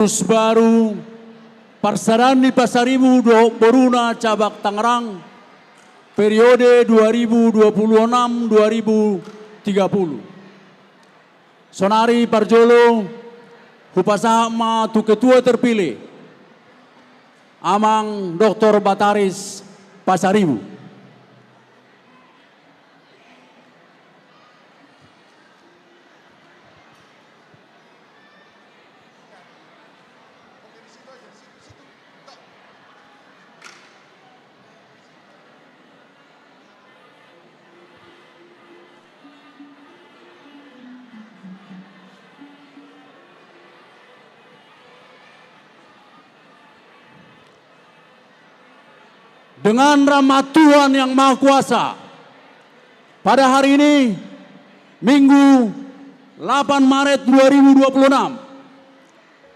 Terus baru Parsarani Pasaribu Boruna Cabak Tangerang periode 2026-2030. Sonari Parjolo Hupasama tu ketua terpilih Amang Dr. Bataris Pasaribu. Dengan rahmat Tuhan yang Maha Kuasa, pada hari ini, Minggu 8 Maret 2026,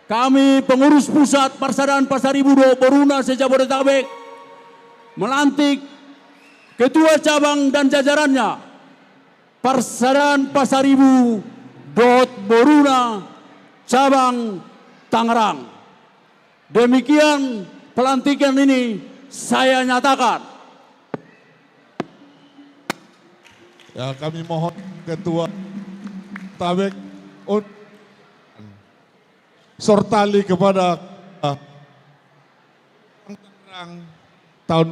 kami pengurus pusat Persaudaraan Pasaribu Boruna se-Jabodetabek melantik Ketua Cabang dan jajarannya Persaudaraan Pasaribu Boruna Cabang Tangerang. Demikian pelantikan ini saya nyatakan. Ya, kami mohon Ketua Tabek sortali kepada Tangerang tahun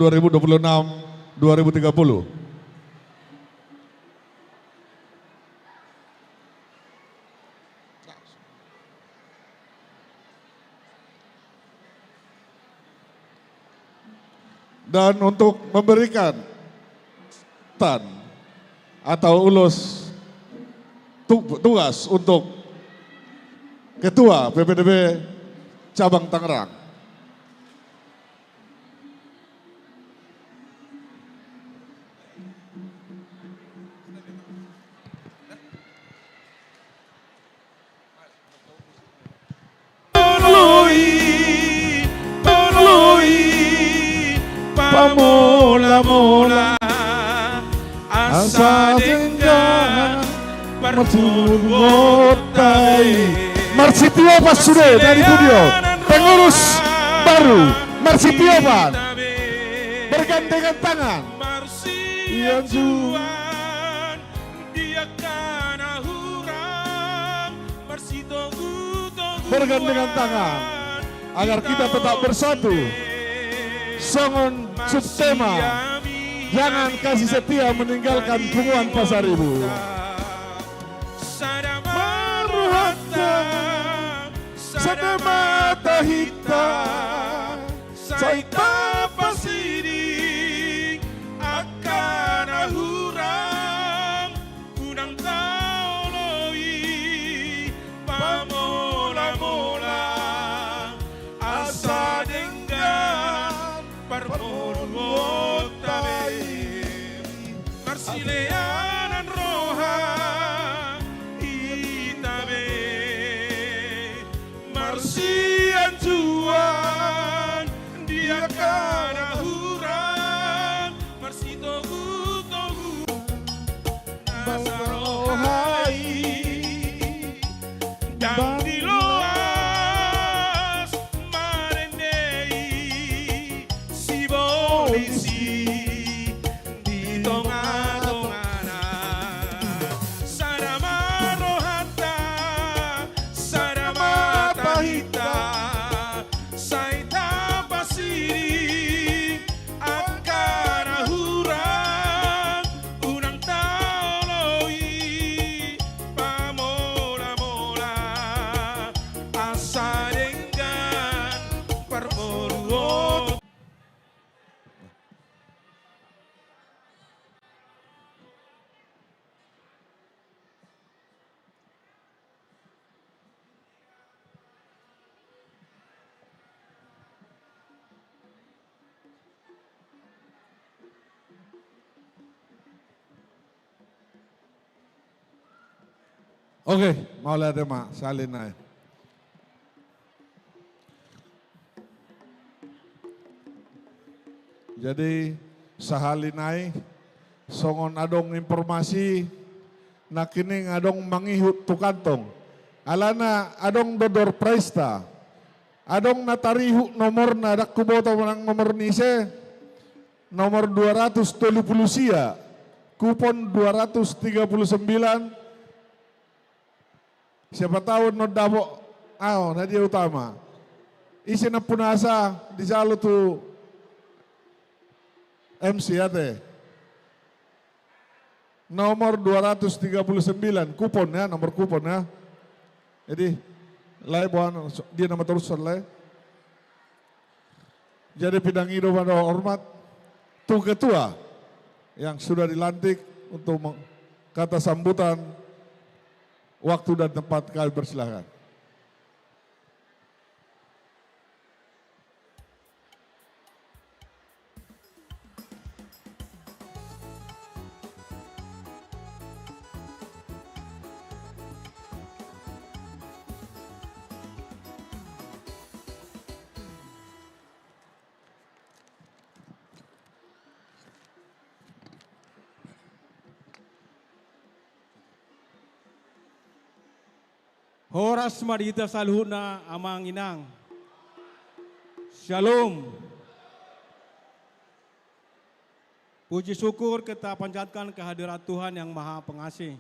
2026-2030. Dan untuk memberikan atau ulus tugas untuk Ketua PPDB Cabang Tangerang. Mula-mula asa dengan perturbotai Marsitiopan sudah dari studio. Pengurus baru Marsitiopan bergandengan tangan. yang juan dia kana hurang bergandengan tangan agar kita tetap bersatu. Songon subtema, jangan kasih setia meninggalkan Punguan Pasaribu. Maruhata, sadamata hita, saita pasiri, akan hurang kunang tauloi pamola-mola asa dengan permorgotabe marsileanan roha itabe marsian juan dia kana hurang marsito gutogu nasarohai dan diloas marendei si polisi di tonga-tongana sarama rohata sarama pahita saita pasiri akan hurang unang tauloi pamola-mola asa dengan permoruan. Oke, mau lihat ya mak, salin aja. Jadi sahalinai songon adong informasi nakini adong mangihut tu kantong. Alana adong dodor praista Adong natarihu nomor nadak kuboto menang nomor nise. Nomor 270 sia. Kupon 239. Siapa tahu no dabo. Nadia utama. Isi na punasa di jalo tu MC ate. Nomor 239 kupon ya, nomor kupon ya. Jadi lai buan dia nama terus lai. Jadi pidang ido pada hormat tu ketua yang sudah dilantik untuk kata sambutan, waktu dan tempat kami persilahkan. Horas madita salhuna amang inang. Shalom. Puji syukur kita panjatkan kehadirat Tuhan yang Maha Pengasih.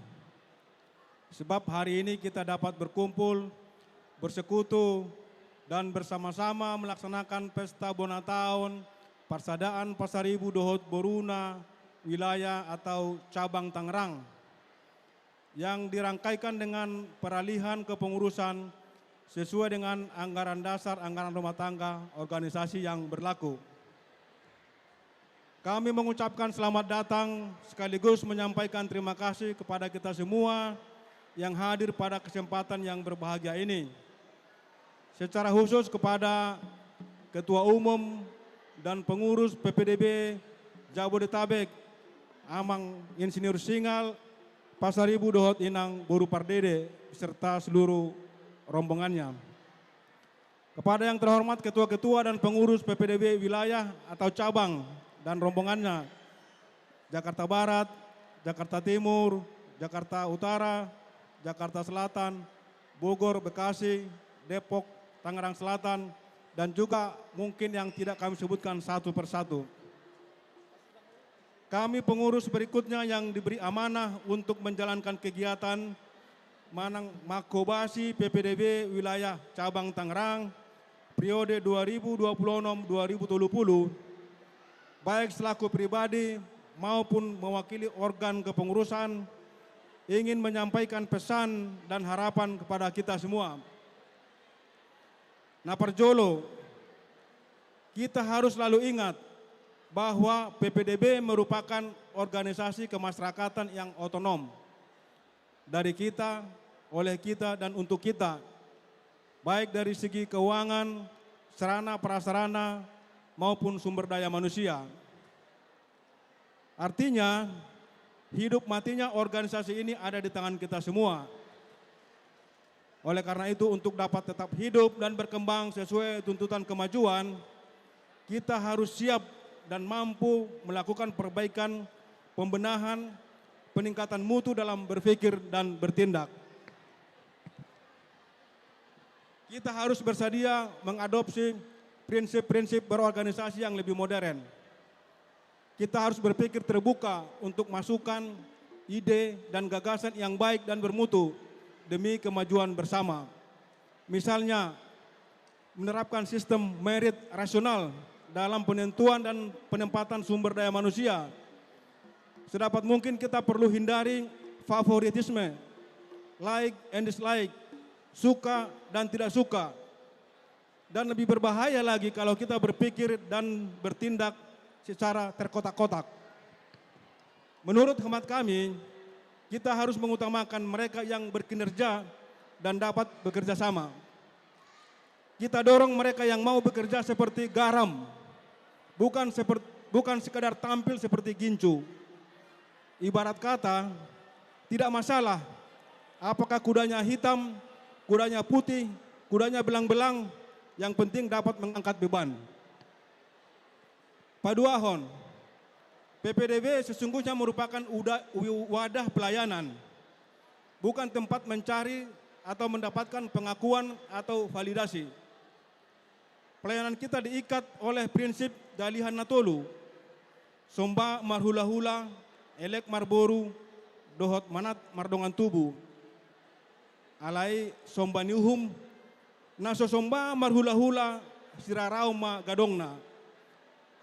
Sebab hari ini kita dapat berkumpul, bersekutu, dan bersama-sama melaksanakan pesta Bona Tahun Parsadaan Pasaribu Dohot Boruna wilayah atau cabang Tangerang yang dirangkaikan dengan peralihan kepengurusan sesuai dengan anggaran dasar anggaran rumah tangga organisasi yang berlaku. Kami mengucapkan selamat datang sekaligus menyampaikan terima kasih kepada kita semua yang hadir pada kesempatan yang berbahagia ini. Secara khusus kepada Ketua Umum dan Pengurus PPDB Jabodetabek, Amang Insinyur Singal, Pasaribu Dohot Inang Boru Pardede, serta seluruh rombongannya. Kepada yang terhormat Ketua-Ketua dan Pengurus PPDB wilayah atau cabang dan rombongannya, Jakarta Barat, Jakarta Timur, Jakarta Utara, Jakarta Selatan, Bogor, Bekasi, Depok, Tangerang Selatan, dan juga mungkin yang tidak kami sebutkan satu persatu. Kami pengurus berikutnya yang diberi amanah untuk menjalankan kegiatan Makobasi PPDB wilayah cabang Tangerang periode 2026-2030, baik selaku pribadi maupun mewakili organ kepengurusan, ingin menyampaikan pesan dan harapan kepada kita semua. Naparjolo, kita harus selalu ingat bahwa PPDB merupakan organisasi kemasyarakatan yang otonom dari kita, oleh kita, dan untuk kita, baik dari segi keuangan, sarana prasarana, maupun sumber daya manusia. Artinya, hidup matinya organisasi ini ada di tangan kita semua. Oleh karena itu, untuk dapat tetap hidup dan berkembang sesuai tuntutan kemajuan, kita harus siap dan mampu melakukan perbaikan, pembenahan, peningkatan mutu dalam berpikir dan bertindak. Kita harus bersedia mengadopsi prinsip-prinsip berorganisasi yang lebih modern. Kita harus berpikir terbuka untuk masukan, ide, dan gagasan yang baik dan bermutu demi kemajuan bersama. Misalnya, menerapkan sistem merit rasional dalam penentuan dan penempatan sumber daya manusia. Sedapat mungkin kita perlu hindari favoritisme, like and dislike, suka dan tidak suka. Dan lebih berbahaya lagi kalau kita berpikir dan bertindak secara terkotak-kotak. Menurut hemat kami, kita harus mengutamakan mereka yang berkinerja dan dapat bekerja sama. Kita dorong mereka yang mau bekerja seperti garam, bukan sekadar tampil seperti gincu. Ibarat kata, tidak masalah apakah kudanya hitam, kudanya putih, kudanya belang-belang, yang penting dapat mengangkat beban. Paduahon, PPDB sesungguhnya merupakan wadah pelayanan, bukan tempat mencari atau mendapatkan pengakuan atau validasi. pelayanan kita diikat oleh prinsip dalihan natolu. Somba marhula-hula, elek marboru, dohot manat mardongan tubuh. Alai somba niuhum, naso somba marhula-hula, sirarau ma gadongna.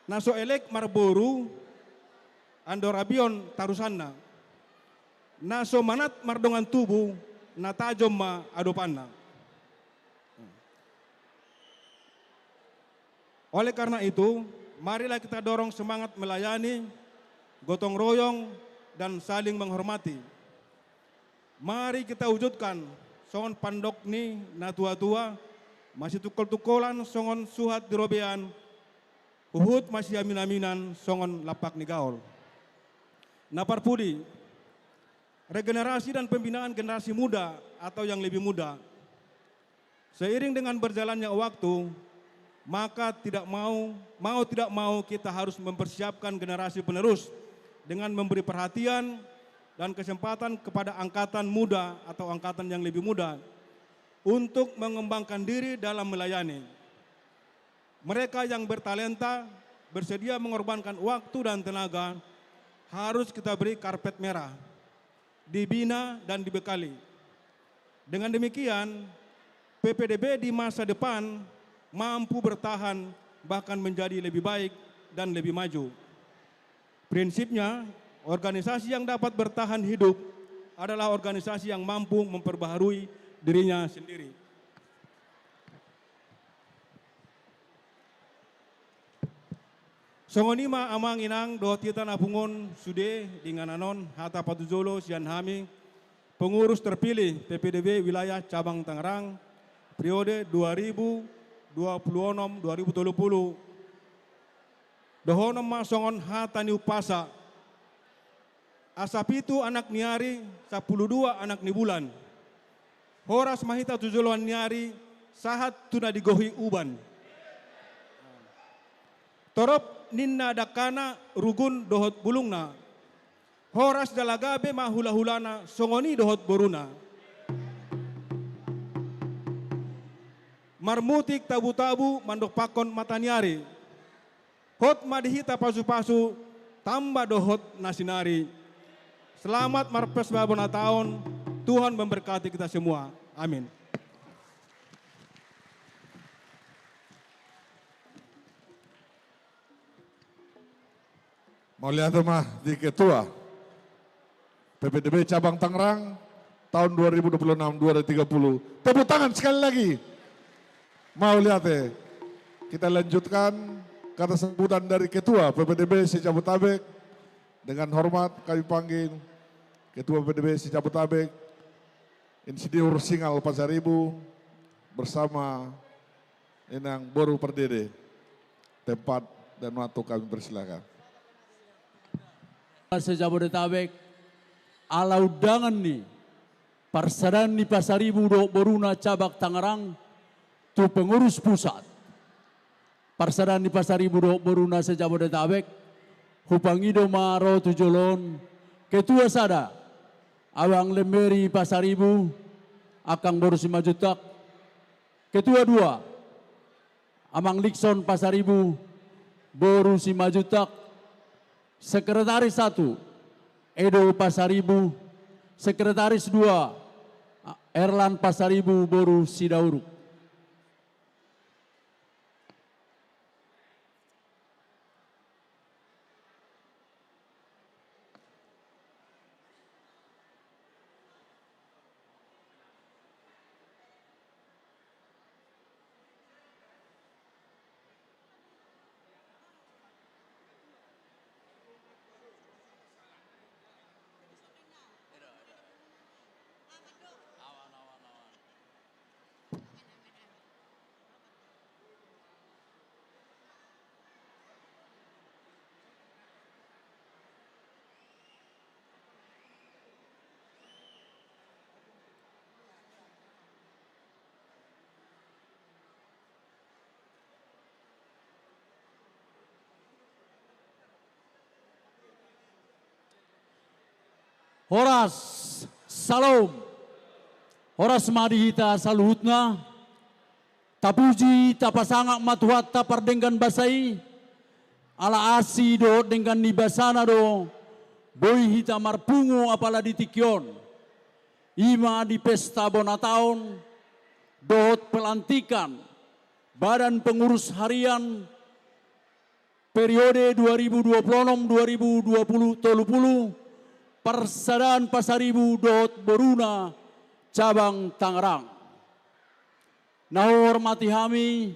Naso elek marboru, andorabion tarusanna. Naso manat mardongan tubuh, natajom ma adopanna. Oleh karena itu, marilah kita dorong semangat melayani, gotong royong, dan saling menghormati. Mari kita wujudkan songon pandok ni na tua-tua, masih tukol-tukolan songon suhat dirobean, uhud masih amin-aminan songon lapak ni gaol. Napar pudi, regenerasi dan pembinaan generasi muda atau yang lebih muda. Seiring dengan berjalannya waktu, maka tidak mau kita harus mempersiapkan generasi penerus dengan memberi perhatian dan kesempatan kepada angkatan muda atau angkatan yang lebih muda untuk mengembangkan diri dalam melayani. Mereka yang bertalenta, bersedia mengorbankan waktu dan tenaga, harus kita beri karpet merah, dibina dan dibekali. Dengan demikian, PPDB di masa depan mampu bertahan bahkan menjadi lebih baik dan lebih maju. Prinsipnya, organisasi yang dapat bertahan hidup adalah organisasi yang mampu memperbaharui dirinya sendiri. Songonima amang inang dohot kita napungon sude dengan anon hata patujolo sian hami pengurus terpilih PPDB wilayah cabang Tangerang periode 2026-2030 dohonom masongon hata ni upasa asapitu anak niari 12 anak ni bulan horas mahita tujoloan niari sahat tuna digohi uban torop ninna dakana rugun dohot bulungna horas dalagabe mahula-hulana songoni dohot boruna marmutik tabu-tabu mandok pakon mataniari hot madihita pasu-pasu tambah dohot nasinari. Selamat marpes babona tahun, Tuhan memberkati kita semua, amin. Mau lihat mah di Ketua PPDB Cabang Tangerang tahun 2026-2030. Tepuk tangan sekali lagi. Mau lihat kita lanjutkan kata sambutan dari Ketua PPDB Sejabotabek. Dengan hormat kami panggil Ketua PPDB Sejabotabek Insinyur Singal Pasaribu bersama Inang Boru Perdede. Tempat dan waktu kami persilakan. Sejabodetabek ala undangan nih Parsadan di Pasaribu do Boruna Cabak Tangerang tu pengurus pusat Parsadan di Pasaribu do Boruna Sejabodetabek Hupangido Maro Tujolon Ketua Sada Awang Lemberi Pasaribu Akang Boru Simajutak Ketua 2 Amang Likson Pasaribu Boru Simajutak Sekretaris 1 Edo Pasaribu, Sekretaris 2 Erlan Pasaribu Boru Sidauruk. Horas Salom, Horas Madihita Saluhutna, tapuji tapasangak matuhat tapardenggan basai, ala asi do dengan nibasana do, boy hita marpungo apala ditikyon, ima di pesta bonataon, dohot pelantikan, Badan Pengurus Harian periode 2026-2030 Persaudaraan Pasaribu Dohot Boruna Cabang Tangerang. Nah hormati kami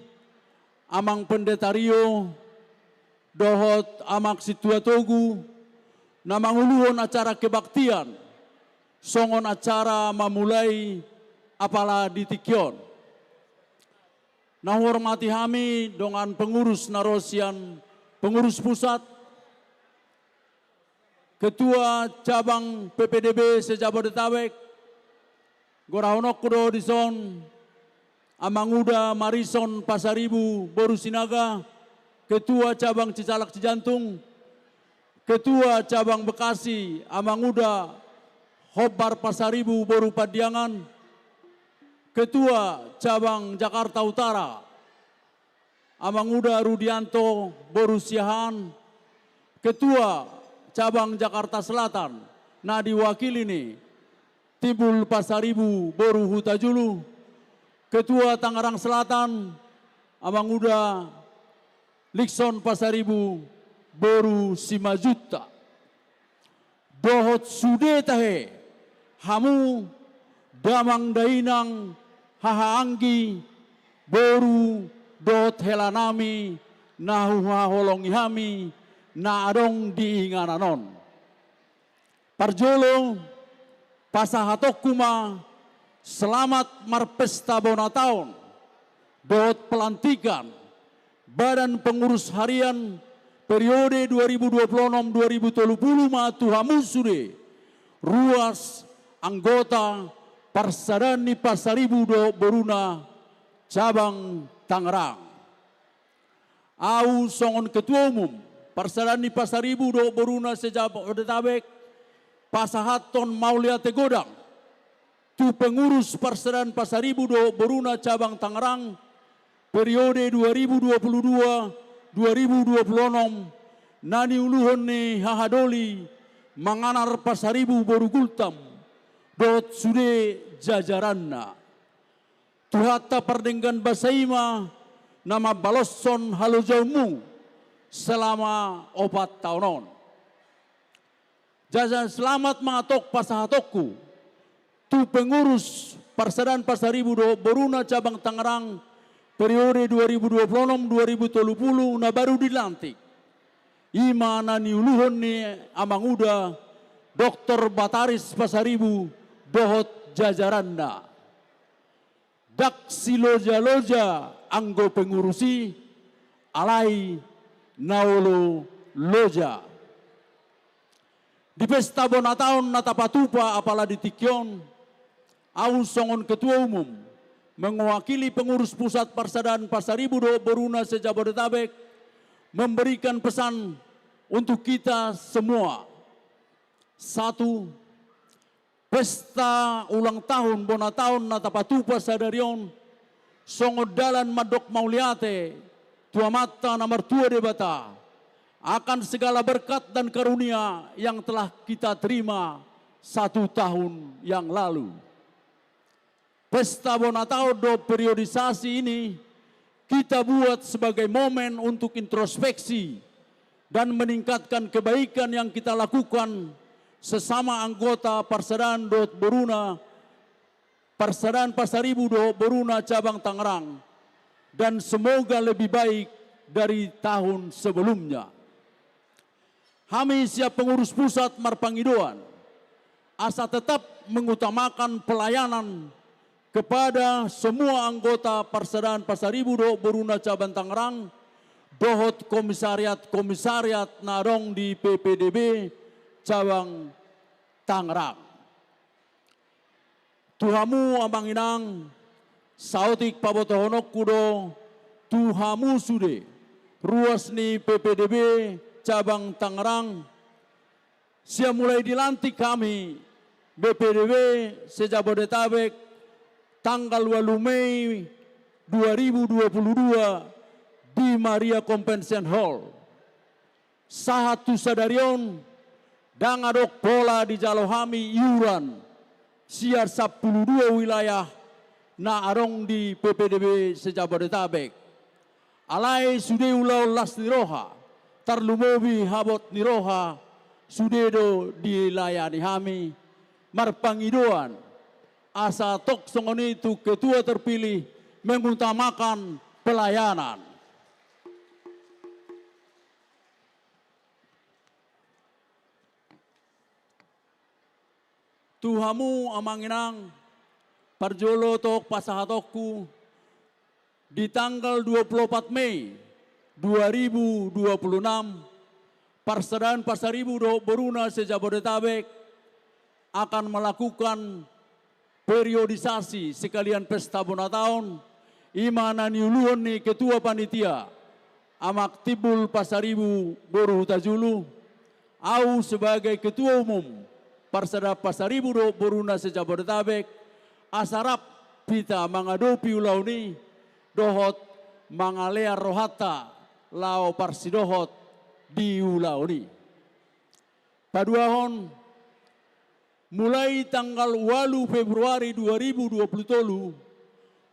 Amang Pendeta Rio Dohot Amak Situa Togu na manguluhon acara kebaktian songon acara memulai apala ditikyon. Nah hormati kami dengan pengurus Narosian, pengurus pusat, Ketua Cabang PPDB se-Jabodetabek, Gorahonok Kudo Dison, Amanguda Marison Pasaribu Boru Sinaga, Ketua Cabang Cicalak Cijantung, Ketua Cabang Bekasi Amanguda Hobar Pasaribu Boru Padiangan, Ketua Cabang Jakarta Utara Amanguda Rudianto Boru Siahan, Ketua Cabang Jakarta Selatan, nah diwakili nih Tibul Pasaribu Boru Hutajulu, Ketua Tangerang Selatan Amanguda Likson Pasaribu Boru Simajuta. Dohot sude tahe hamu damang dainang hahaanggi boru dohot helanami nahu haholongi hami na adong diingananon. Parjolo pasahatokuma selamat marpesta bonataon dohot pelantikan Badan Pengurus Harian periode 2026-2030 matuhamu sude ruas anggota Persaudaraan Pasaribu do Boruna Cabang Tangerang. Au songon Ketua Umum Persaudaraan Pasaribu do Boruna se-Jabodetabek pasahaton Maulia Tegodang, tu pengurus Persaudaraan Pasaribu do Boruna Cabang Tangerang periode 2022-2026 nani uluhon ni hahadoli manganar Pasaribu Boru Gultam dot sude jajaranna tuhata pardenggan basaima nama balosson halojaumu selama 4 tahunon. Jajan selamat mengatok pasahatokku tu pengurus Persaudaraan Pasaribu do Boruna Cabang Tangerang periode 2026-2030 na baru dilantik. Ima nani uluhon ni Amanguda Dr. Bataris Pasaribu dohot jajaranna. Dak siloja-loja anggo pengurusi alai naolo loja. Di pesta bonataon natapatupa apala ditikyon, au songon Ketua Umum mewakili pengurus pusat Persaudaraan Pasaribu do Boruna se-Jabodetabek memberikan pesan untuk kita semua. 1. Pesta ulang tahun bonataon natapatupa sadarion songod dalan madok mauliate tua mata nomor 2 debata akan segala berkat dan karunia yang telah kita terima 1 tahun yang lalu. Pesta bonataon do periodisasi ini kita buat sebagai momen untuk introspeksi dan meningkatkan kebaikan yang kita lakukan sesama anggota Persaudaraan do Boruna, Persaudaraan Pasaribu do Boruna Cabang Tangerang, dan semoga lebih baik dari tahun sebelumnya. Kami siap pengurus pusat Marpangidoan asa tetap mengutamakan pelayanan kepada semua anggota Persaudaraan Pasaribu do Boruna Cabang Tangerang, dohot komisariat narong di PPDB Cabang Tangerang. Tuhamu amanginang sautik pabotohonok kudo tuhamu sude ruas ni PPDB Cabang Tangerang sia mulai dilantik kami BPDB se-Jabodetabek tanggal 2 Mei 2022 di Maria Convention Hall. Sahatu sadarion dangadok pola di Jalohami iuran siar 12 wilayah na arong di PPDB sejabodetabek. Alai sude ulau las niroha, tarlumobi habot niroha, sudedo dilayani hami, marpangidoan, asa tok songoni itu ketua terpilih mengutamakan pelayanan. Tuhamu amanginang parjolo tok pasahatokku di tanggal 24 Mei 2026 Persaudaraan Pasaribu do Boruna se-Jabodetabek akan melakukan periodisasi sekalian pesta bona tahun imana niuluhon ni ketua panitia Amak Tibul Pasaribu Boru Hutajulu au sebagai ketua umum Persaudaraan Pasaribu do Boruna se-Jabodetabek asarap pita mangadopi ulau ni dohot mangalea rohata lao parsidohot di ulau ni. Paduahon mulai tanggal 8 Februari 2020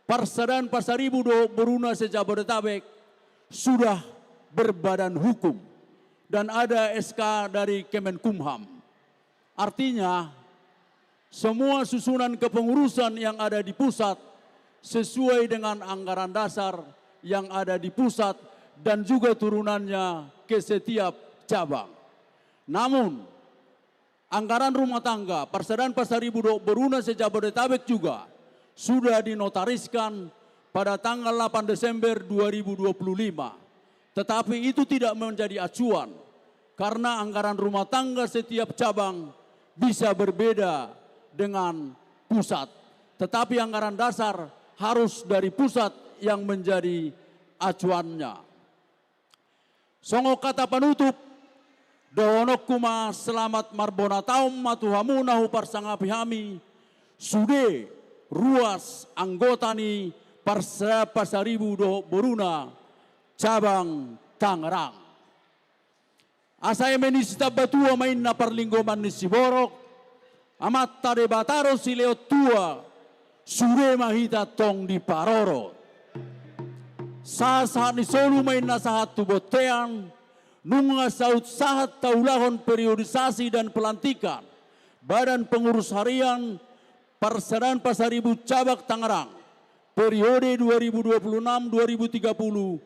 Persaudaraan Pasaribu do Boruna se-Jabodetabek sudah berbadan hukum dan ada SK dari Kemenkumham. Artinya semua susunan kepengurusan yang ada di pusat sesuai dengan anggaran dasar yang ada di pusat dan juga turunannya ke setiap cabang. Namun, anggaran rumah tangga Persaudaraan Pasaribu do Boruna se-Jabodetabek juga sudah dinotariskan pada tanggal 8 Desember 2025. Tetapi itu tidak menjadi acuan karena anggaran rumah tangga setiap cabang bisa berbeda dengan pusat. Tetapi anggaran dasar harus dari pusat yang menjadi acuannya. Songo kata penutup, dohonok kuma selamat marbona taum matuhamu nahu parsangapihami, sude ruas anggota ni Pasaribu do Boruna cabang Tangerang. Asaya menisita batua main na parlinggoman ni Siborok, amat tade bataro si leo tua, sure mahita tong di paroro. Saat ni solu main na sahat tubotean, nunga saut sahat taulahon periodisasi dan pelantikan, Badan Pengurus Harian Persaudaraan Pasaribu Cabang Tangerang, periode 2026-2030,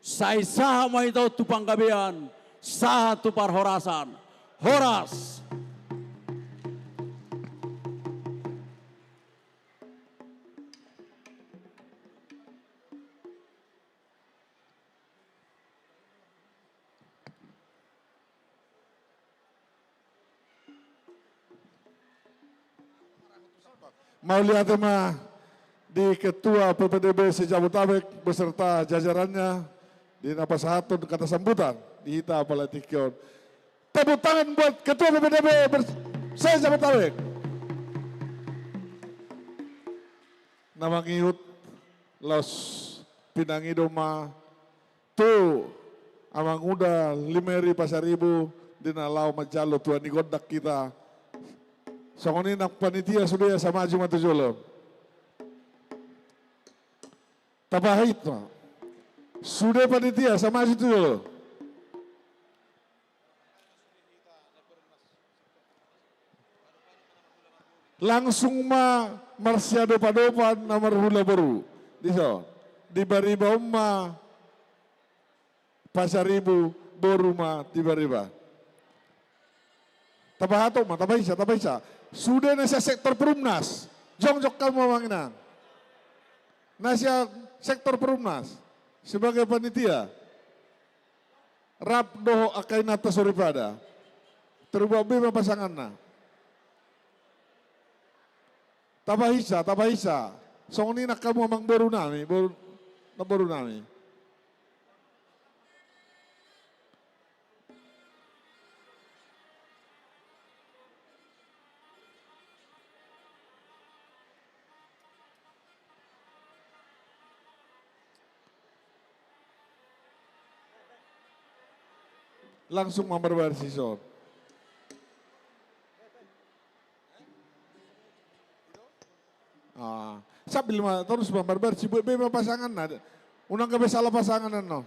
saya saha mahita tupang gabean, satu parhorasan, horas. Mau lihat mah di Ketua PPDB se-Jabodetabek beserta jajarannya di napas hatun kata sambutan di Hita Palatikion. Tepuk tangan buat Ketua PPDB se-Jabodetabek. Nama ngihut los pinangidoma tu amang uda 5.000 Pasaribu dina lau majalo tuan igodak kita. Songoni nak panitia sudah sama Jumat Tujolo. Tabahit mah. Sudah panitia sama Tujolo. Langsung ma marsiado padopan nomor hula baru. Di Bariba umma Pasaribu Boruma di Bariba. Tabahato mah tabaisa. Sudah nasa sektor perumnas, jongjok kamu manginang. Nasa sektor perumnas sebagai panitia. Rap doho akai nata soripada. Terubah bima pasanganna. Tabahisa. Songni nak kamu mang baru nami. langsung memperbarisi sison. Sambil terus memperbarisi beba pasangan ada. Unang kabe salah pasangan no.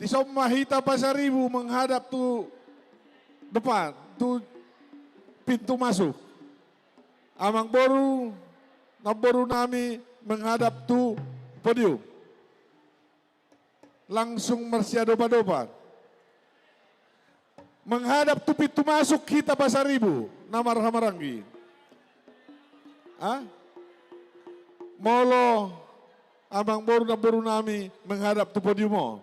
Di Somahita Pasaribu menghadap tuh depan, tuh pintu masuk. Amang Boru, Naboru Nami menghadap tuh podium. Langsung mersiadopa-dopa. Menghadap tuh pintu masuk kita Pasaribu, Namar Hamaranggi. Molo, Amang Boru Naboru Nami menghadap tuh podium.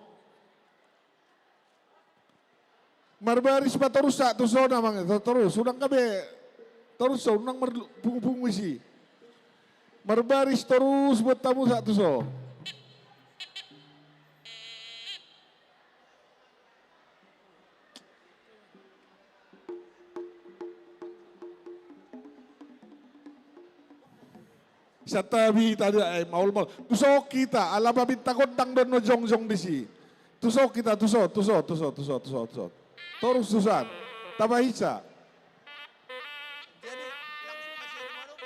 Marbaris pa terus sa tuso namang terus udang kabe terus so unang pungpung isi marbaris terus buat tamu sa tuso sa tabi tadi maul tuso kita ala babin takot dang don no jong di si tuso kita tuso terus Susan, tabahisa. Jadi langsung kasih rumah.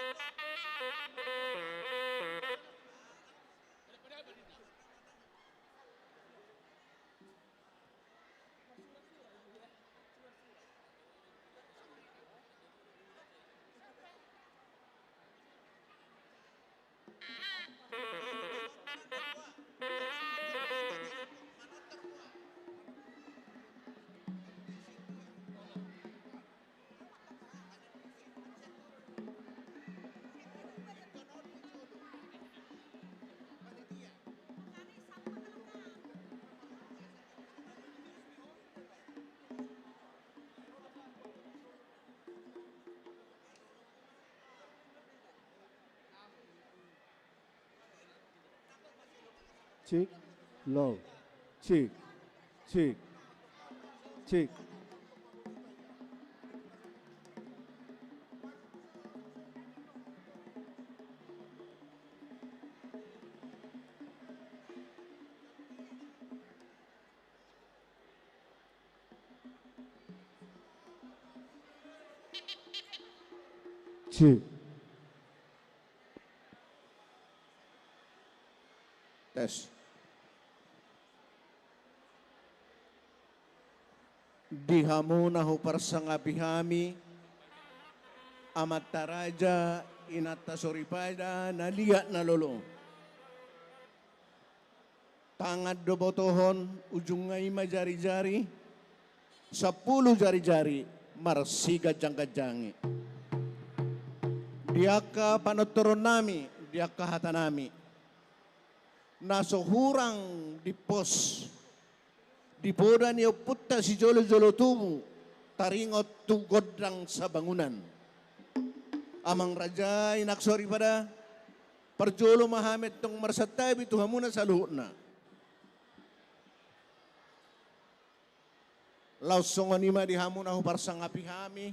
Cheek, low, cheek, cheek, cheek. Cheek. Tes. Dihamuna ho parsangabihami amat taraja inata soripada nalia na lolo. Tangad do botohon ujung ngay majari-jari 10 jari-jari marsiga jangka-jangi. Diaka panotoron nami, diaka hata nami. Nasohurang di pos di poda niyo putta si jolo-jolo tumu taringot tu godang sa bangunan. Amang raja inaksori pada perjolo Mahamed tong marsatabi tu hamuna sa luhut na. Lausongon ima di hamuna hu parsangapi hami.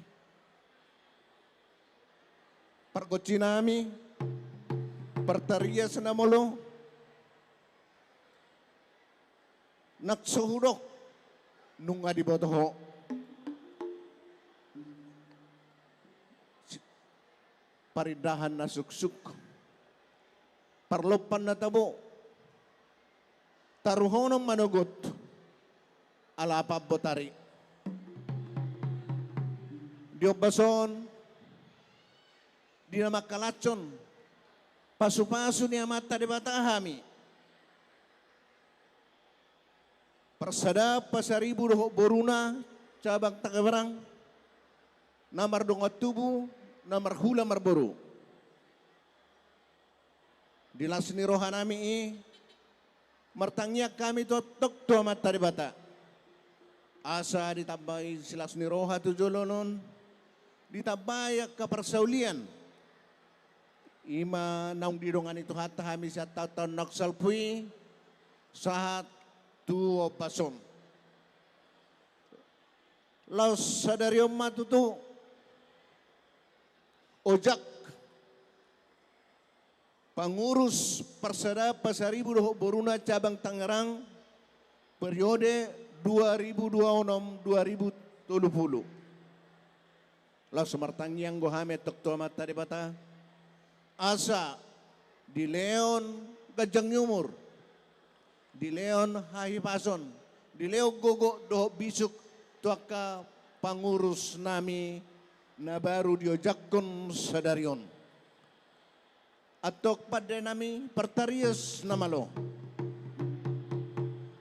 Pargocinami pertaria senamolo naksuhudok nung nga di botoho. Paridahan na suksuk. Parlopan na tabo. Taruhonong manugot. Alapab botari. Diobason. Di na makalatson. Pasu-pasu niya mata di batahami. Persada Pasaribu Boruna cabang Takabarang namar dongat tubuh namar hula marboru dilasni rohanami martangnya kami totok tu amat taribata asa ditabai silasni roha tu jolonon ditabaya ke persaulian ima naung didongan itu hatta hami sa tahun naksalpui saat tuo pasom. Laos sadario matutu ojak pengurus Persada Pasaribu Boruna cabang Tangerang periode 2026-2030. Lalu semartang yang gohame tok tua mata di bata. Asa di Leon Gajang Yumur, di Leon Hahipason, di Leon Gogo Doh Bisuk tuaka pangurus nami na baru diojakon sadarion. Atok pada nami pertarias namalo.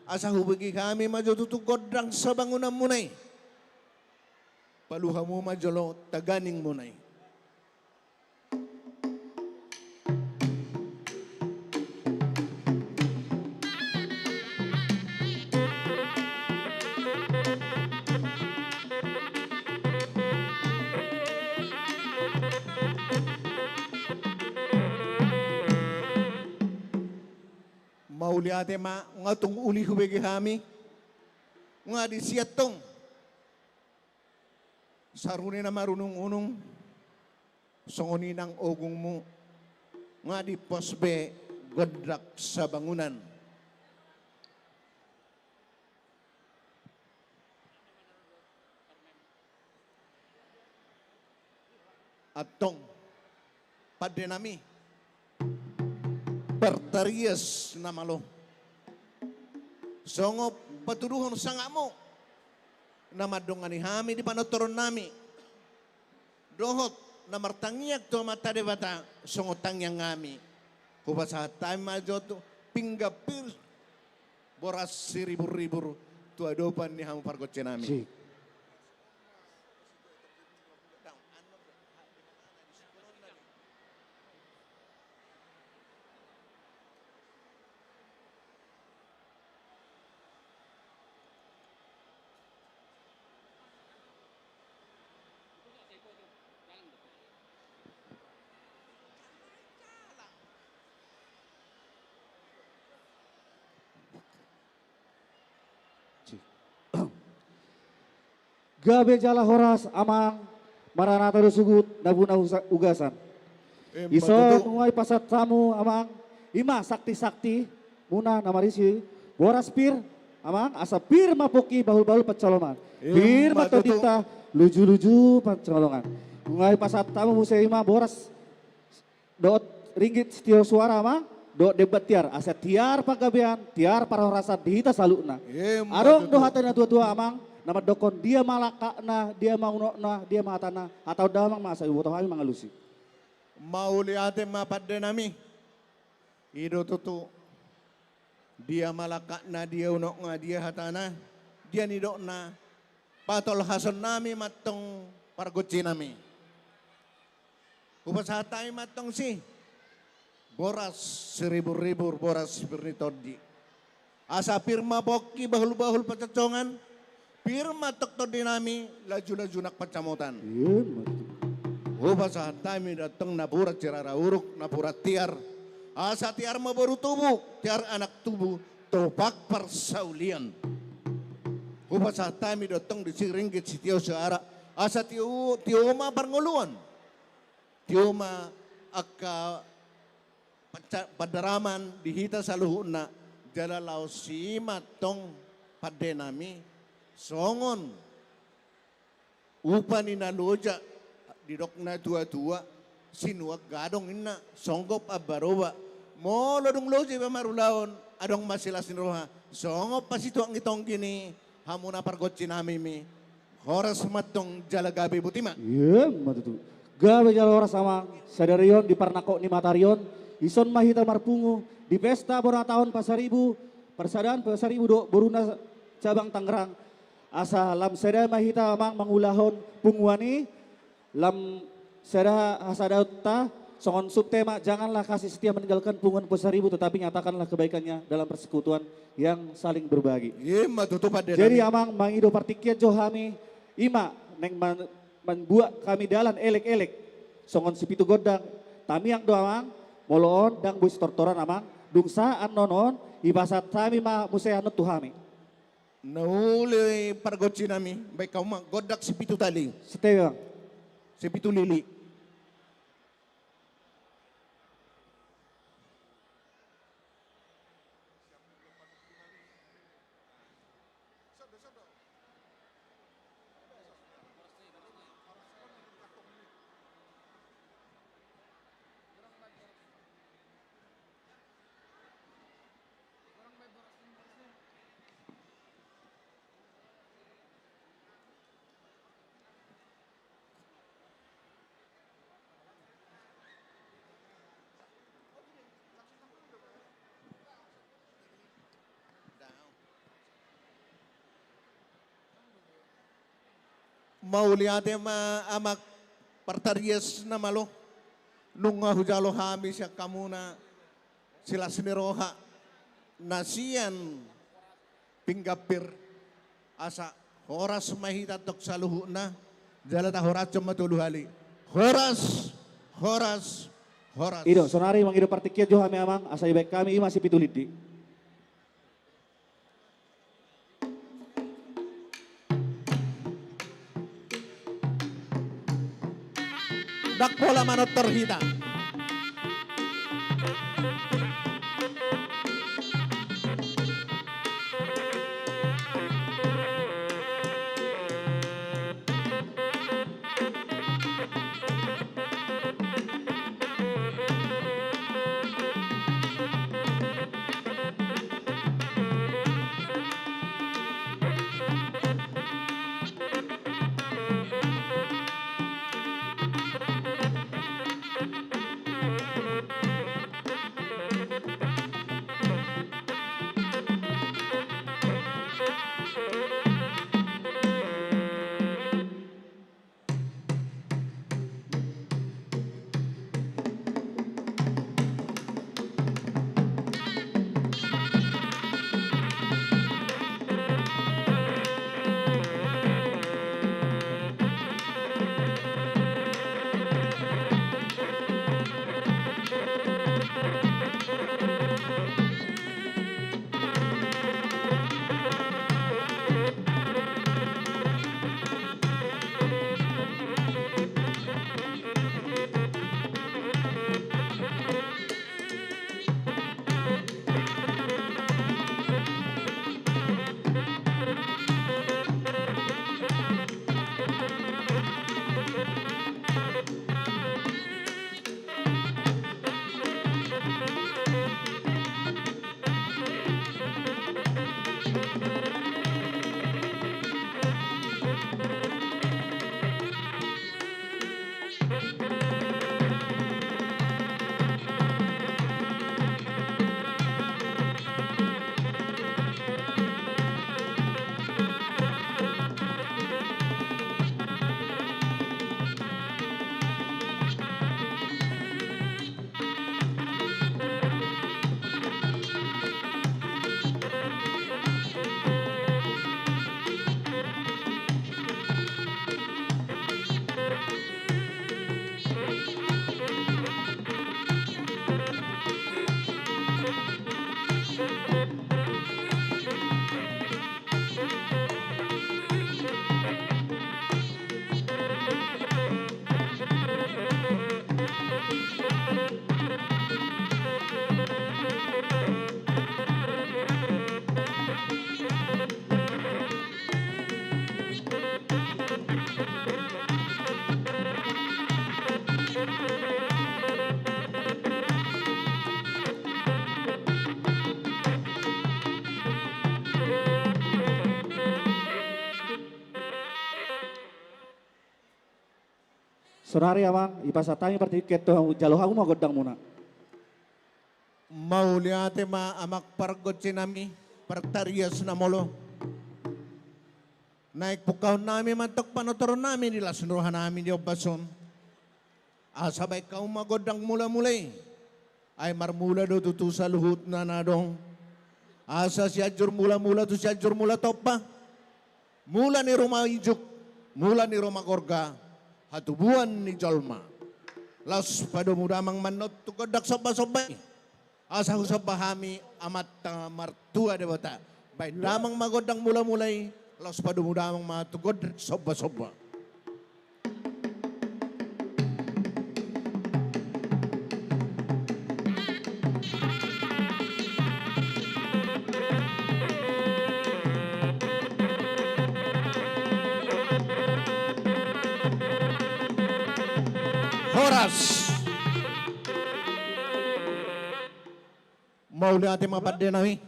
Asa hubungi kami maju tutu godang sa bangunan munay. Paluhamu majolo taganing munay. Mauli ate ma ngatong uli hubegi kami nga di siatong saruni na marunong-unong songoni ng ogong mo nga di posbe godrak sa bangunan. Atong padenami pertarias na malo. Songo patuduhon sanga mo na madongan ni hami di panotoron nami. Dohot na martangiyak to mata de bata songo tangyang ngami. Kubasa tayo majoto pinggapir boras siribur-ribur tu adopan ni hamu pargotse nami. Cik. Gabe jala horas amang maranata sugut nabuna ugasan. Ison nguai pasat tamu amang ima sakti-sakti muna namarisi boras pir amang asa pir mapoki bahul-bahul pencaloman. Pir matodita luju-luju pencolongan. Nguai pasat tamu musa ima boras dot ringgit setio suara amang dot debat tiar asa tiar pagabean tiar para horasa dihita saluna. Arong dohatana tua-tua amang nama dokon dia malakakna, dia maunokna, dia mahatana, atau damang masa ibu kami mangalusi. Mauli ate mapadde nami. Ido tutu. Dia malakakna, dia unokna, dia hatana, dia nidokna. Patol hason nami matong pargoci nami. Upasatai matong si. Boras seribu-ribu boras bernitodi. Asa firma boki bahul-bahul pacacongan. Pirma tokto dinami laju-laju nak pacamotan. Ubah tami datang napura cerara uruk napura tiar. Asa tiar baru tubuh, tiar anak tubuh topak persaulian. Ubah tami datang di siringgit si tio seara. Asa tio ma parngoluan. Tio ma akka padaraman dihita saluhuna jalalau si matong padenami. Songon upa ni naloja didok na tua-tua sinuag gadong ina songgop abaroba mo lodong loji ba marulaon adong masila sinroha songop pasito ang itong gini hamuna pargotsi nami mi horas matong jalagabi butima. Iya matutu. Gabe jala horas sama sadarion di parnako ni matarion ison mahita marpungu di pesta borna tahun pasaribu persadaan pasaribu do boruna cabang Tangerang. Asa lam seda mahita amang mangulahon pungwani lam seda hasadauta songon subtema janganlah kasih setia meninggalkan punguan pesaribu tetapi nyatakanlah kebaikannya dalam persekutuan yang saling berbagi. Jadi amang mangido partikian johami ima neng membuat kami dalan elek-elek songon sipitu godang tamiang doamang moloon dang buis tortoran amang dungsaan nonon ibasat kami ma museanut tuhami. Nauli pargotsi nami, baik kau mah godak sepitu tali, Setia. sepitu lili. mauliate amak partarias na malo nung hujalo hami siya kamuna sila siniroha nasiyan pinggapir asa horas mahita tok sa luhu na jalata horas matuluhali horas Ido, sonari mangido partikiat jo kami amang asai baik kami masih pitulidi. dak pola manot terhita Sonari amang ipasatami partikiat to jalo aku mau godang muna. mauliate amak pargot sinami partarias na molo naik pukaw namin mantok panotor namin nila sunuhan namin yung bason asabay kau magodang mula-mulay ay marmula do tutu sa luhut na nadong asa siya jur mula-mula to siya jur mula topa mula ni Roma Ijuk mula ni Roma Gorga hatubuan ni Jolma las padomudamang manot tukodak soba-sobay asa usap bahami amat martua debata bay damang magodang mula-mulay las padomudamang matugod soba-soba Horas. Mau lihat mapadde namin.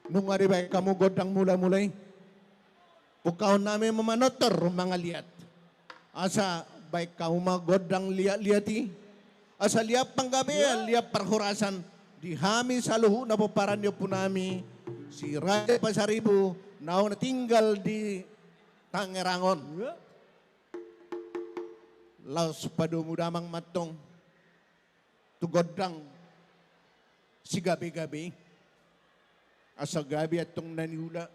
Nung ari ba kamu godang mula-mulay. Pukaw namin mamanotor mga liat. Asa baik kamu magodang liat-liati. Asa liap panggabi, liap perhorasan. Dihami sa luhu na paparan niyo po nami. Si Raja Pasaribu na tinggal di Tangerangon. laos padumudamang matong tugodang si gabi-gabi asa gabi atong naniula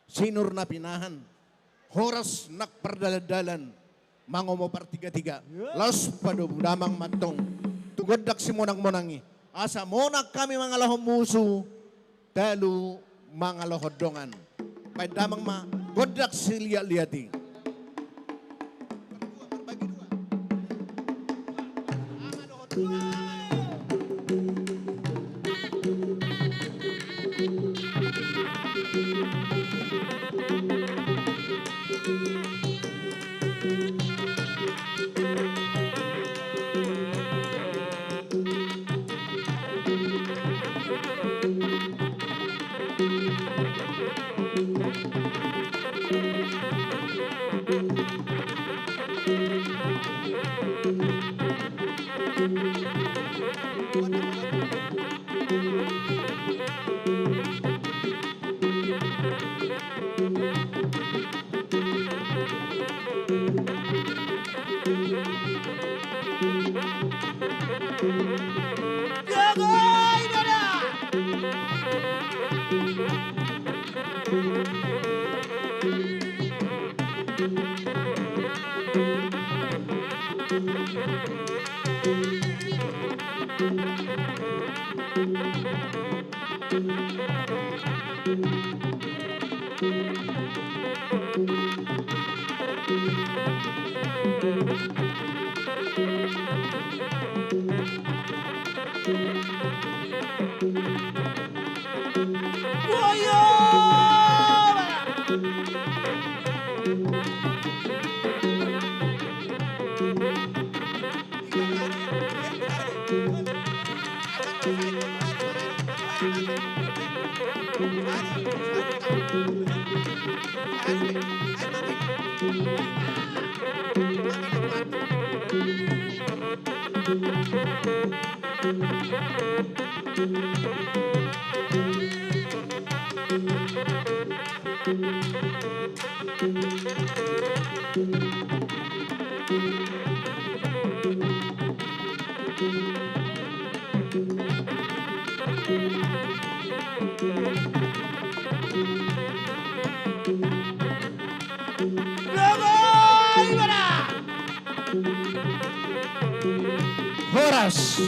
sinur na pinahan horas nakpardaladalan mangomo partiga-tiga laos padumudamang matong tugodak si monang-monangi asa monak kami mga lahom muso talo mga lahodongan may damang godak si liya-liyati. Horas.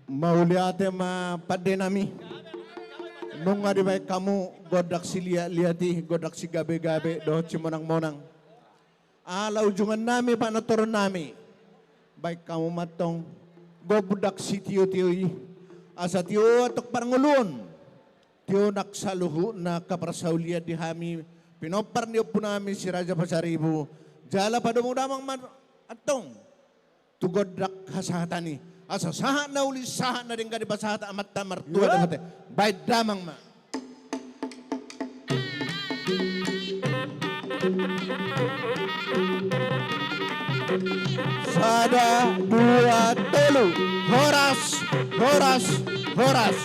Mauli ate padenami. Nung nga di ba kamu godak si liati, godak si gabi-gabi, doon si monang-monang. Alaw jungan nami, panaturon nami. Baik kamu matong, gobudak si tiyo-tiyoy. Asa tiyo atok parangulun. Tiyo naksaluhu na kaprasaulia di hami. Pinopar niyo po namin si Raja Pasaribu. Jala pa dumudamang atong. Tugodak hasahatani. Asa sahat na uli sahat na rin ka di ba sahat amat tamar tuwa na mati. Bayad damang ma. Sada, dua, telu. Horas, horas, horas.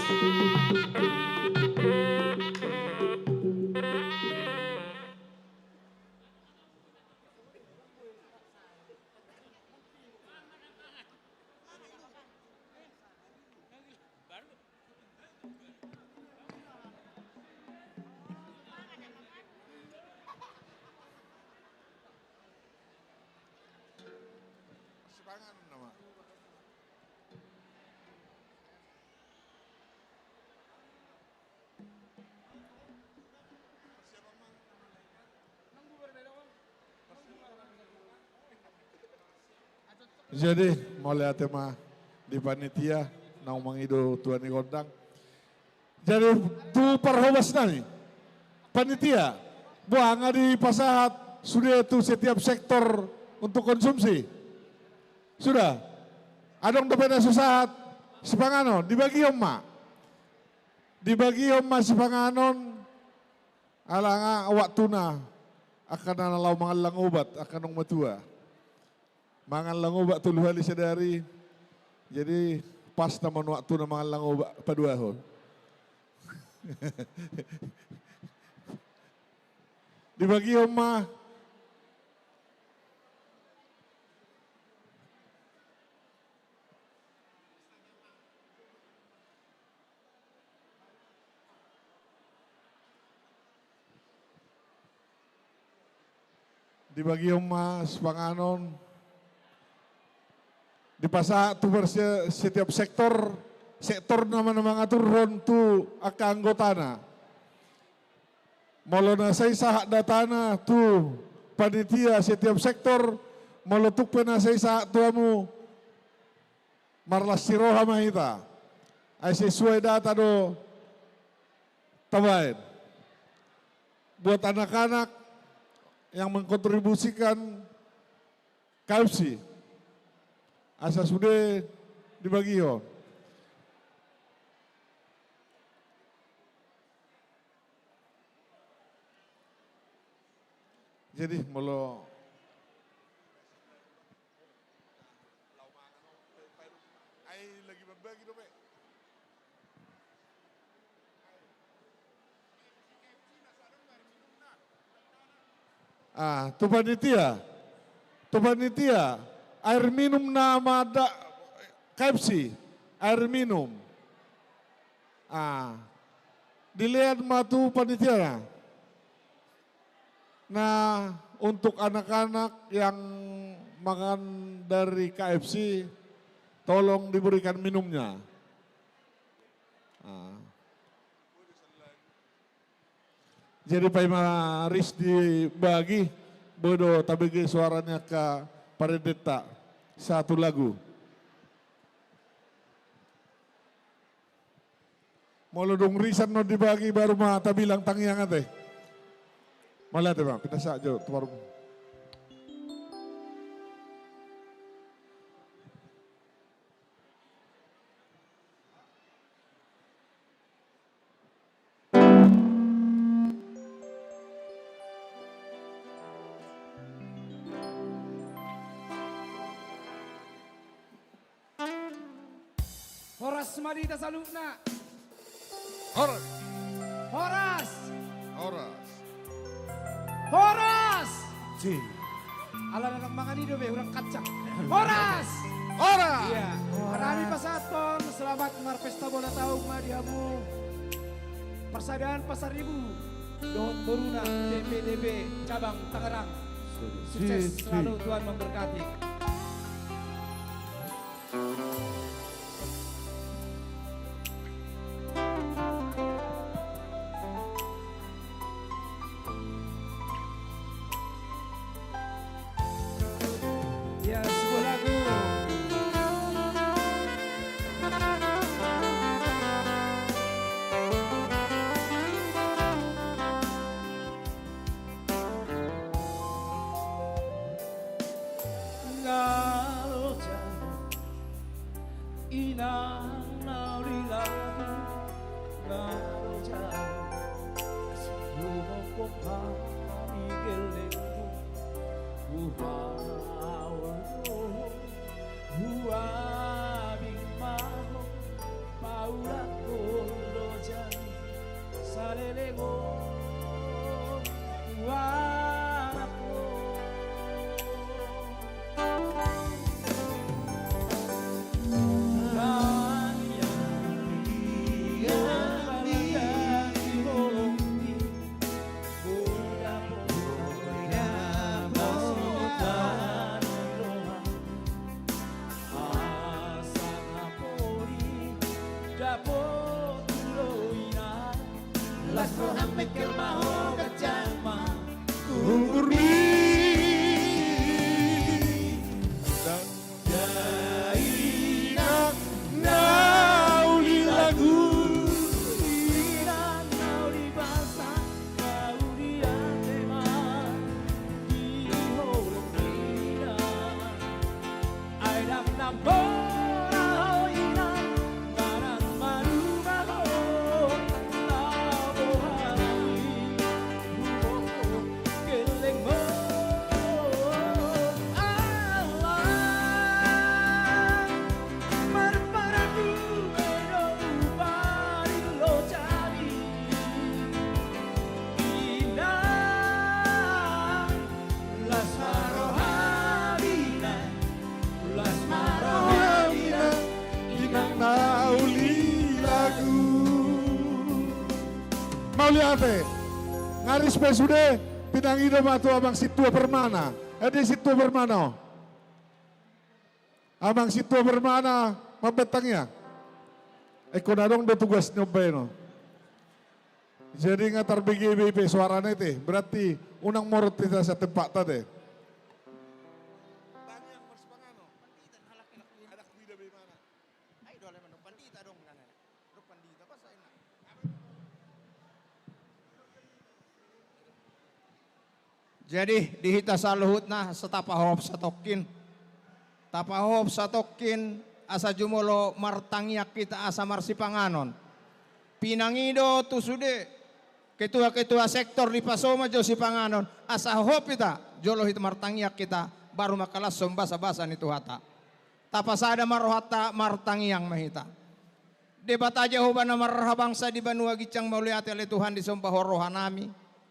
Jadi, mulai tema di panitia, nang mangido tuan ni gondang. Jadi, tu perhobas nani, panitia, buang di pasahat, sudah itu setiap sektor untuk konsumsi. Sudah, adong dopena susahat, sipanganon, dibagi omma. Dibagi omma sipanganon, alanga waktu na, akan nalaw mga langubat, akan nung matua. Mangan langoba tuluhali sadari. Jadi pas naman waktu na mangan langoba paduahon. Dibagi Oma sepanganon di pasa tu setiap sektor nama-nama ngatur ron tu aka anggotana. Molona saya sahak datana tu panitia setiap sektor meletuk pena saya sahak tuamu marlas siroha mahita. Ay sesuai data do tabain. Buat anak-anak yang mengkontribusikan KFC. Asa sudah dibagi yo. Jadi molo lagi berbagi dope. Tu panitia, air minum nama ada KFC, air minum. Dilihat matu panitia. Nah, untuk anak-anak yang makan dari KFC, tolong diberikan minumnya. Jadi Pak Maris dibagi, bodoh tapi suaranya ke Paredeta, satu lagu. Mau dong risan no dibagi baru mata bilang tangiang ate. Malah deh Pak, kita saja tu baru. Horas Madita Salukna. Horas. Horas. Horas. Horas. Si. Ala nak makan hidup urang kacang. Horas. Horas. Iya. Harani Pasaton, selamat marpesta bola tahun madihamu. Persaudaraan Pasar Ibu. Don Boruna DPDB cabang Tangerang. Sukses selalu, Tuhan memberkati. Ya, sebuah lagu. Kalau jauh inang nauri lagu, kalau jauh sebelum kompang migelengku, huabing maho paulat kondo jani salelego huarako raya dia balada di holongi boda boda boda Las rojas me quema hoga llama Kurmi Daina nauli lagu Ina nauli basa Nauli atema Di holong ina Aidam nampora hoina Barang marubaho liate. Ngaris pesude pinangido matu abang situa permana. Edi situa permana. Abang situa permana mabetangnya. Eko nadong do tugas nyobeno. Jadi ngatar BGBP suaranya itu berarti unang morot kita sa tempat tadi. Jadi dihita sa luhut na sa tapahop sa tokin. Tapahop sa tokin asa jumulo martangyak kita asa marsipanganon. Pinangido tusude ketua-ketua sektor di Pasoma jo si panganon asa hop kita jolo hit martangyak kita baru makalas sombasa-basa ni tuhata. Tapasada marohata martangyang mahita. Debat aja hubana marhabangsa di Banua Gicang mauliati oleh Tuhan di sompahorohan nami.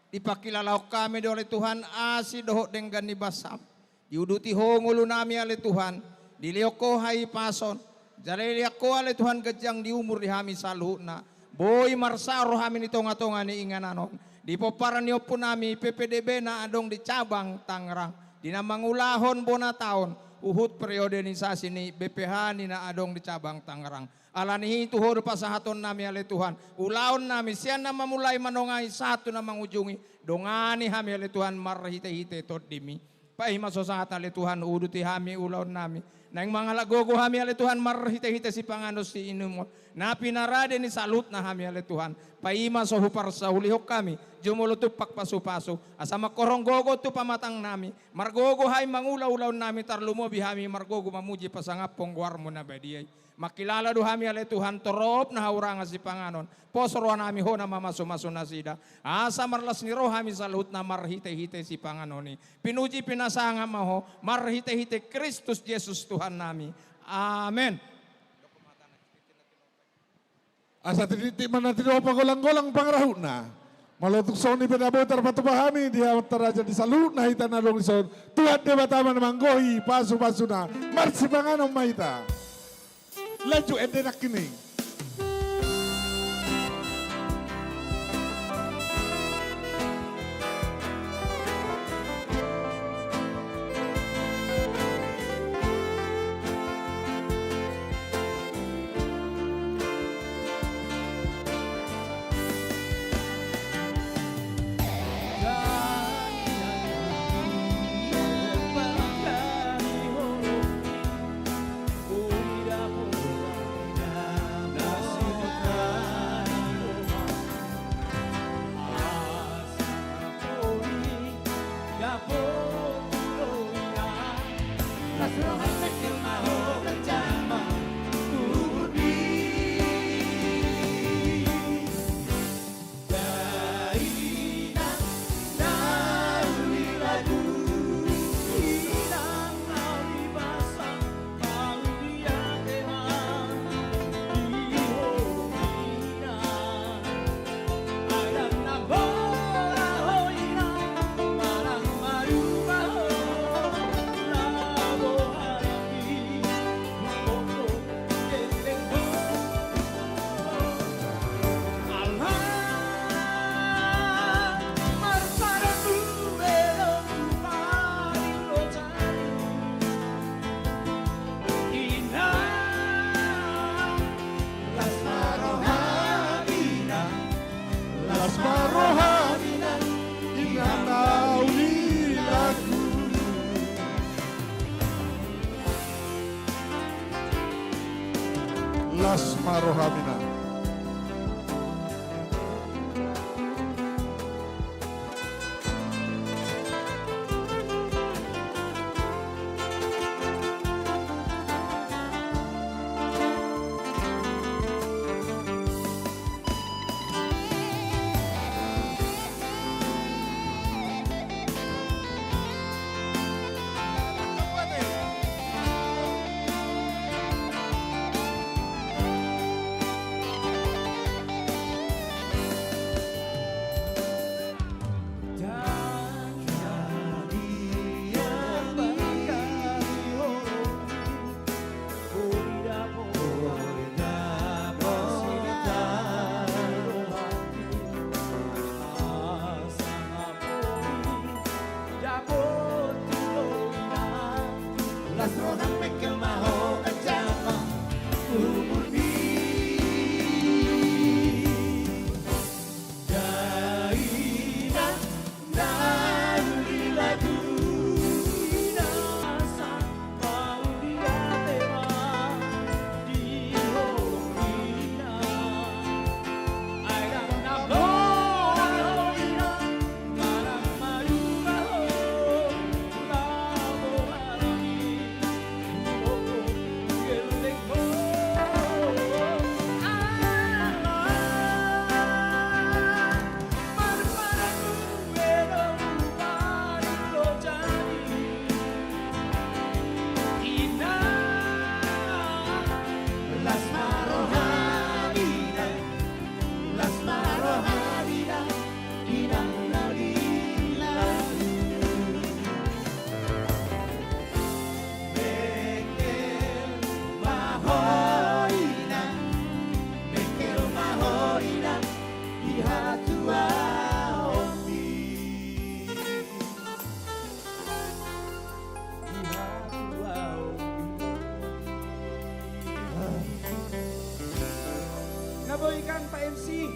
Dipakilalau kami oleh Tuhan asi dohok dengan nibasam. Diuduti hongulu nami oleh Tuhan. Dilioko hai pason. Jaliliako oleh Tuhan gejang di umur di hami saluhna. Boy marsaro hami ni tonga-tonga ni ingananon. Di poparan pun nami PPDB na adong di cabang Tangerang. Di namangulahon bona tahun. Uhud periodenisasi ni BPH ni na adong di cabang Tangerang. Alani itu hor pasahaton nami ale Tuhan. Ulaon nami siya na mamulai manongai satu na mangujungi. Dongani hami ale Tuhan marhite-hite tot dimi. Pahima sosangat ale Tuhan uduti hami ulaon nami. Nang mga lagogo hami ale Tuhan marhite-hite si panganos si inumo. Na pinarade ni salut na hami ale Tuhan. Pahima sohupar sa hulihok kami. Jumulutup pakpasu-pasu. Asama korong gogo tu pamatang nami. Margogo hay mangulaw-ulaw nami tarlumobi hami margogo mamuji pasangapong guarmo na badiyay. Makilala do hami ale Tuhan torop na hauranga si panganon. Posoro nami ho na mamaso-maso na sida. Asa marlas ni roh hami salut na marhite-hite si panganoni. Pinuji pinasanga maho marhite-hite Kristus Jesus Tuhan nami. Amen. Asa tiniti man natin o pagulang-gulang pangrahon na. Malutok sa ni pinabutar patupahami di taraja di salut na hita na long ison. Tuhan di batama na manggohi pasu-pasu na. Marsi panganon mahita. Laju ende nak kini. Lasma rohamina. boykan Pak MC.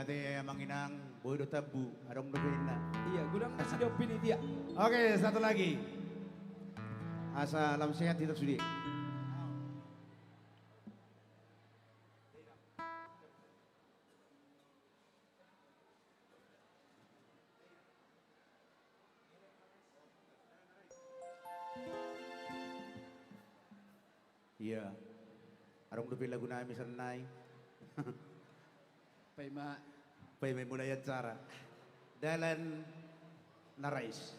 Ate manginang bodo tabu arong nubina. Iya, gudang masih di opini dia. Oke, satu lagi. Asa alam sehat tidak sudi. Iya. Arong dupi lagu na misan nai. Pay may mulai acara. Dalan narais.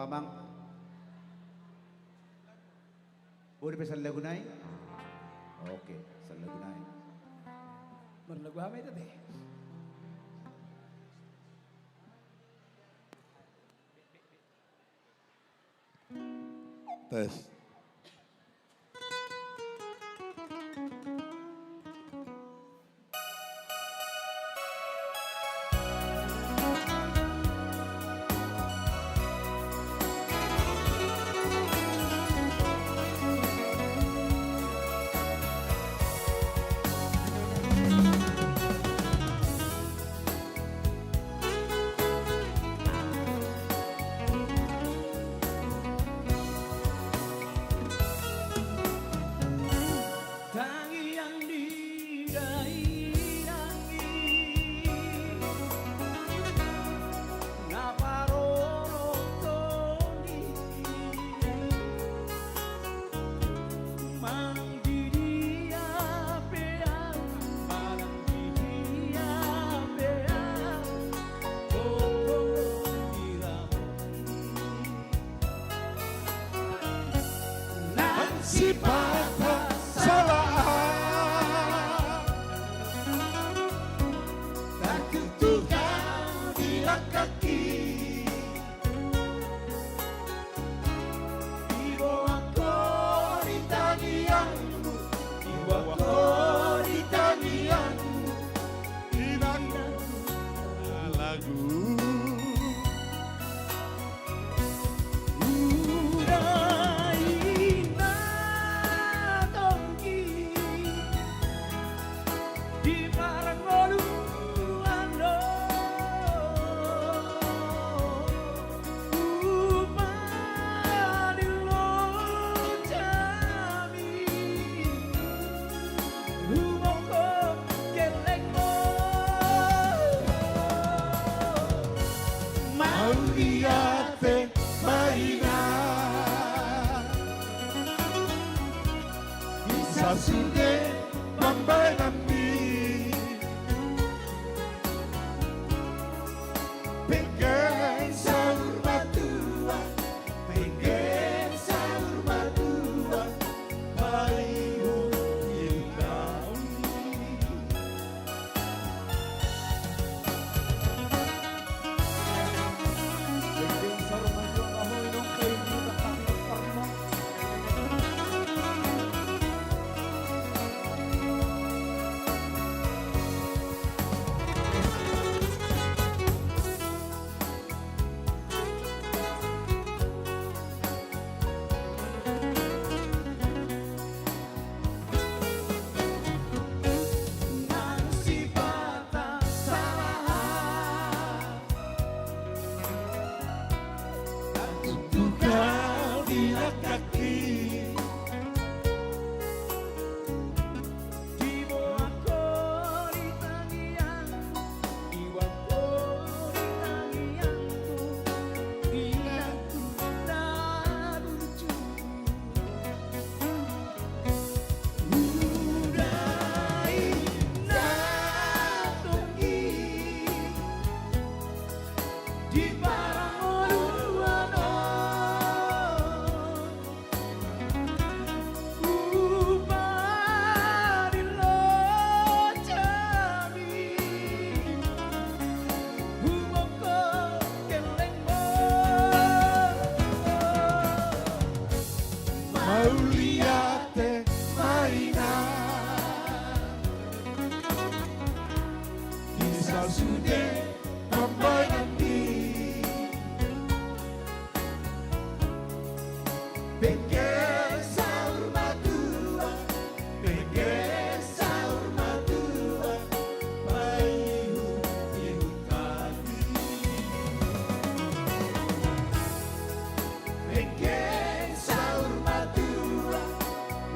Amang. Boleh pesan lagu naik? Oke, pesan lagu naik. Berlagu apa itu teh? Tes. Tangi yang didai-dangi Naparoro toni Mang didia peang Barang didia peang Toko Si patah salah Tak ketukang di kaki Iwa ko di tangianmu Iwa ko di tangianmu lagu Udaina tongki Di Parangoluano Upadilo jami Rumoko kelekmo Mauliate Marina Isa sude Bambay Nambi Pengen sahur batua Pengen sahur batua Bayu Ilauni Si patah salah Tukar bila kaki Iwa ko di tangianmu Iwa ko di tangianmu Ingatku tak lucu Udaina tongki Di Parangoluano Upadilo jami Humoko kelengmo Mauliate Marina Kisah sude Bambay Nambi Pengen sahur batua Pengen sahur batua Bayu ibu tadi Pengen sahur batua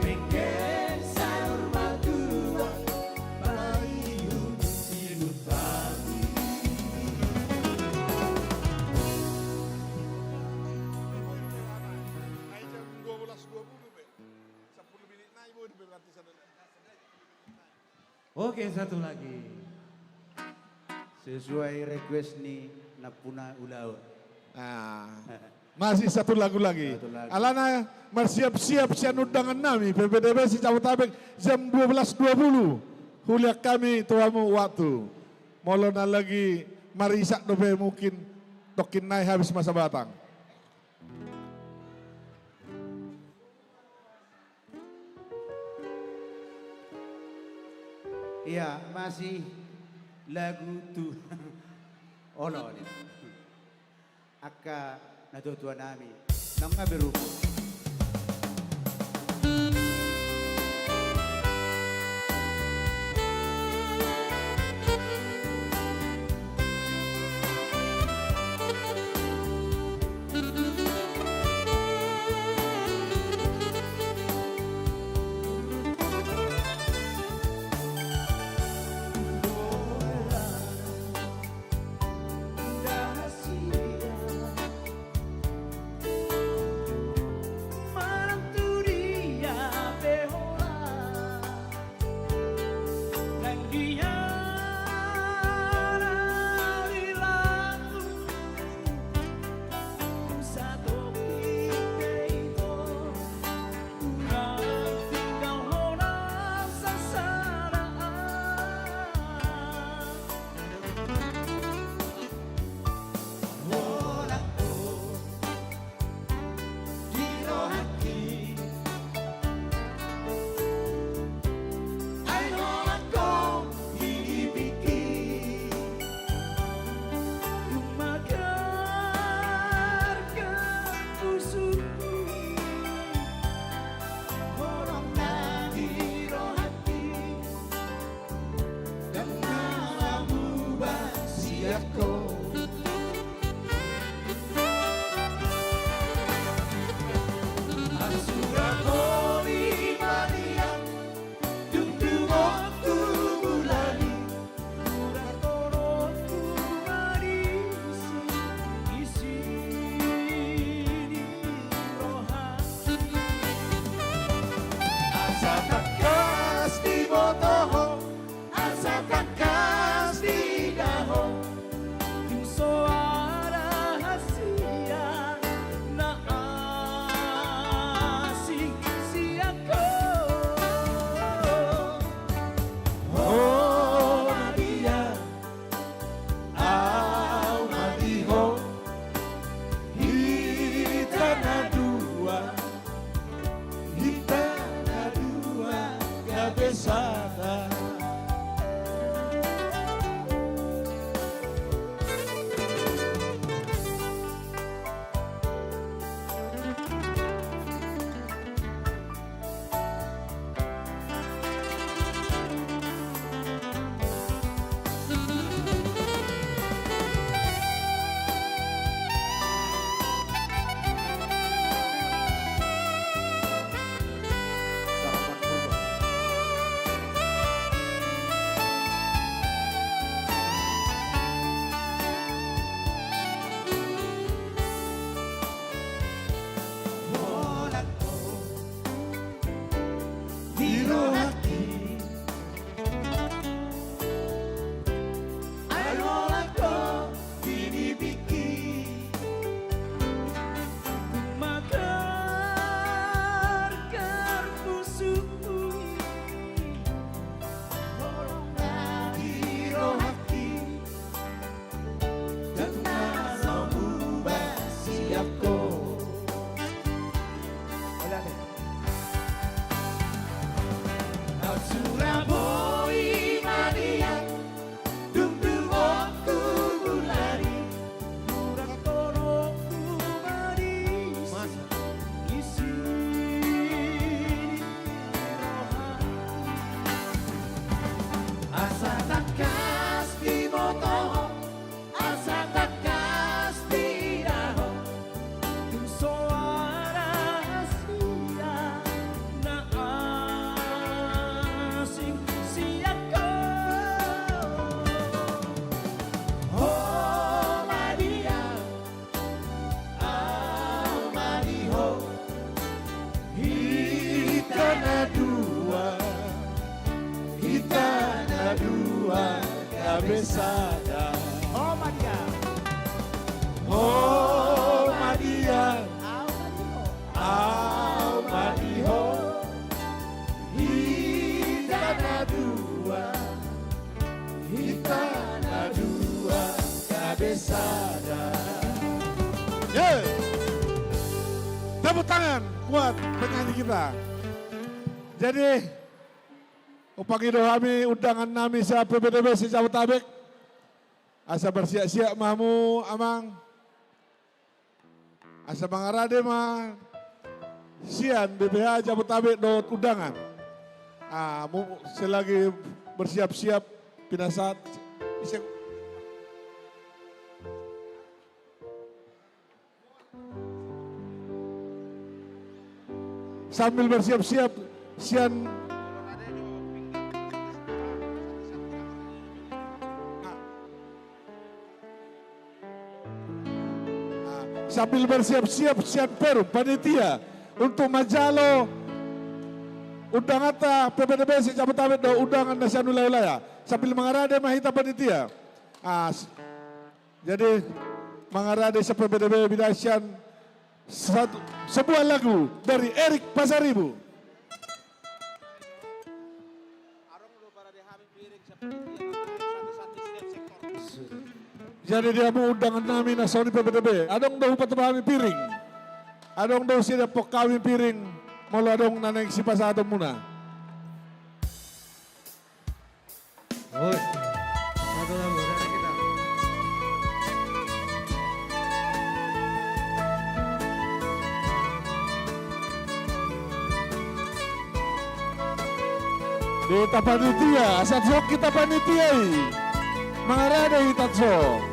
Pengen sahur batua Bayu ibu tadi Oke, satu lagi. Sesuai request nih Napuna Ulau. Nah, Masih satu lagu lagi. Alana bersiap-siap sian undangan nami PPDB si Jabodetabek jam 12.20. Huliak kami tuamu waktu. Molona lagi marisak dobe mungkin tokin naik habis masa batang. Iya, masih lagu tu. Ono ni. Aka natutuan nami. Nang ngabirupo. Besada. Oh Maria, oh Maria, tangan buat penyanyi kita. Jadi, upangido kami undangan nami sa PPDB si Jabotabek. Asa bersiap-siap mamu amang. Asa mangarade mah sian BPH Jabotabek dot undangan. Selagi bersiap-siap pinasat. Sambil bersiap-siap, sian sambil bersiap-siap sian perum panitia untuk majalo undangan PPDB si Jabotabek do undangan nasional wilayah sambil mengarade mahita panitia. Jadi mengarade sa PPDB bidasian sebuah lagu dari Erik Pasaribu. Jadi dia mau undangan nami nasional PPDB. Adong daw patapami piring. Adong daw sila po kawin piring. Mula adong nanay si pasado muna. Hoy, satu lagu dari kita. Kita panitia, asal sok kita panitiai. Mengarade hitatso.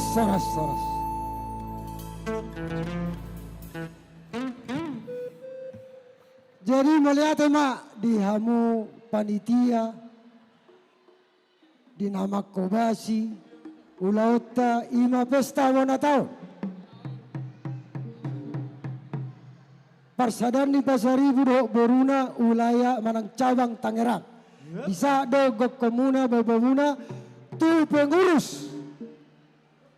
saras. Jadi melihat mak di hamu panitia di nama Kobasi Ulauta ima pesta bona tahun. Parsadan di Pasaribu do Boruna ulaya manang cabang Tangerang. Bisa do gok komuna babamuna tu pengurus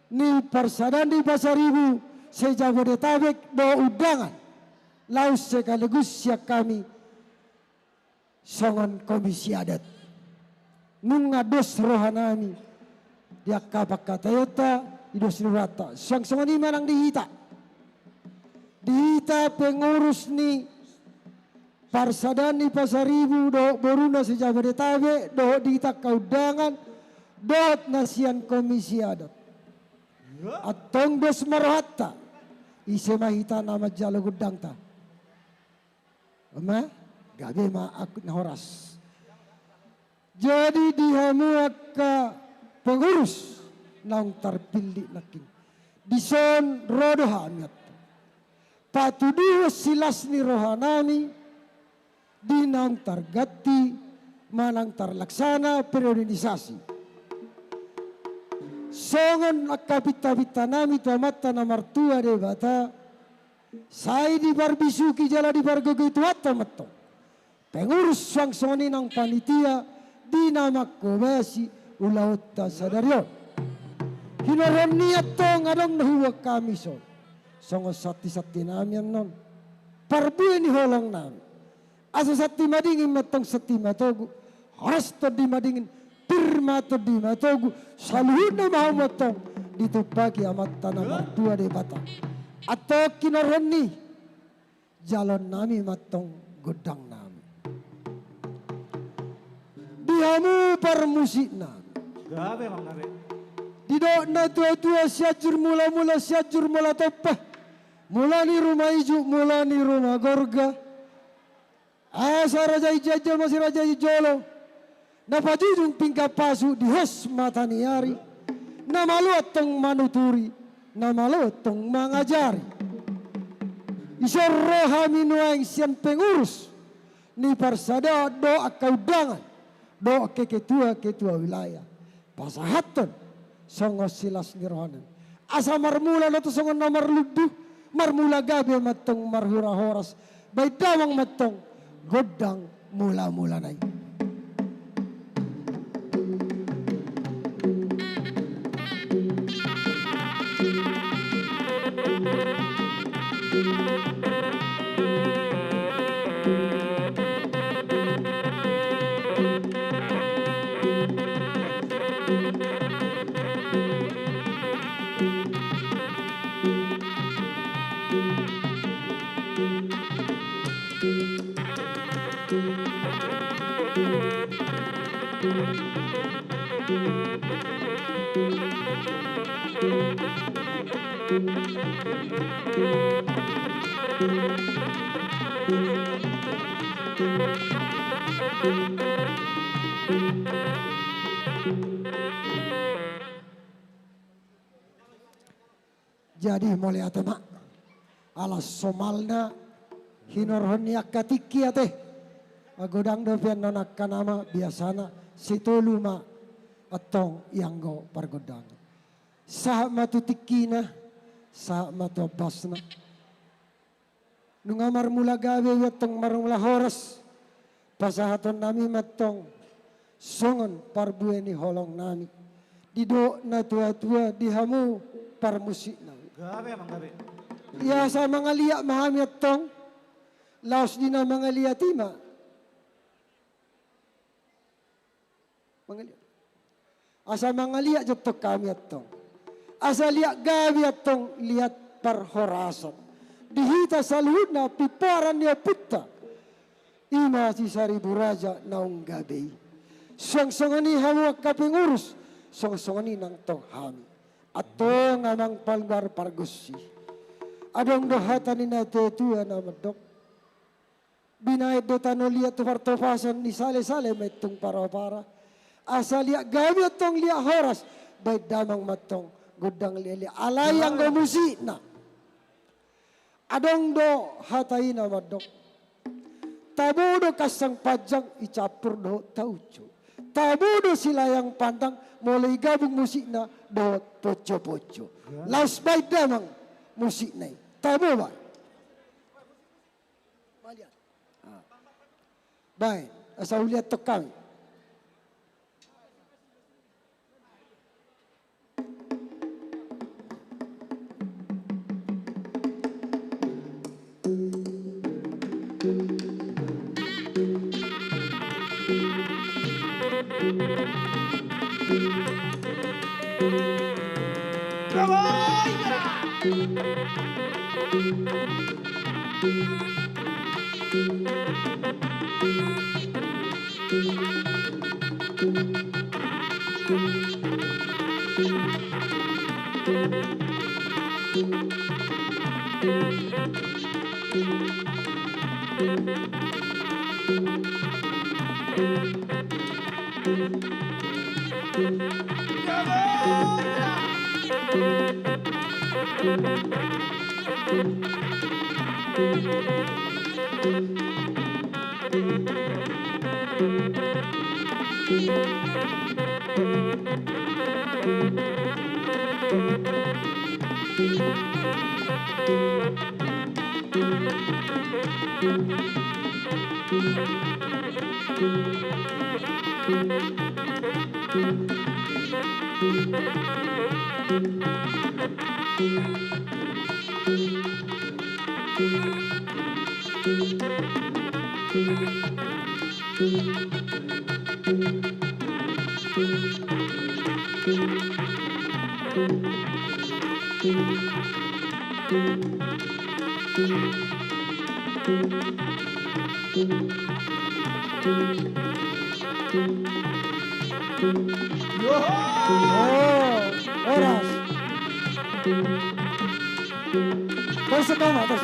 ni Parsadan di Pasaribu sejabodetabek do udangan. Laus sekaligus siap kami songon komisi adat. Nungados rohanami dia kapak katayota idos nurata. Songon ini manang dihita. Dihita pengurus ni Parsadan ni Pasaribu do Boruna sejabodetabek do dihita kaudangan dot nasian komisi adat. Atong dos marhata ise mahita nama jalo gudang ta. Ma gabe ma aku nahoras. Jadi dihamu ka pengurus nang terpilih nakin. Dison rodohanat. Patuduh silas ni rohanami dinang targati manang tarlaksana periodisasi. Songon akapita-pita nami tamata na martua de bata. Saya di barbisuki jala di bargogo itu atau pengurus sangsoni nang panitia di nama Kobasi Ulauta Sadarion. Hinoron niat tong adong nahuwa kami son. Songo sati nami non. Parbu ni holong nami. Asa sati madingin matong sati matogu. Haras to di madingin pirma to di matogu. Saluhun na mau matong ditupaki amat tanah martua de bata. Atau kinaron ni jalon nami matong gudang nami. Dihamu permusik nami. Gabe mang gabe. Didok na tua-tua siajur mula siajur mula topah. Mula ni rumah ijuk, mula ni rumah gorga. Asa raja ijajal masih raja ijolo. Napajujung pingka pasu di hos mataniari. Namalu atong manuturi. Nama lo tong mangajari. Isoro haminuang sian pengurus ni Parsada do akaudangan do ketua wilayah pasahaton songo silas nirohanan asa marmula lo to songo nomor ludu marmula gabe matong marhura horas bay dawang matong godang mula nai. Jadi mulai atema alas somalna hinorhonia katiki ate agodang dovian nonak kanama biasana situluma atong yanggo pargodang sah matutikina sah matobasna nungamar mula gawe watong marmula horas pasahaton nami matong songon parbueni holong nami dido na tua-tua dihamu parmusik nami. Gabe mang gabe. Ya sa mga liya mahami at tong laos din na mga liya tima. Mga liya. Asa mga liya jatok kami at tong. Asa liya gabi at tong liat parhorasan. Dihita sa luhod na piparan niya puta. Ima si Saribu Raja naong gabi. Siyang-sangani hawak kapingurus. Siyang-sangani ng tong hami. Ato nga mang palgar pargusi. Adong dohatan ni natetua na madok. Binayad do tanulia tu partopasan ni sale-sale may tung para-para. Asa liya gabi atong liya horas. Bay damang matong godang lele alayang go musik na. Adong do hatai na madok. Tabudo kasang pajang icapur do tauco. Tabudo sila yang pandang mulai gabung musik na do poco-poco. Last bite damang musik na. Tabu ba? Baik, asal lihat tekang. Oras. Terus kau terus.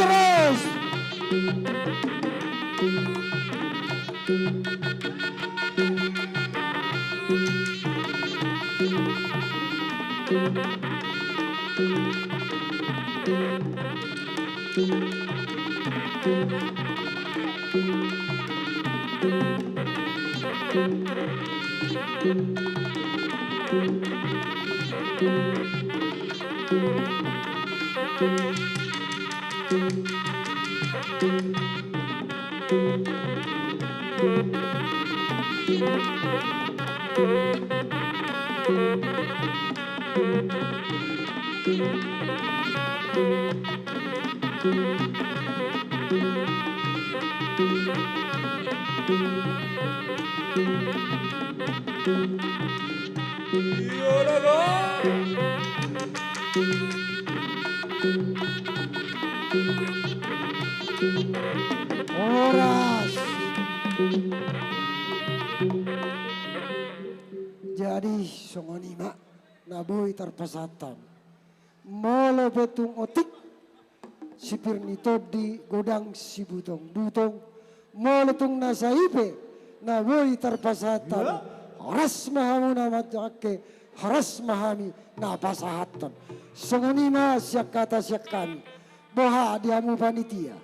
Terus. Oras. Jadi songonima na boy tarpasatan. Molo betung otik sipir nito di godang si butong dutong. Molo tung nasa ipe na boy tarpasatan. Haras mahamu na matjake haras mahami na pasahatan. Songonima siyak kata siyak kami. Boha diamu panitia.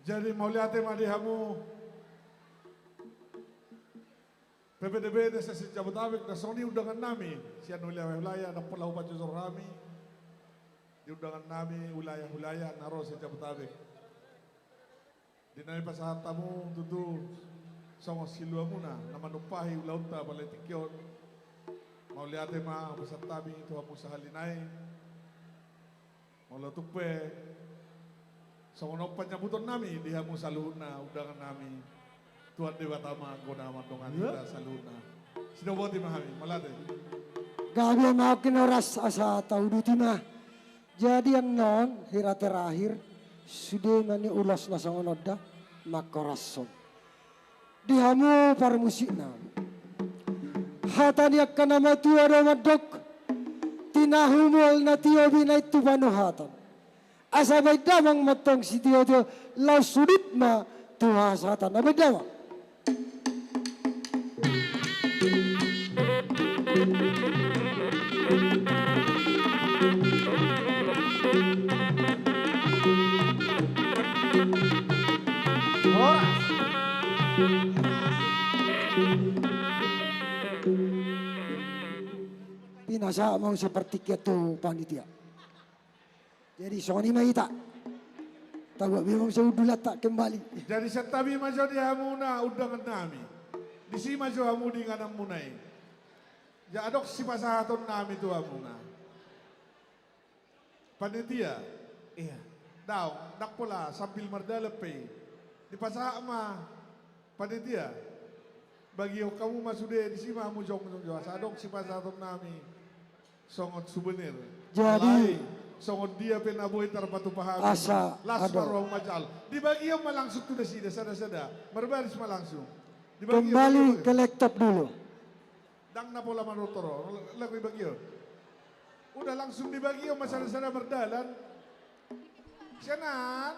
Jadi mauliate madihamu PPDB desa Jabodetabek na soni undangan nami sian wilayah na pulau Pacusor kami di undangan nami wilayah naro sa Jabodetabek di nai pasahat tamu tutu sama silua muna na manupahi ulaunta balai tikyon mauliate ma pasat tabi itu hamu sahalinai maulatukpe sama nopan nyabuton nami di hamu saluna undangan nami Tuhan Dewa Tama guna matongan kita saluna sinoboti mahami malate Gabi makin oras asa tau dutima. Jadi yang non hira terakhir sudah mani ulas nasangonoda makorason. Dihamu para musikna. Hatan yak nama tua ramadok tinahumul na tiyo binay tubano hatan. Asa may damang matong si tiyo lau sudit ma tuha hatan. Abay damang. Pinasa mau seperti itu panitia. Jadi soni mahita. Tahu memang saudulat tak kembali. jadi setabi majo di hamuna undangan nami di si majo hamu di nganam munai ya adok si pasahaton nami tu hamuna panitia iya daw dak pula sambil mardalepe di pasah ma panitia bagi kamu masude di si mamu jong adok si pasahaton nami songot souvenir Jadi songot dia penaboy tarpatu pahami asa lasma ado. roh majal di bagi yang malangsung tu desida sada berbaris malangsung di Kembali ke laptop dulu. dang na pola manutoro lagi bagi udah langsung dibagi yang masada berdalan sianan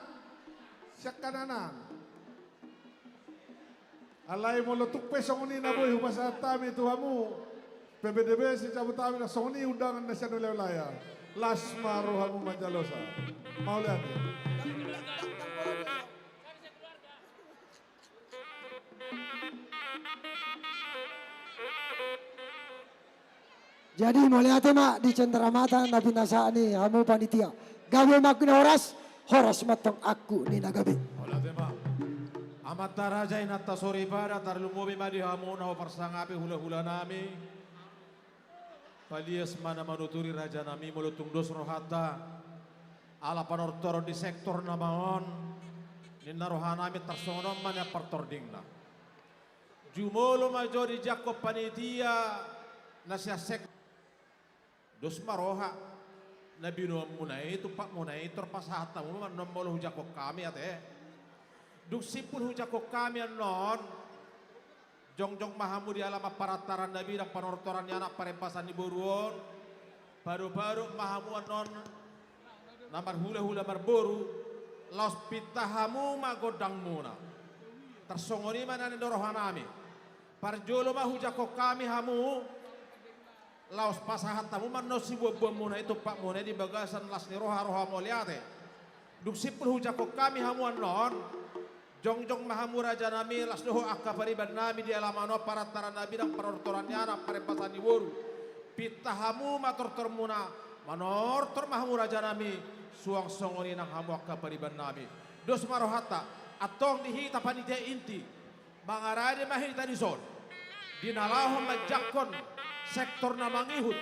siak kananan alay mo lutuk pe songoni na boy hupasa tami tuhamu PPDB si Jabodetabek na songoni undangan na siya nulaya lasma rohamu majalosa mau lihat ya? Jadi melihat mak di cenderamata na pinasaan ni hamu panitia. Gabi makin horas matong aku ni nagabi. Hola tema. Amata raja inata sori pada tarlumubi madi hamuna ho parsangapi hula-hula nami. Palias mana manuturi raja nami mulutung dos rohata. Ala panortoro di sektor namaon. Nina rohanami tarsongon mana partordingna. Jumolo majo di Jakob panitia nasya sektor. Dos maroha nabi no munai tu pak munai terpasahata mo man nomolo hujakok kami ate duk sipul hujakok kami non jongjong mahamu di alama parataran nabi dan panortoran anak parempasan di boruon baru-baru mahamu non namar hula-hula marboru laos pitahamu magodang muna tersongoni mana ni dorohanami parjolo mah hujakok kami hamu laos pasahan tamu man no si buah muna itu pak muna di bagasan las ni roha moliate duk sipul hujako kami hamuan non jongjong mahamu raja nami las doho akka pariban nami di alamano para taran nabi dan parortoran yana parempasan di woru pitahamu mator termuna manortor mahamu raja nami suang songoni nang hamu akka pariban nami dos marohata atong dihita panitia inti mangarade mahita di son dinalaho majakon sektor na mangihut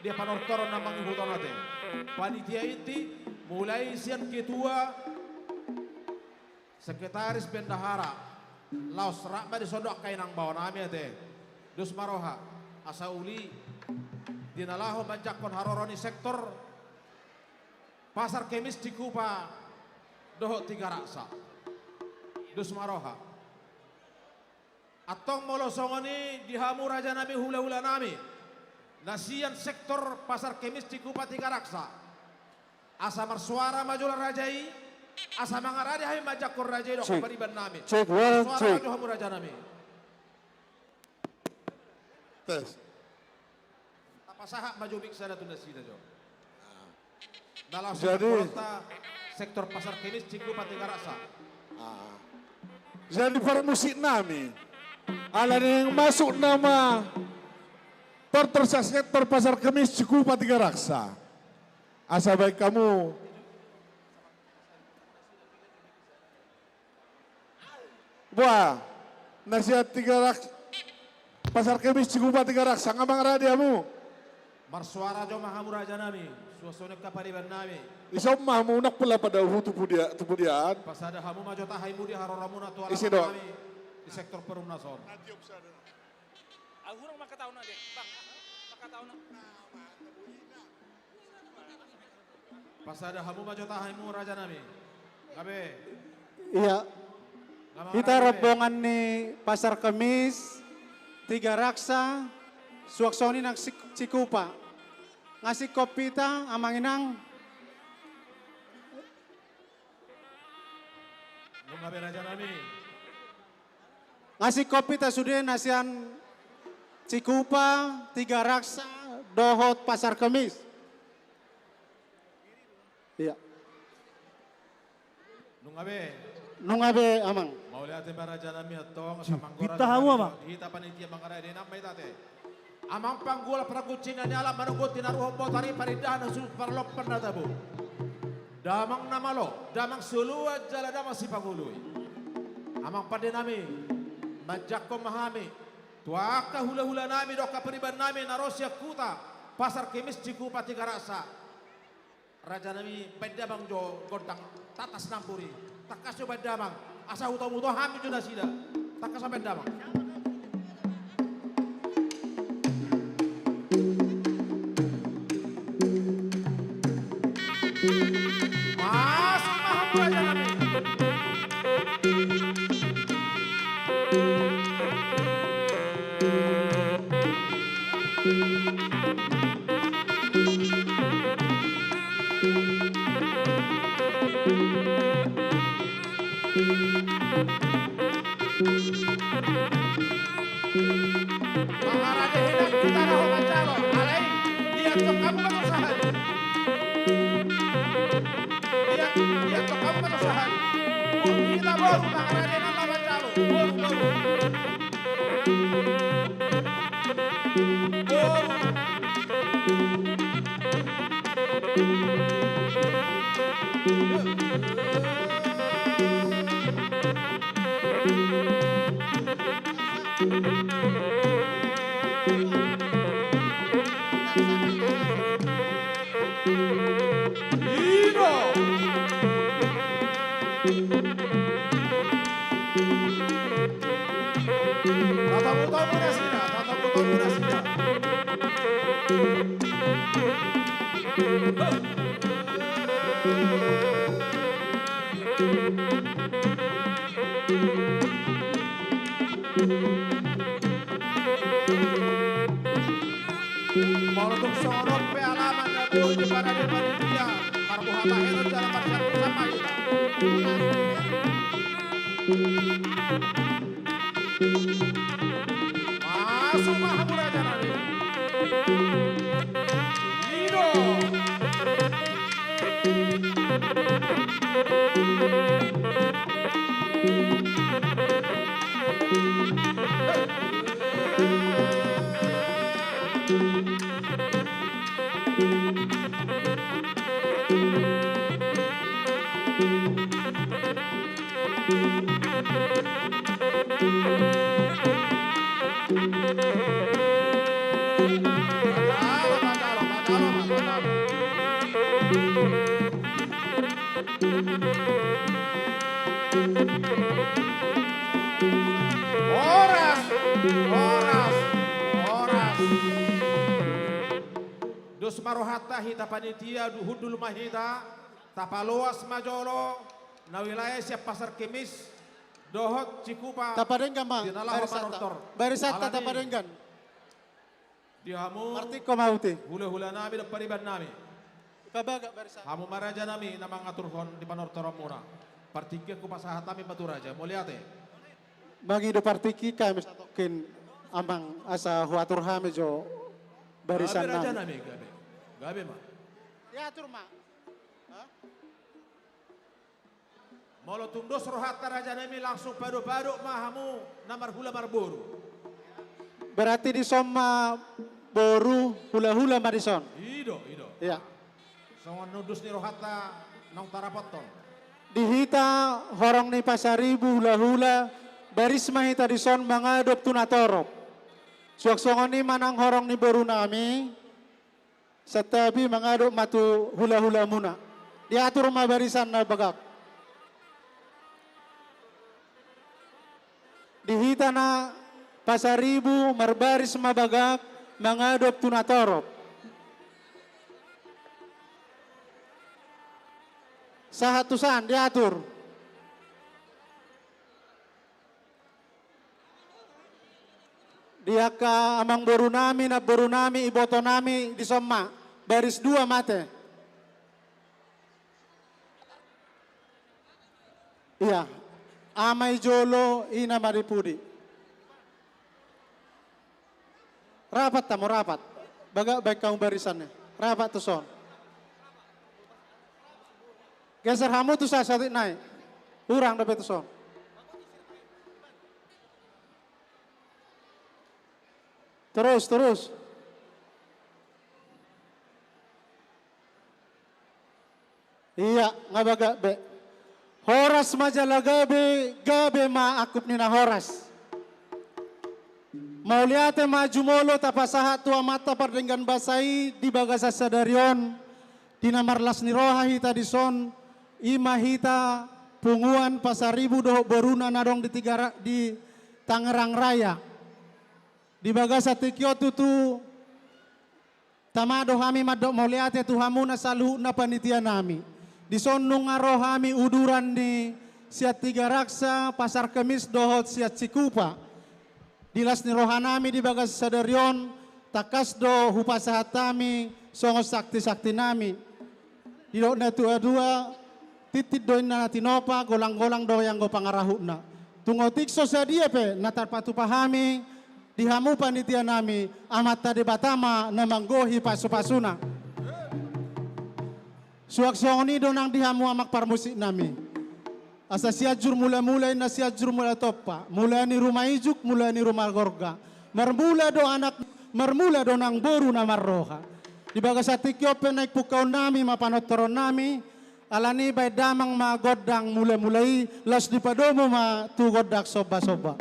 dia panortoron na mangihut natin panitia inti mulai sian ketua sekretaris bendahara laos rakba di sodok kainang bawa nami ate dus maroha asa uli dinalaho manjakon haroroni sektor pasar kemis Cikupa doho 3 raksa dus maroha atong molosongoni dihamu raja nami hula-hula nami nasian sektor pasar kemis Cikupa 3 raksa asa marsuara majulah rajai asa mangaradi hai majakor rajai doho pariban nami suara maju hamu raja nami Tes. apa sahak maju biksa da tunda sida jo dalam Jadi kota sektor pasar kemis Cikupa 3 raksa jadi para musik nami ala yang masuk nama tertersa sektor pasar kemis Cikupa 3 raksa asa baik kamu wah nasihat 3 raksa pasar kemis Cikupa 3 raksa ngamang radiamu marsuara jo mahamu raja nami suasana kapariban nami isom mahmu nak pula pada tupudian pasada hamu majo tahai mudi haroramuna tuala Isi dong. nami di sektor perumnason Ahurang makataon na deh, bang. Makataon na. pasada hamu majo tahai mu raja nami gabe Iya, ngamang kita raja be. rombongan nih Pasar Kemis, 3 raksa, suaksoni ng Cikupa. Ngasih kopi ta, amanginang. Nung gabe raja nami Ngasih kopi ta sudah nasian Cikupa, 3 raksa, dohot Pasar Kemis. Iya, nung gabe nungabe amang. mau lihat raja nami atong sa manggora Kita hamu, Amang. hita panitia mangara de namay tate amang panggula prakucina ni alam manugot tinaruhong botari paridahan su parlok panatabu damang namalo damang suluat jala damang si pangului amang pade nami majako mahami tuaka hula-hula nami doka periban nami narosya kuta pasar kemis Cikupa 3 raksa raja nami pedamang jo godang tatas nampuri takasyo pedamang asa utang-utang hami juna sida takas pedamang masuk mahamu raja nami Maharade hendak kita roh mancaro alai lihat kok kamu berusaha lihat kok kamu berusaha kita baru maharade nama mancaro Tata-tata muna sila. Molotong sorot pe alaman na buhay di para di panitia. Marbuhatahin dalam pasar bersama kita. Masuk mahamu raja nami. Lido. Oras. dos marohata hita panitia duhudul mahita tapaloas majolo na wilayah siap pasar kemis dohot Cikupa Tapadenggan ma. dinalah manortor Barisata tapadenggan. dihamu Martiko mauti. hula-hula nami dan pariban nami Kabaga barisata. hamu maraja nami na mangatur hon di panortor muna partikya ku pasahatami paturaja muliate Bagi do partiki kami satokin amang asa huatur hamejo barisan gabe raja nami. nami gabe ma Ya atur ma. Molo tundos rohata raja nami langsung padu-padu mahamu namar hula marburu. Berarti di Soma boru hula-hula Madison. Ido. Ya. Songon nudus ni rohata nong tarapoton. Dihita horong ni pasaribu hula-hula baris mahita di son mangadop tunatorop. Suak-songon ni manang horong ni boru nami. Setabi mangadop matu hula-hula muna. Diatur ma barisan na bagak. Dihita na pasaribu marbaris mabagak mangadop tunatorop. Sahatusan diatur. Dia ka amang boru nami na boru nami iboto nami di somma baris 2 mate. Iya. Amai jolo ina maripudi. Rapat tamu rapat. Baik kamu barisannya. Rapat tuh son. Geser hamu tuh saya satik naik. Urang dapat tuh son. Terus. Iya, ngabaga be. Horas majalah gabe ma akup nina horas. Mau lihat maju molo tapasahat tua mata pardenggan basai di bagasa sadarion. Tina marlas ni roha hita di son. Ima hita punguan pasaribu doh boruna narong di Tangerang Raya. Di bagasa tikyo tutu tamado hami madok mau lihat tuhamuna salu na panitia nami. Di sonung arohami uduran di siat 3 raksa pasar kemis dohot siat Cikupa. Dilas ni rohanami di bagas sadarion takas do hupasahatami songos sakti nami. Di do na tua titit doin na natinopa golang-golang do yang go pangarahuna. Tungo tikso sa dia pe natarpatu pahami dihamu panitia nami amat tadi batama na manggohi pasu-pasuna. Suak-suak do nang dihamu amak parmusik nami. Asa siajur mula-mula na siajur mula topa. Mula ni rumah ijuk, mula ni rumah gorga. Marmula do nang boru na marroha. Di bagas atikyo pe naik pukau nami mapanotoron nami. Alani bay damang magodang mula-mulai. Las di padomo ma tu godak soba-soba.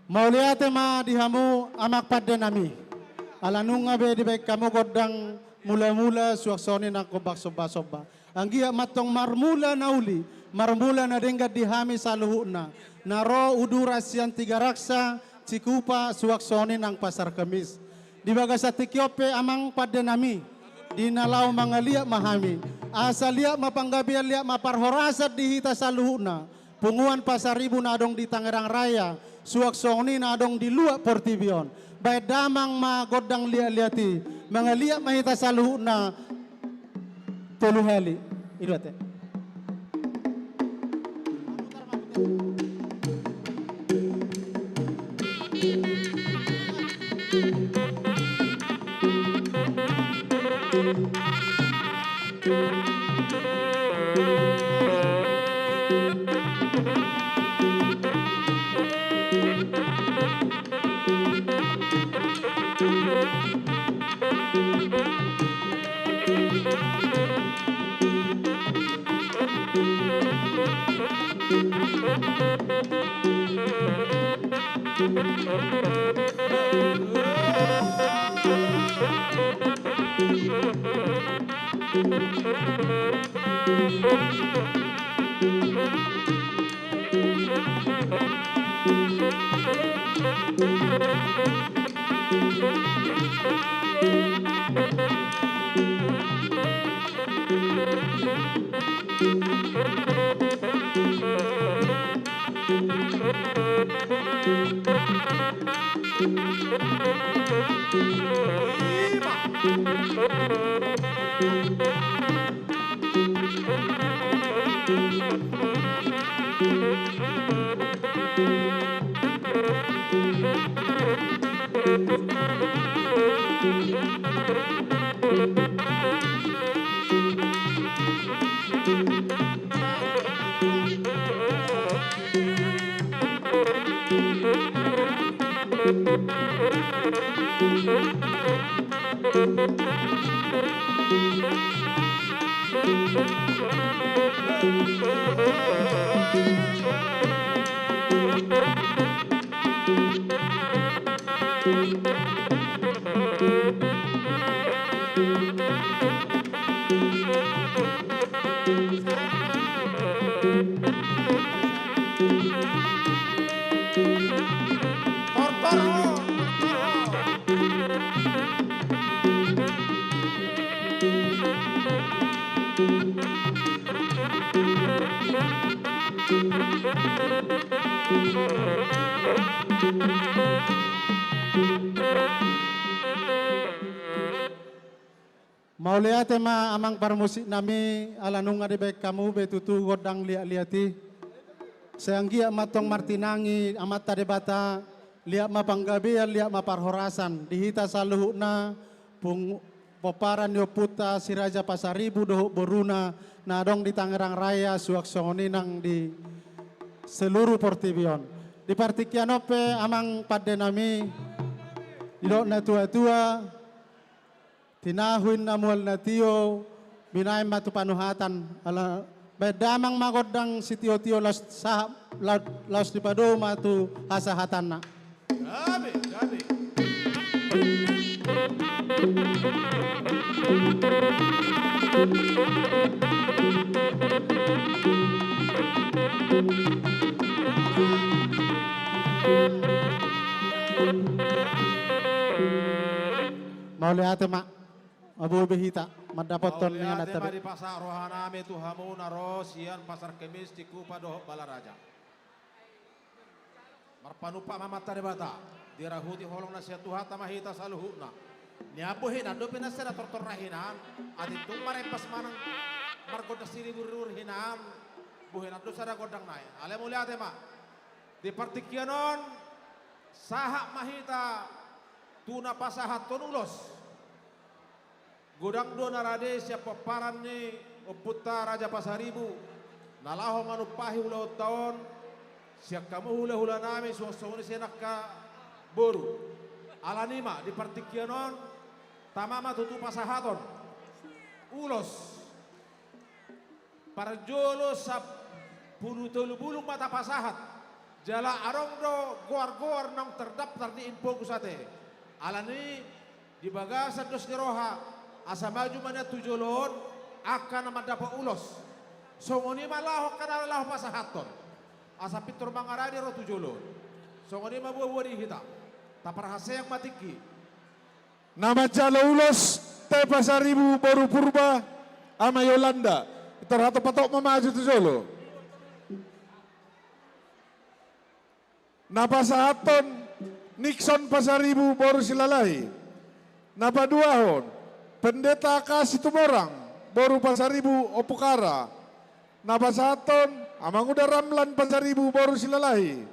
Mau lihat ma dihamu amak pada nami. Alanung ngabe di baik kamu godang mula-mula suaksoni nak kobak soba-soba. Anggia matong marmula nauli, marmula na denggat dihami saluhuna. Naro udura sian 3 raksa, Cikupa suaksoni nang pasar kemis. Di bagasa tikyope amang pada nami. Di nalau mangalia mahami. Asal liak mapanggabian liak maparhorasat dihita saluhuna. Punguan pasaribu nadong di Tangerang Raya. Suaksoni nadong di luak Portibion. Baik damang ma godang liat-liati. Mangaliak mahita saluhuna. Telu heli. Iluate. Maulia tema amang parmusik nami alanung ade baik kamu betutu godang liati. Seanggia matong martinangi amat tade bata liat ma panggabean liat ma parhorasan dihita saluhuna pung poparan yoputa siraja pasaribu dohok boruna nadong di Tangerang Raya suak songoninang di seluruh Portibion. Di partikianope amang padenami didok na tua-tua tinahuin namual na tiyo, binaim matu panuhatan, ala bedamang magodang si tiyo-tiyo las di pado matu hasahatan na. Gabi, gabi. Mau lihat mak, abu behita, madapoton Maulia dengan tema atabe. di pasar rohaname tu hamu naro sian pasar kemis di kupa dohok balaraja. Marpanupa mamata debata. Dirahuti holong na siya tuhata mahita saluhuna. Niabuhin ando pinasera tortor rahinan. Aditung marepas manang margoda siri burur hinan. Buhin ando sada godang nai. Ale mulia tema. Di partikianon sahak mahita tuna pasahat tonulos. Godang do narade siapa paran ni oputa raja pasaribu. Nalaho manupahi ulau tahun. Siap kamu hula-hula nami suasana senak ka boru. Alanima di partikianon tamama tutu pasahaton. Ulos. Parjolo sab bulu mata pasahat. Jala arong do goar-goar nang terdaftar di info kusate. Alani di bagasan dos roha asa maju mana tujolon akan dapat ulos. Songoni malaho kana laho pasahaton. Asa pitur mangaradi ro tujolon. Songoni mabuah di hita. Tapar hasayang matiki. Nama jalo ulos te pasaribu baru purba ama Yolanda. Terhato patok memaju tu jolo. Napa sahaton Nixon pasaribu baru silalai. Napa duahon pendeta kasih tumorang baru pasaribu opukara. Napa sahaton amang udah ramlan pasaribu baru silalai.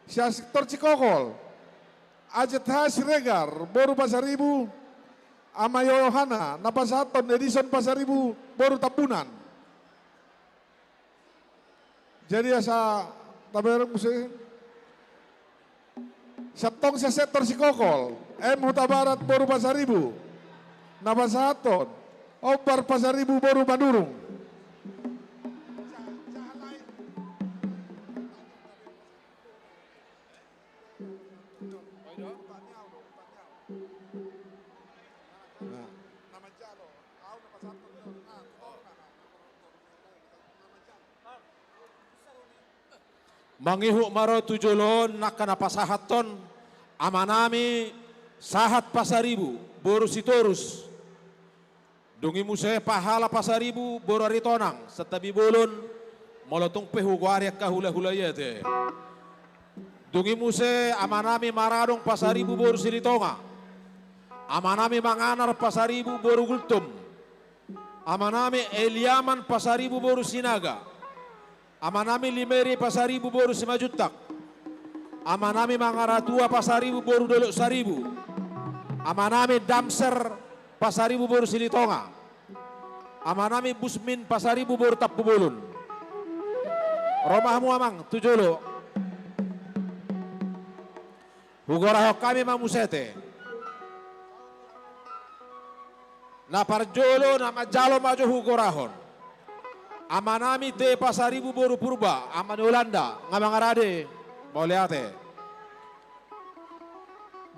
Sia sektor Cikokol. Ajet Hasiregar baru pasaribu ama Yohana napa sahaton Edison pasaribu baru tapunan. Jadi asa taberang musim Satong sa sektor Sikokol, Huta Barat baru pasaribu, Nabasaton, Obar pasaribu baru Bandurung. Mangihu maro tujolon nakana pasahaton amanami sahat pasaribu boru sitorus. Dungi muse pahala pasaribu boru aritonang setabi bolon molotung pehu guariak kahula-hula yete. Dungi muse amanami maradong pasaribu boru silitonga. Amanami manganar pasaribu boru gultum. Amanami Eliaman pasaribu boru sinaga. Amanami Limeri pasaribu boru simajutak. Amanami Mangaratua pasaribu boru dolok saribu. Amanami Damser pasaribu boru silitonga. Amanami Busmin pasaribu boru tapubulun. Romahmu amang tujolo. Hugorahok kami mamusete. Na parjolo na majalo majo hugorahon. Amanami te pasaribu boru purba, amani Ulanda, ngamangarade, mauliate.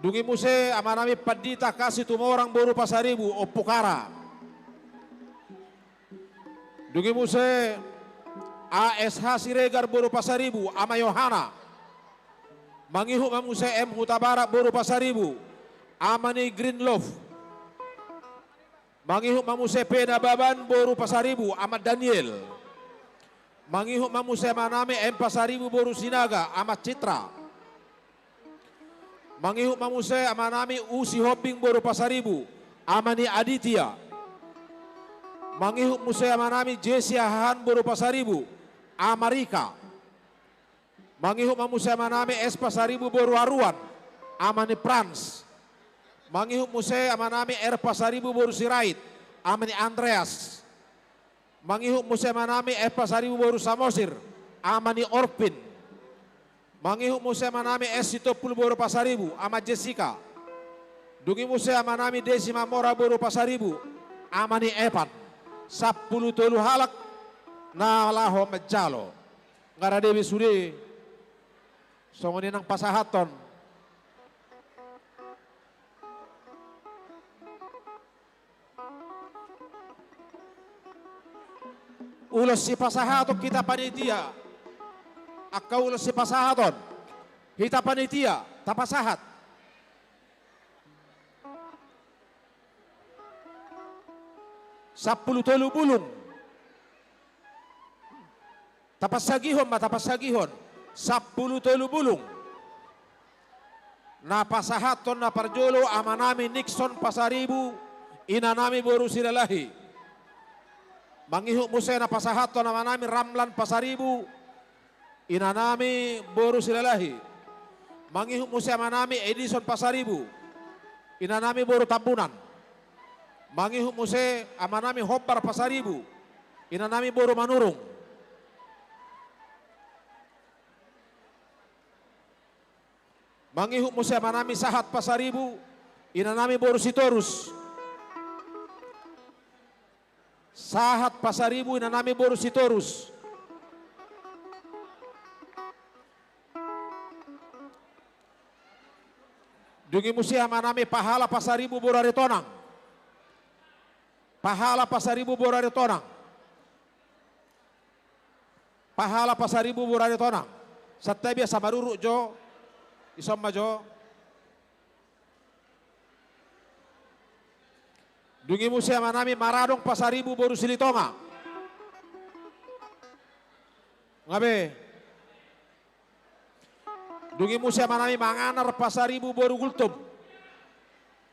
Dungi muse amanami padita kasih tumorang boru pasaribu, opukara. Dungi muse ASH Siregar boru pasaribu, ama Yohana. Mangihu mamuse M Hutabara boru pasaribu, amani Green Love. Mangihu mamuse pena baban boru pasaribu amat Daniel. Mangihu mamuse maname em pasaribu boru sinaga amat Citra. Mangihu mamuse amanami usi hopping boru pasaribu amani Aditya. Mangihu muse amanami Jesi Ahan boru pasaribu Amarika. Mangihu mamuse amanami es pasaribu boru Aruan amani Prans. Mangihu muse amanami pasaribu boru Sirait amani Andreas. Mangihu muse amanami pasaribu boru Samosir amani Orpin. Mangihu muse amanami Sitopul boru pasaribu ama Jessica. Dungi muse amanami Desi Mamora boru pasaribu amani Epan. 10 halak na laho majalo. Ngaradewi sudi songoni nang pasahaton. Ulos si pasahaton kita panitia. Akka ulos si pasahaton. Kita panitia, tapasahat. Sapuluh telu bulung. Tapasagihon matapasagihon. 10 telu bulung. Na pasahaton na parjolo amanami Nixon pasaribu. Inanami boru silalahi. Mangihu muse na pasahaton na manami Ramlan pasaribu. Inanami boru silalahi. Mangihu muse manami Edison pasaribu. Inanami boru tambunan. Mangihu muse amanami Hobbar pasaribu. Inanami boru manurung. Mangihu muse amanami Sahat pasaribu. Inanami boru sitorus. Sahat pasaribu inanami boru sitorus. Dungi musia manami pahala pasaribu boru aritonang. Pahala pasaribu boru aritonang. Pahala pasaribu boru aritonang. Satya biasa maruruk jo. Isom jo. Dungi musia manami Maradong pasaribu boru silitonga. Ngabe. Dungi musia manami Manganar pasaribu boru gultum.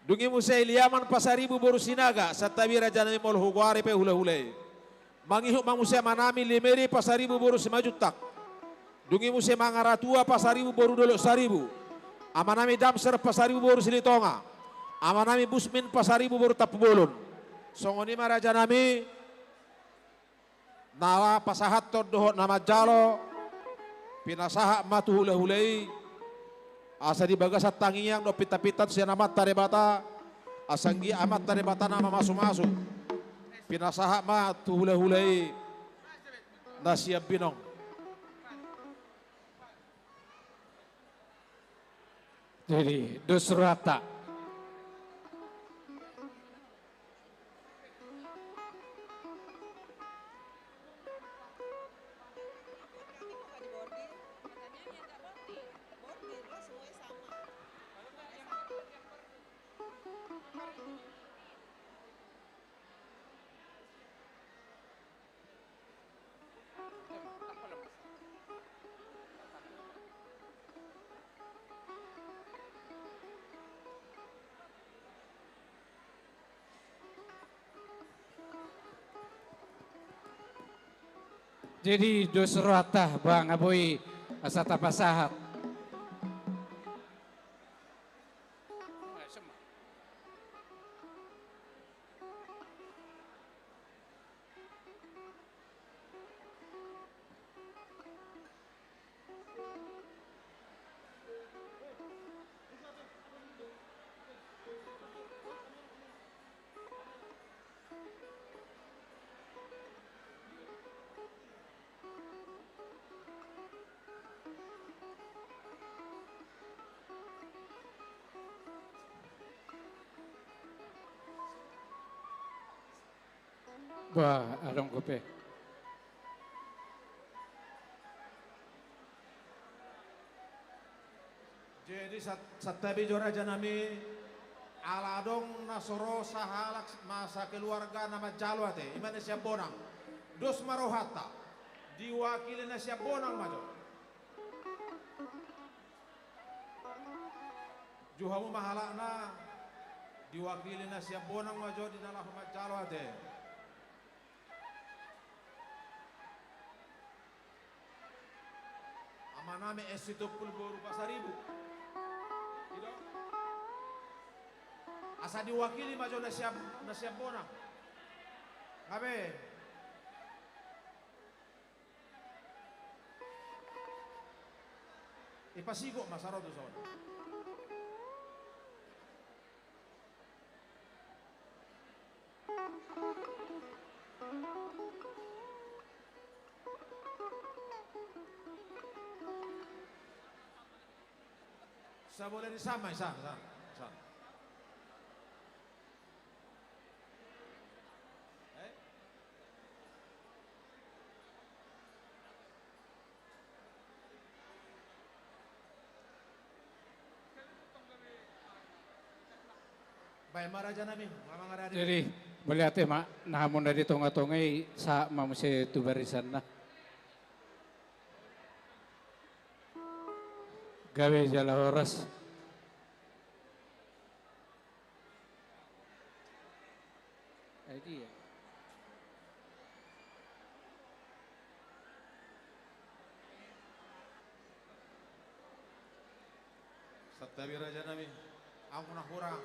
Dungi musia Iliaman pasaribu boru sinaga. Satabi rajanami mol huguari pe hule-hule. Mangihu mamusia manami Limeri pasaribu boru simajutak. Dungi musia Mangaratua pasaribu boru dolok saribu. Amanami Damser pasaribu boru silitonga. Amanami Busmin pasaribu boru tapubolon. Songoni maraja nami nala pasahat dohot nama jalo pinasaha matu hule-hulei asa di bagasat tangiyang do pita-pitat siya namat tarebata asanggi amat tarebata nama masu-masu pinasaha matu hule-hulei nasiab binong. Jadi Dusrata Jadi dosrata bang aboy asa tapasahat. Wah, adong kope. Jadi satabi joraja nami aladong nasoro sahalak masa keluarga nama jalwate imane siap bonang dos marohata diwakili na siap bonang majo juhamu mahalakna diwakili na siap bonang majo di dalam jalwate. Amaname esito pulboru pasaribu. Gitu. Asa diwakili majo na siap bonang. Ngabe? Ipasigo masarod to son. Sa boleh disama, sa. Baik maraja nami, mamang arari. Jadi melihat mak namun dari tonga-tongai sa mamusia tu barisan na. Gawe jala horas. Idea. Satabi raja nami, aku nak kurang.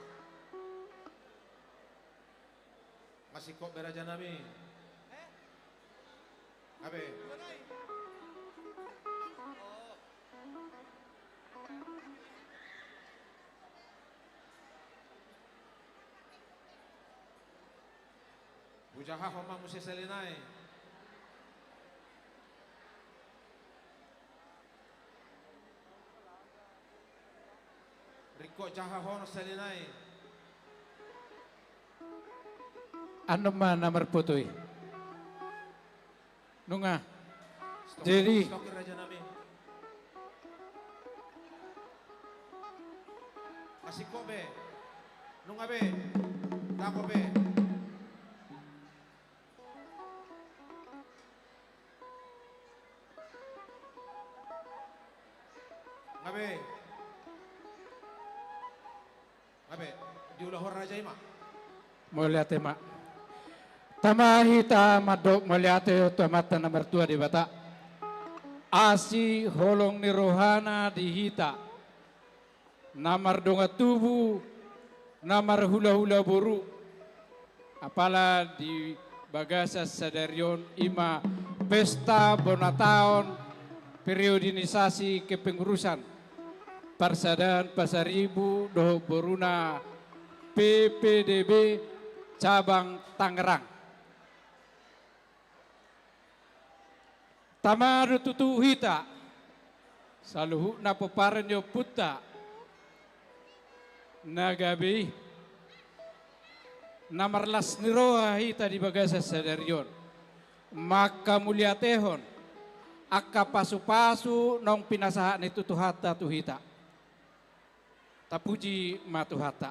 Masih kok beraja nami. Abe. Bujaha homang musi selinai. Riko jaha hono selinai. Ano man namar putoy. Nunga. Jadi Stokir raja nami. Masih kok be. Nunga be. Dako be. Ngabe. Ngabe. Diulahor raja ima. melihat mak. Tamahita madok melihat mata nomor 2 di bata. Asi holong ni rohana di hita. Namar donga tubuh, namar hula-hula boru. Apala di bagasa sadarion ima pesta bonataon periodisasi kepengurusan Parsadan Pasaribu Doho Boruna PPDB cabang Tangerang. Tamaru tutu hita saluhu na peparenyo puta nagabi namarlas niroha hita di bagasa sadarion maka mulia tehon akka pasu-pasu nong pinasahan itu tuhata tuhita tapuji matuhata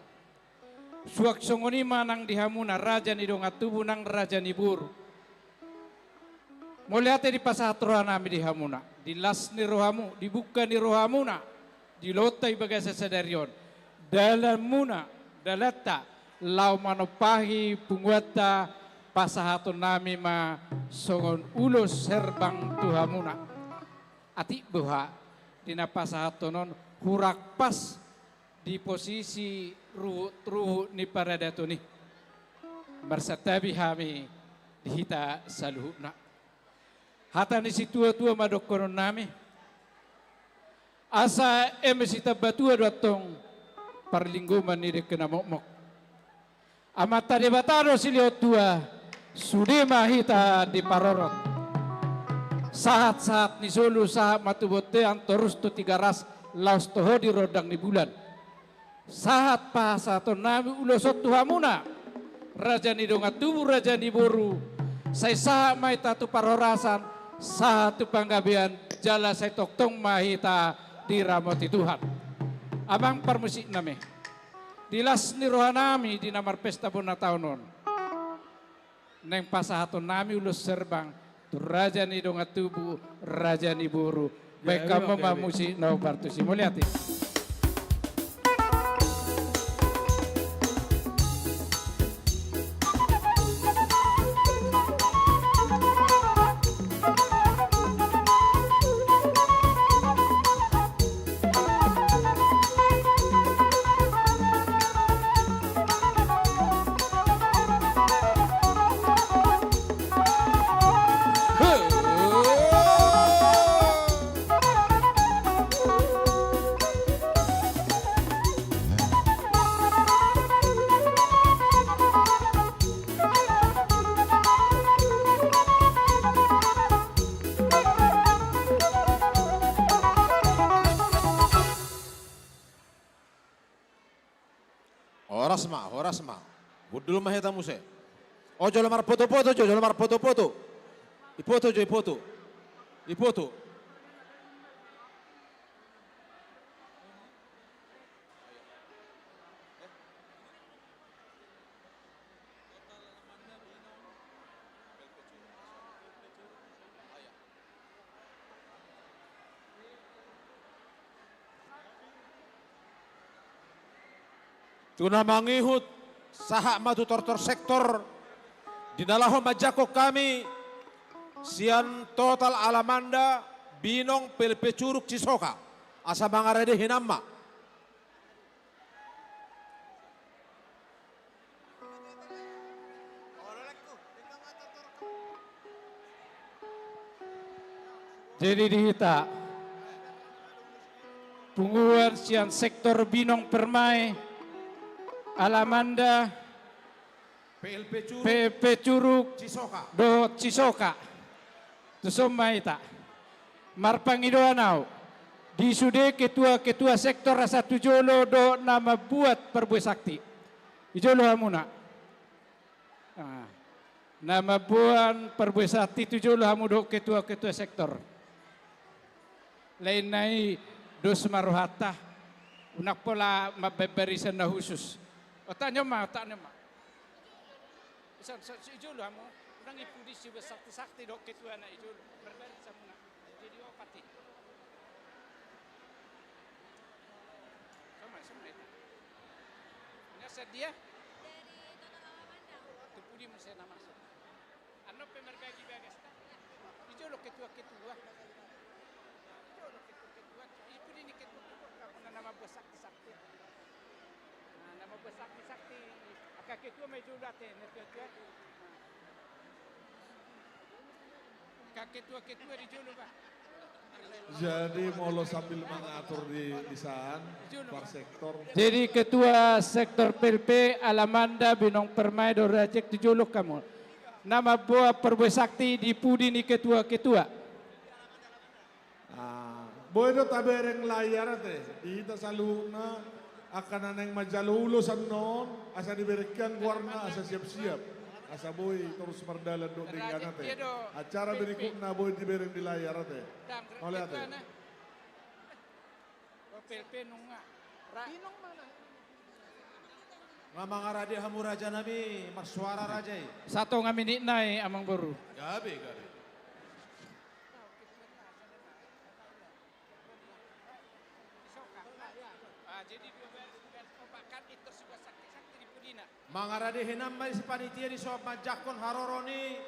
suak songoni manang dihamuna raja ni dong atubu nang raja ni buru melihat di pasatro nami dihamuna dilas ni rohamu dibuka ni rohamuna dilotai bagasa sadarion dalam muna dalata lau manopahi punguata pasahaton nami ma songon ulos serbang tuhamuna. Ati buha dina pasahatonon hurak pas di posisi ruhu ni paradato ni. Bersatabi kami dihita saluhna. Hata ni si tua-tua madokonon nami. Asa emesita batua datong parlingguman ni dekena mokmok. Amata debataro silio tua sudema hita di parorot. Saat-saat ni solo saat matubotean terus tu tiga ras laos toho di rodang ni bulan. Saat pasaton nami ulosot tuhamuna. Raja ni donga tubuh raja ni boru. Saya saat mai tatu parorasan satu panggabian jala saya toktong mahita di ramoti Tuhan. Abang permusik nami. Dilas ni rohanami di namar pesta bona tahunon. Neng pasahaton nami ulus serbang. Tu raja ni donga tubuh, raja ni boru. Baik kamu mamusi no bartusi. Muliati. Horasma. Budul maheta muse. Ojo lemar foto-foto, jo lemar foto-foto. Ipoto. Tuna mangihut sahak madu tortor sektor dinalaho majako kami sian total alamanda binong pelpe curug cisoka asa mangarede hinamma. Jadi dihita punguan sian sektor binong permai Alamanda PLP Curug Cisoka Tusoma ita Marpangidoanau di sude ketua sektor rasa tujolo do nama buat perbuat sakti ijolo hamuna nama buat perbuat sakti tujolo hamu do ketua sektor lain nai dos maruhata unak pola mabeberisan na khusus. Tanya ma. Ijolo mo, nang ipudi si sakti dok ketua na ijolo. Berbalik sa muna. Jadi opati. Sama itu. Nasa dia? Tupudi mo siya nama. Ano pemerkagi bagas ta? Ijolo ketua. Ijolo ketua. Ipudi ni ketua. Ako na nama buat sakti. Nama bersakti-sakti akan ketua mejulate ketua ketua di julu Pak. Jadi molo sambil mengatur di sana per sektor. Jadi ketua sektor PLP Alamanda Binong Permai do Rajek di julu kamu. Nama buah perbuat sakti di pudi ni ketua. Boedo tabereng layar teh, kita saluna akan aneng majalulusan non, asa diberikan warna, asa siap-siap, asa boy terus berdalan do dengan teh. Acara berikutnya boy dibereng di layar teh. Mau lihat teh. PLP nunga. Binong mana? Ngamang arade hamu raja nami, marsuara rajai. Satu ngaminit nai amang baru. Gabe. Jadi dua obakan itu sebuah sakti di Pudina. Mangarade hinamay si panitia di sob majakon haroroni.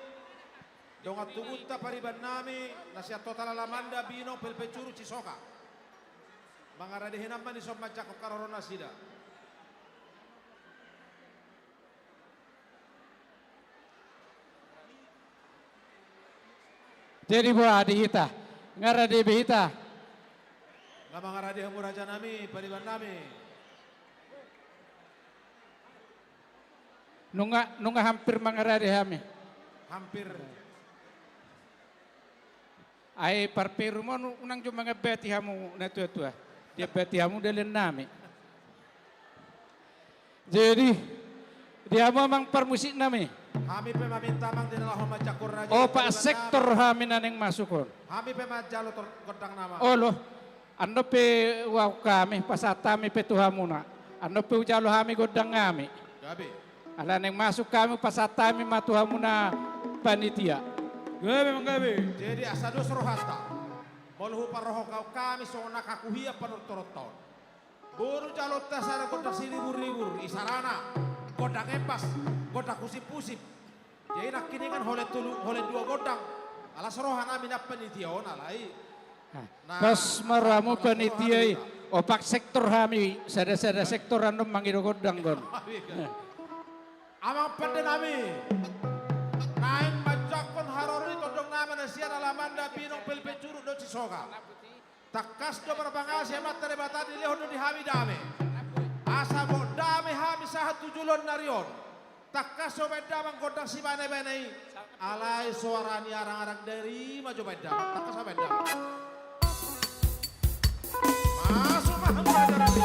Dongat tubutta pariban nami nasihat total alamanda bino pelpecuru cisoka. Mangarade hinamay di sob majakon karorona sida. Jadi buah di hita, ngarade behita. Nga mangarade hamuraja nami pariban nami. Nunga hampir mangarade hami. Hampir. Ai parperu mo unang cuma ngebeti hamu na tua-tua. Dia beti hamu dalen nami. Jadi dia memang permusik nami. Hami pe maminta mang dinalah majakur raja. Oh pak sektor hami naneng masukon. Hami pe majalo godang nama. Oh loh, ando pe wow kami pasatami pe tuhamuna. Ando pe ujalo hami godang kami. Gabi. Ala neng masuk kami pasatami matuhamuna panitia. Gabi mang gabi. Jadi asadus rohata. Molhu paroho kau kami sona kakuhia panurtoroton. Buru jalo tasara godang silibur-libur isarana. Godang empas, godang kusip-pusip. Jadi nak kini kan oleh dua godang. Alas rohan amin apa panitia on alai. Pas maramu panitia opak sektor kami, sada sektor random mangido godang gon. Amang pada nami. Nain majakon harori todong nama nasian alamanda binong pelpecuru do cisoka. Takas do berbangasi amat terebatan di lehon di hami dame. Asa bo dame hami sahat tujulon narion. Takas so beda manggodang si bane-bane. Alai suarani arang-arang dari maju beda. Takas so beda. Masuk maham beda nabi.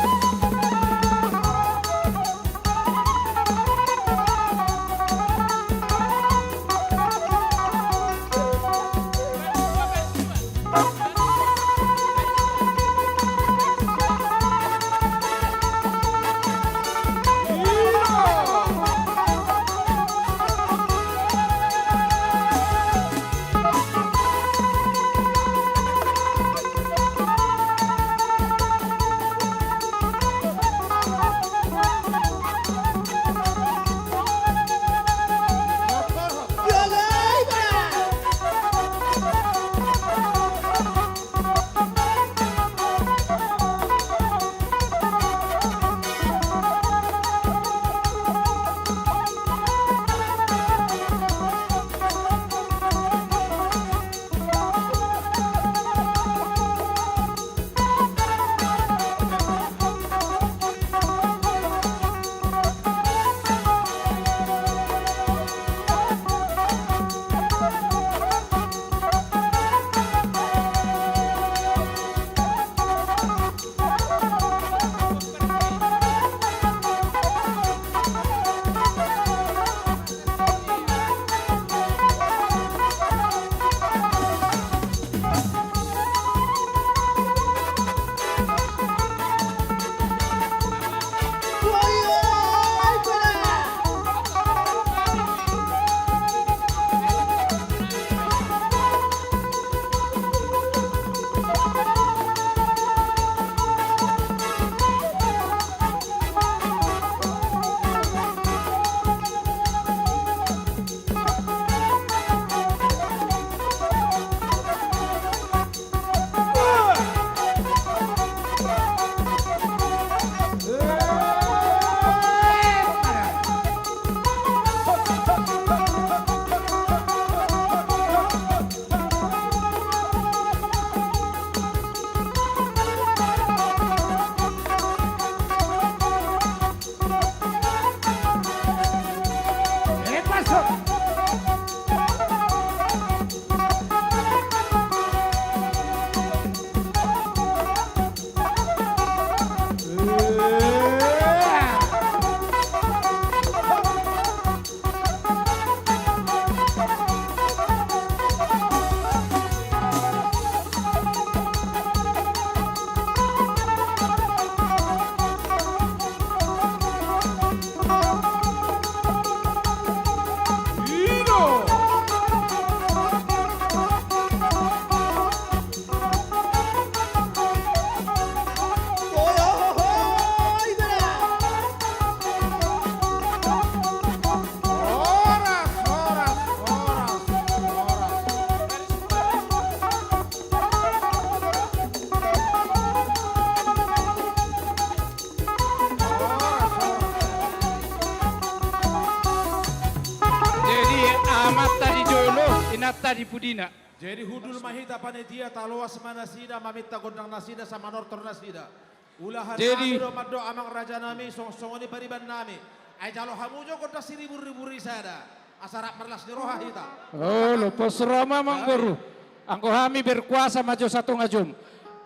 amatta di jolo, inatta di pudina. Jadi hudul mahita panitia taloas manasida mamita gondang nasida sama nortor nasida. Ulahan Jadi- do maddo amang raja nami song-songoni pariban nami. Ay jalo hamujo kota siribu-ribu risada. Asarak marlas ni roha hita. Oh, lepas rama mangguru. Angko kami berkuasa maju satu ngajum.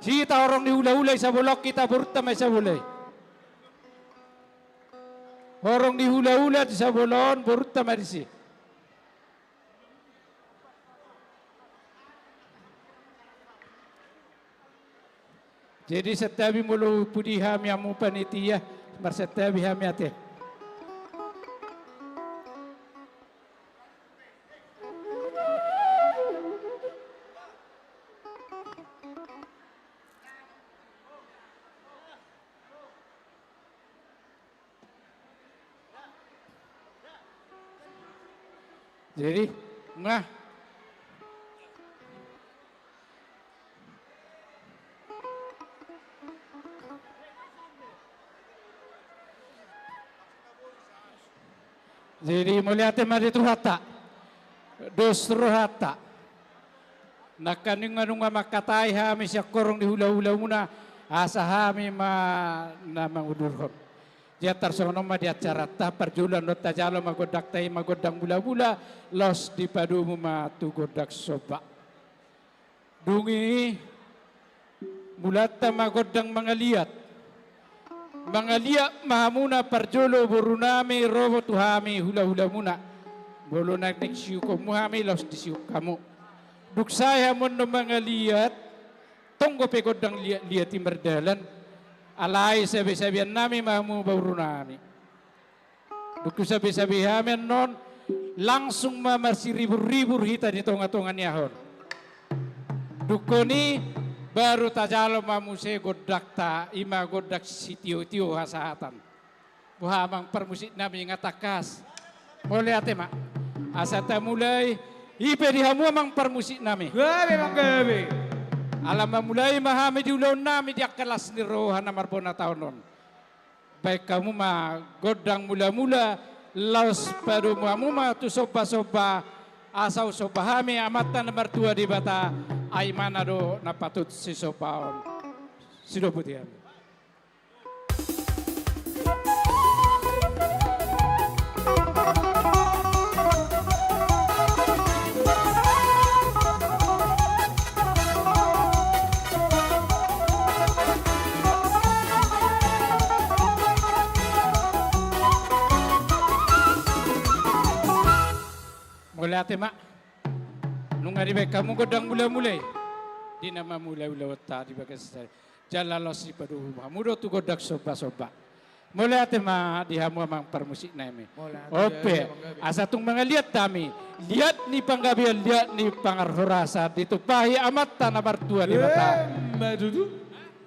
Kita orang dihula-hula isa bolok kita burta may isa bulay. Orang dihula-hula isa bolon burta marisi. Jadi setabi mulu pudi hami amu panitia, mar setabi hami ate. Jadi, nah, jadi melihat mari itu hata, dosro hata. Nakaning anong makatai hami siya korong di hula-hula muna, asa hami namang udurhon. Dia tersono ma dia acara ta perjulan do tajalo magodak tai magodang bula-bula los di padu ma tu godak soba. Dungi mulata magodang mangaliat. Mangaliat mahamuna perjolo burunami robo tuhami hula-hula muna. Bolo nagnik siu ko muhami los di siu kamu. Duk saya mon no mangaliat tonggo pe godang liat timberdalan. Alai sabi-sabihan nami mamu bauru nami. Duku sabi-sabihan non langsung mamarsi ribu-ribu hita di tonga-tongan yahon. Duku ni baru tajalo mamu se godak ta ima godak sitio-tio hasahatan. Buhamang permusik nami ngatakas. Boleh ate mak. Asata mulai ipe dihamu amang permusik nami. Gabe mang gabe. Alam mulai mahami di ulau nami di kelas ni rohan namar pona tahun non. Baik kamu mah godang mula-mula laus padu muamuma tu soba-soba asau soba hami amatan nomor 2 di bata aimana do napatut si sobaon. Sido putihan. Mulai ate mak, nung hari kamu godang mulai-mulai, di nama mulai-mulai tadi bagai saya jalan losi padu rumah, mudo tu godak soba-soba. Mulai ate mak di hamu amang permusik nami. Ope, asa tung mangaliat kami, lihat ni panggabian, lihat ni pangarhorasa, ditupahi amat tanah bartua di mata.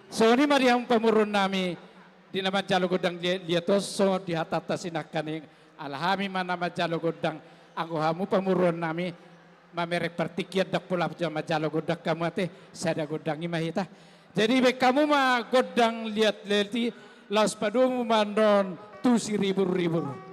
So ni mari hamu pamurun nami, di nama jalo godang liatos so di hatata sinakaning alhami mana nama jalo godang. Aku hamu pamuruan nami mamerek pertikiat dak pula jama jalo godak kamu ate sada godang imahita. Jadi be kamu mah godang lihat leti las padumu mandon tu si ribu-ribu.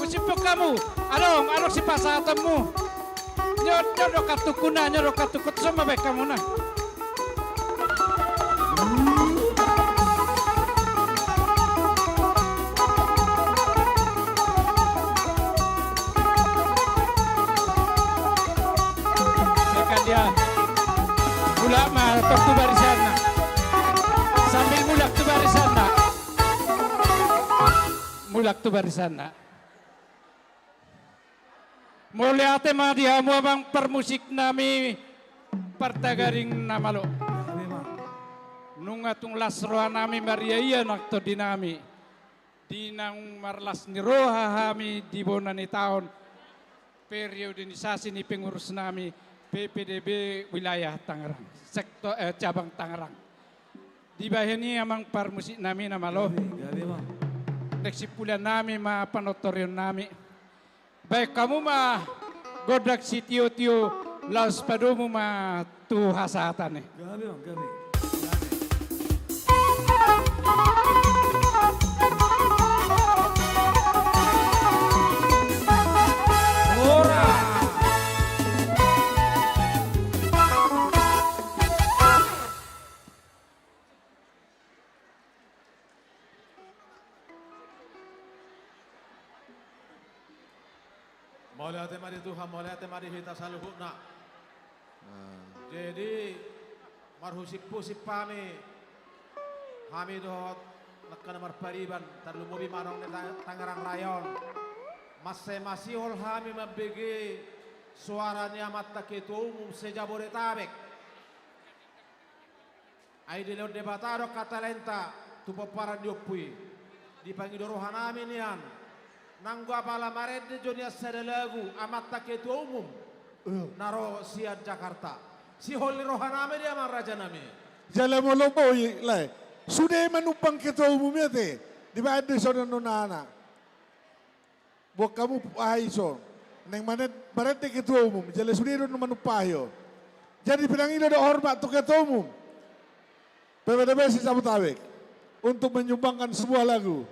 sipok kamu. Along si pasatanmu. Nyodo katukuna, nyodo katukut sama baik kamu nah. Sekan dia. Mulak mah tok tu barisan nah. Sambil mulak tu barisan nah. Mulak tu barisan nah. Mulai ate mah dia mu abang permusik nami partagaring namalo. Nungatung lasroa nami Maria iya nakto dinami. Dinang marlas ni roha hami di bonani tahun periodisasi ni pengurus nami PPDB wilayah Tangerang, sektor cabang Tangerang. Di bahini amang permusik nami namalo. Neksipulan nami ma panotorion nami. Baik kamu mah godak si tio-tio laus padomu mah tu hasatan. Gabi. Ora. Maulate mari Tuhan, maulate mari kita saluhuna. Jadi marhusipu sipami kami dohot nakana marpariban tarlumubi manong ni Tangerang Rayon. Masih hol kami mabigi suaranya mata ketua umum sejabodetabek. Ay di lewat debatado katalenta tu paparan diopui di pangidorohan amin yan. Nanggo apala marede jonia sadalagu amat tak ketua umum naro siad Jakarta si holi rohaname dia mang raja nami Jala mo lobo lai. Sudah manupang ketua umumnya te. Di ba ada sono nona. Buat kamu aiso. Neng mana barete ketua umum. Jala sudah no manupayo. Jadi pinangilo do hormat tu ketua umum. PPDB si Jabodetabek untuk menyumbangkan sebuah lagu.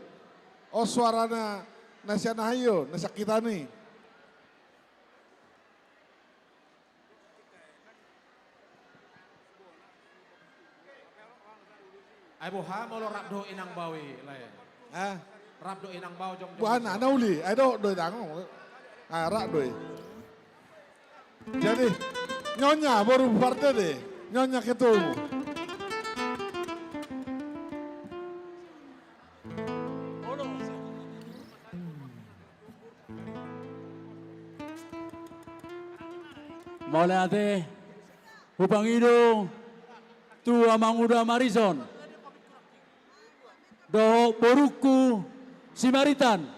Oh suarana Nasyanahayo, nasakitani. Ay buha mo lo rabdo inang bawi lay. Rabdo inang baw jong. Bukan anak uli, ay do dangong. Rak doi. Jadi nyonya baru partai deh, nyonya ketua umum. Mulai ate Upangido tu amang uda Marison do Boruku Simaritan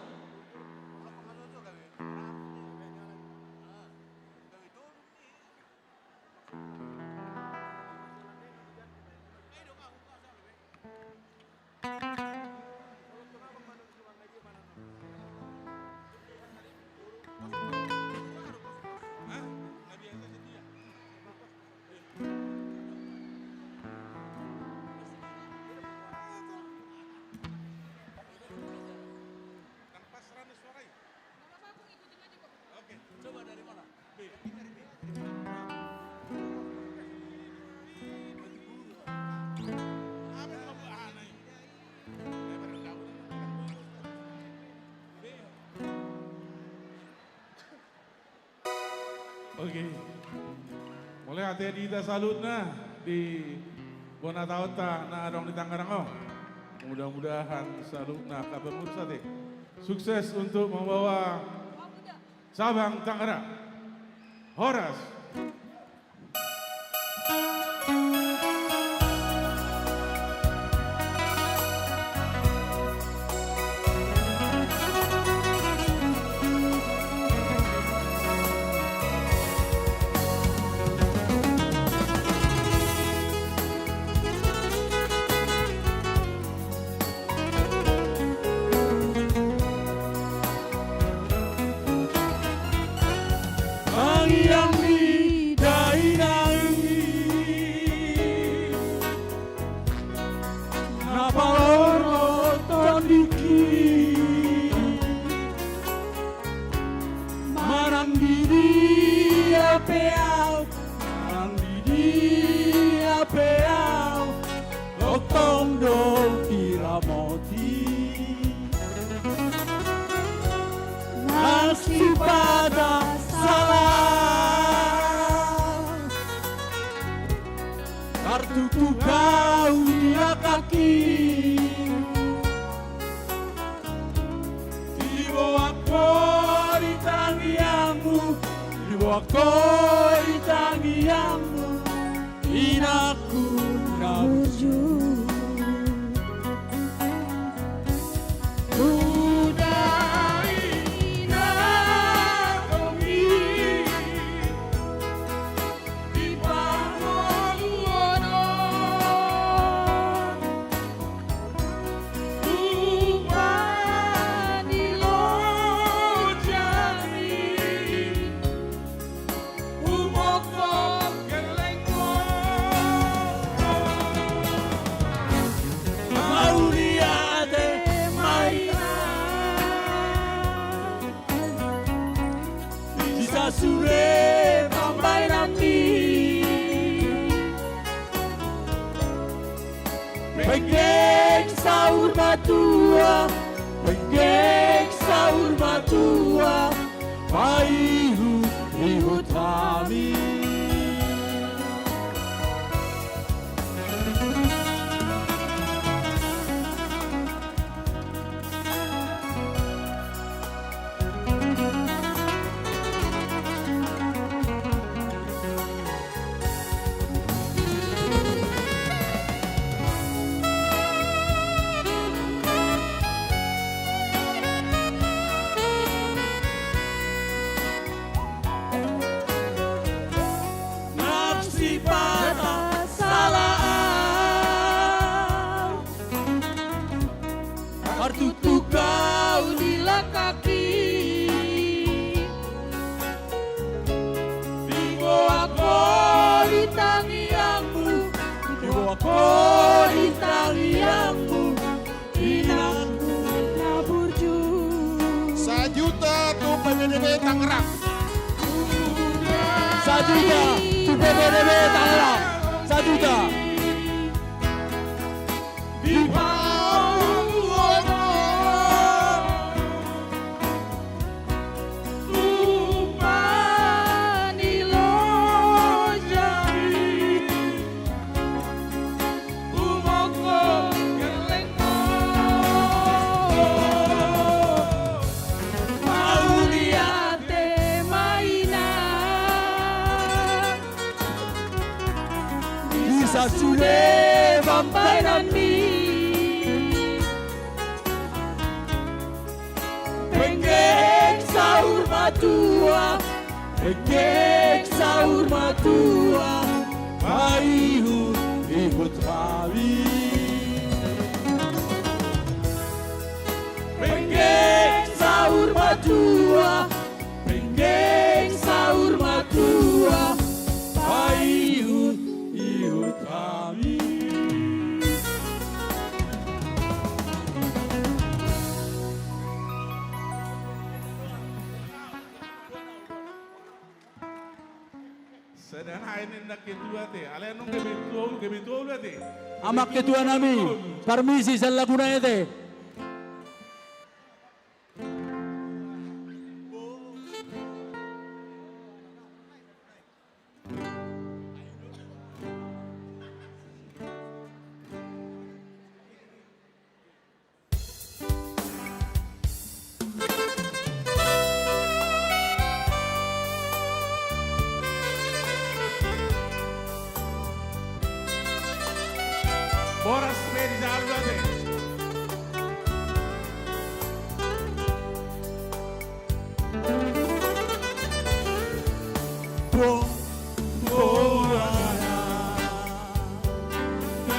Oke. Mulai ate kita salut na di Bonatauta na adong di Tangerang oh. Mudah-mudahan salut na kapemurus ate. Sukses untuk membawa Sabang Tangerang. Horas. Nang didi apeau, nang didi apeau, Otong do tiramoti. Nasi pada salah, kartu kau dia kaki. Dibawa kau di tangianmu, dibawa kau di tangianmu, inaku nabuju. Sure mambai nanti penggeng sahur matua, penggeng sahur matua, paihu ihut kami. Kartu kau di kaki, dibawa kau di tangianmu, dibawa kau di tangianmu, inaku naburju. 1 juta tuh PPDB Tangerang. 1 juta tuh PPDB Tangerang. 1 juta. Sasure mampai nanti penggeng sahur matua, penggeng sahur matua, paihu ihut kami. Penggeng sahur matua, penggeng sahur matua, paihu ihut kami. Sedang ini nak kedua teh, alih nung kebetul teh. Amak ketua nami, permisi saya lakukan teh. Boras di jalur teh.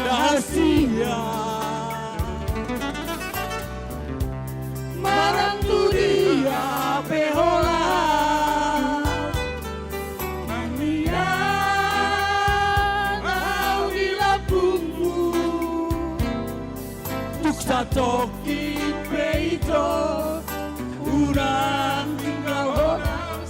Rahasia marang tu dia pehola mania kau di lapungmu tuk satokin peito urang tinggal orang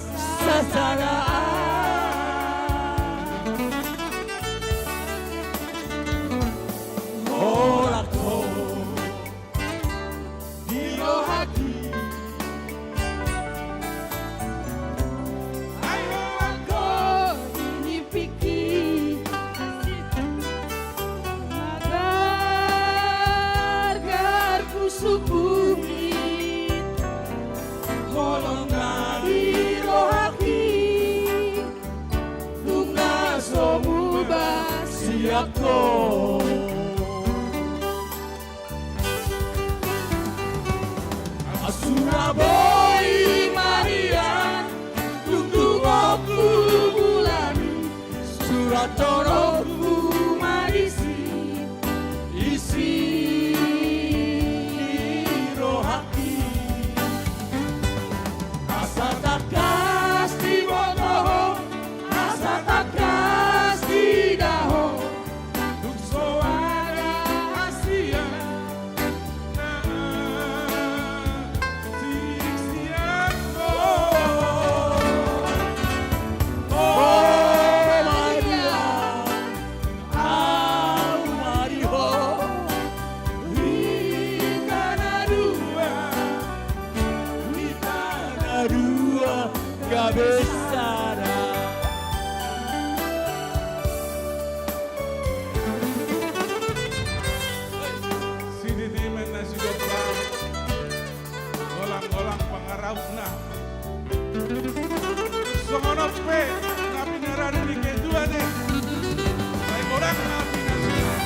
Surabaya Maria Tunggu bulan Surat toroku marisi Isi rohati Asa takas di bodoh Asa takas di daho Dukso ada Asia Besara Sini di mana sudah bang Golang-golang pangarauna Songono pe Nabi naradu di kedua deh Baik orang nabi nasional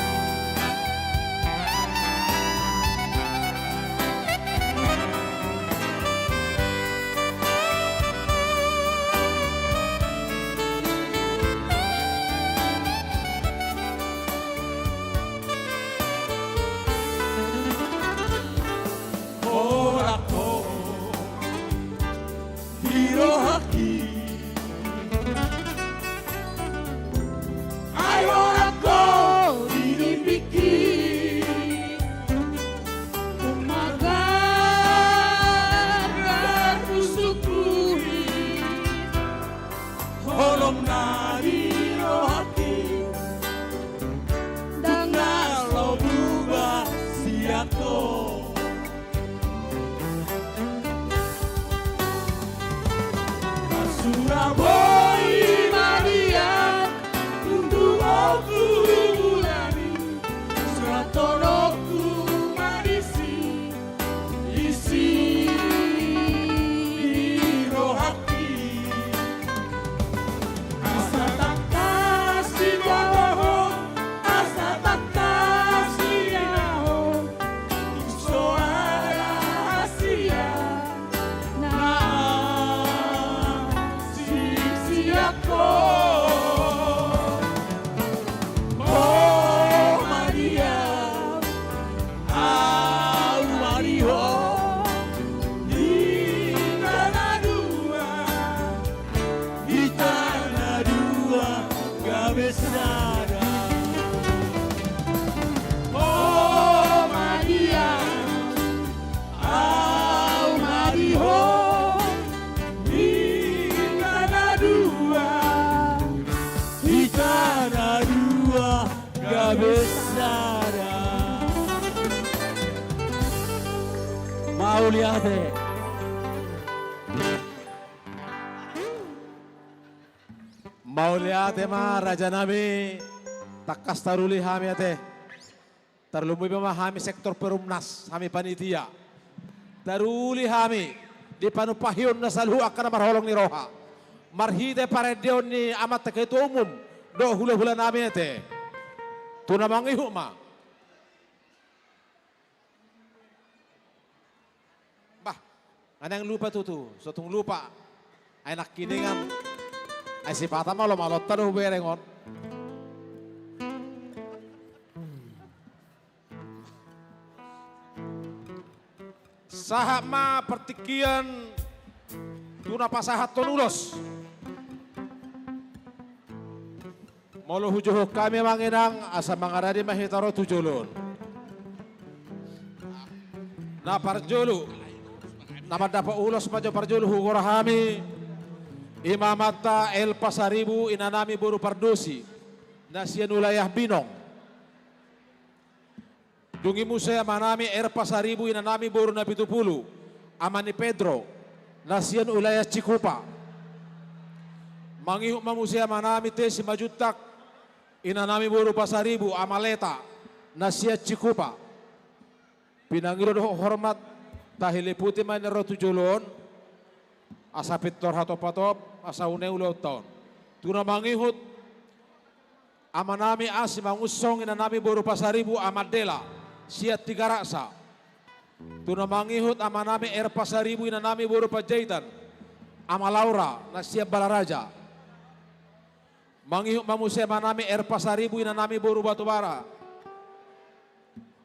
Surabaya Maria Tunggu bulani Surat toroku marisi Isi rohati Asa takas di bodoh Asa takas di daho Suara Asia Oh Maria Mario di tanah dua Gabesara Oh Maria Mario Besara mau lihat deh mah Raja Nami takas taruli hami ate tarlumui memahami sektor perumnas hami panitia taruli hami di panupahion na salhu akan marholong ni roha marhide paredion ni amat ketua umum do hula-hula nami ate tuna mangihu ma bah anang lupa tutu sotung lupa ay nakiningan ay si pata malo malot taruh berengon sahak ma pertikian tuna pasahat tonulos molo hujuh kami manginang asa mangaradi mahitaro tujulun. Na parjulu. Na dapat ulos majo parjulu hugorahami. Imamata El Pasaribu inanami boru pardosi nasian wilayah Binong. Dungi musaya manami Er Pasaribu inanami boru na 70 amani Pedro nasian wilayah Cikupa. Mangihuk mamusaya manami te si majutak inanami boru Pasaribu amaleta nasiat Cikupa. Pinangiro doh hormat tahiliputi manero tujulon asa pitor hatop-hatop asa une ulo taon. Tuna mangihut amanami asi mangusong inanami boru Pasaribu amadela siat tiga raksa. Tuna mangihut amanami Er Pasaribu inanami boru Pajaitan amalaura na siap Balaraja. Mangihut mamusya manami Er Pasaribu inanami boru Batubara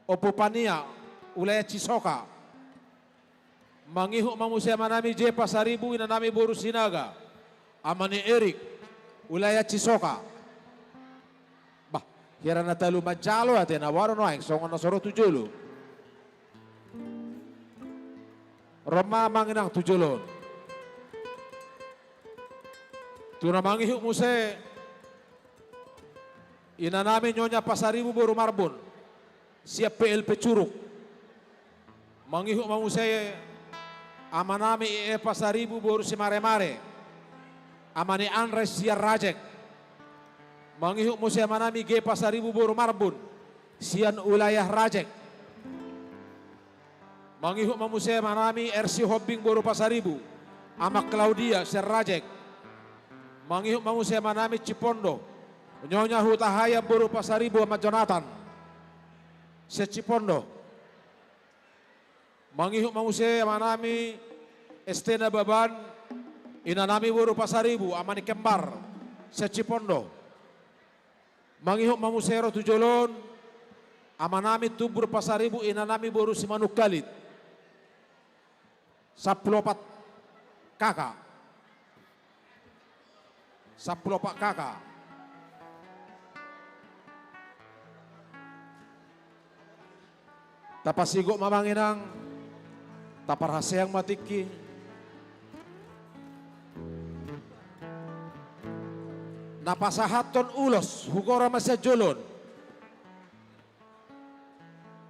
Opupania wilayah Cisoka. Mangihuk mamusya manami J Pasaribu inanami boru Sinaga amani Erik wilayah Cisoka. Bah, kira na talu majalo ate na waro no aing songon na soro tujulu. Roma manginang tujulon. Tuna mangihuk muse inanami Nyonya Pasaribu boru Marbun siap PLP Curug. Mangihuk mamusay amanami E Pasaribu boru si Mare-Mare amani Andres siar Rajek. Mangihuk musay amanami G Pasaribu boru Marbun sian wilayah Rajek. Mangihuk mamusay amanami RC Hobbing boru Pasaribu ama Claudia siar Rajek. Mangihuk mamusay amanami Cipondo Nyonya Hutahaya boru Pasaribu ama Jonathan si Cipondo. Mangihuk mamusay amanami Estena Baban inanami boru Pasaribu amani Kembar si Cipondo. Mangihuk mamusay Tujolon amanami Tubur Pasaribu inanami boru si Manuk Galit 14 kakak 14 kakak. Tapasigo mamanginang taparhaseang matiki napasahaton ulos hugora masya jolon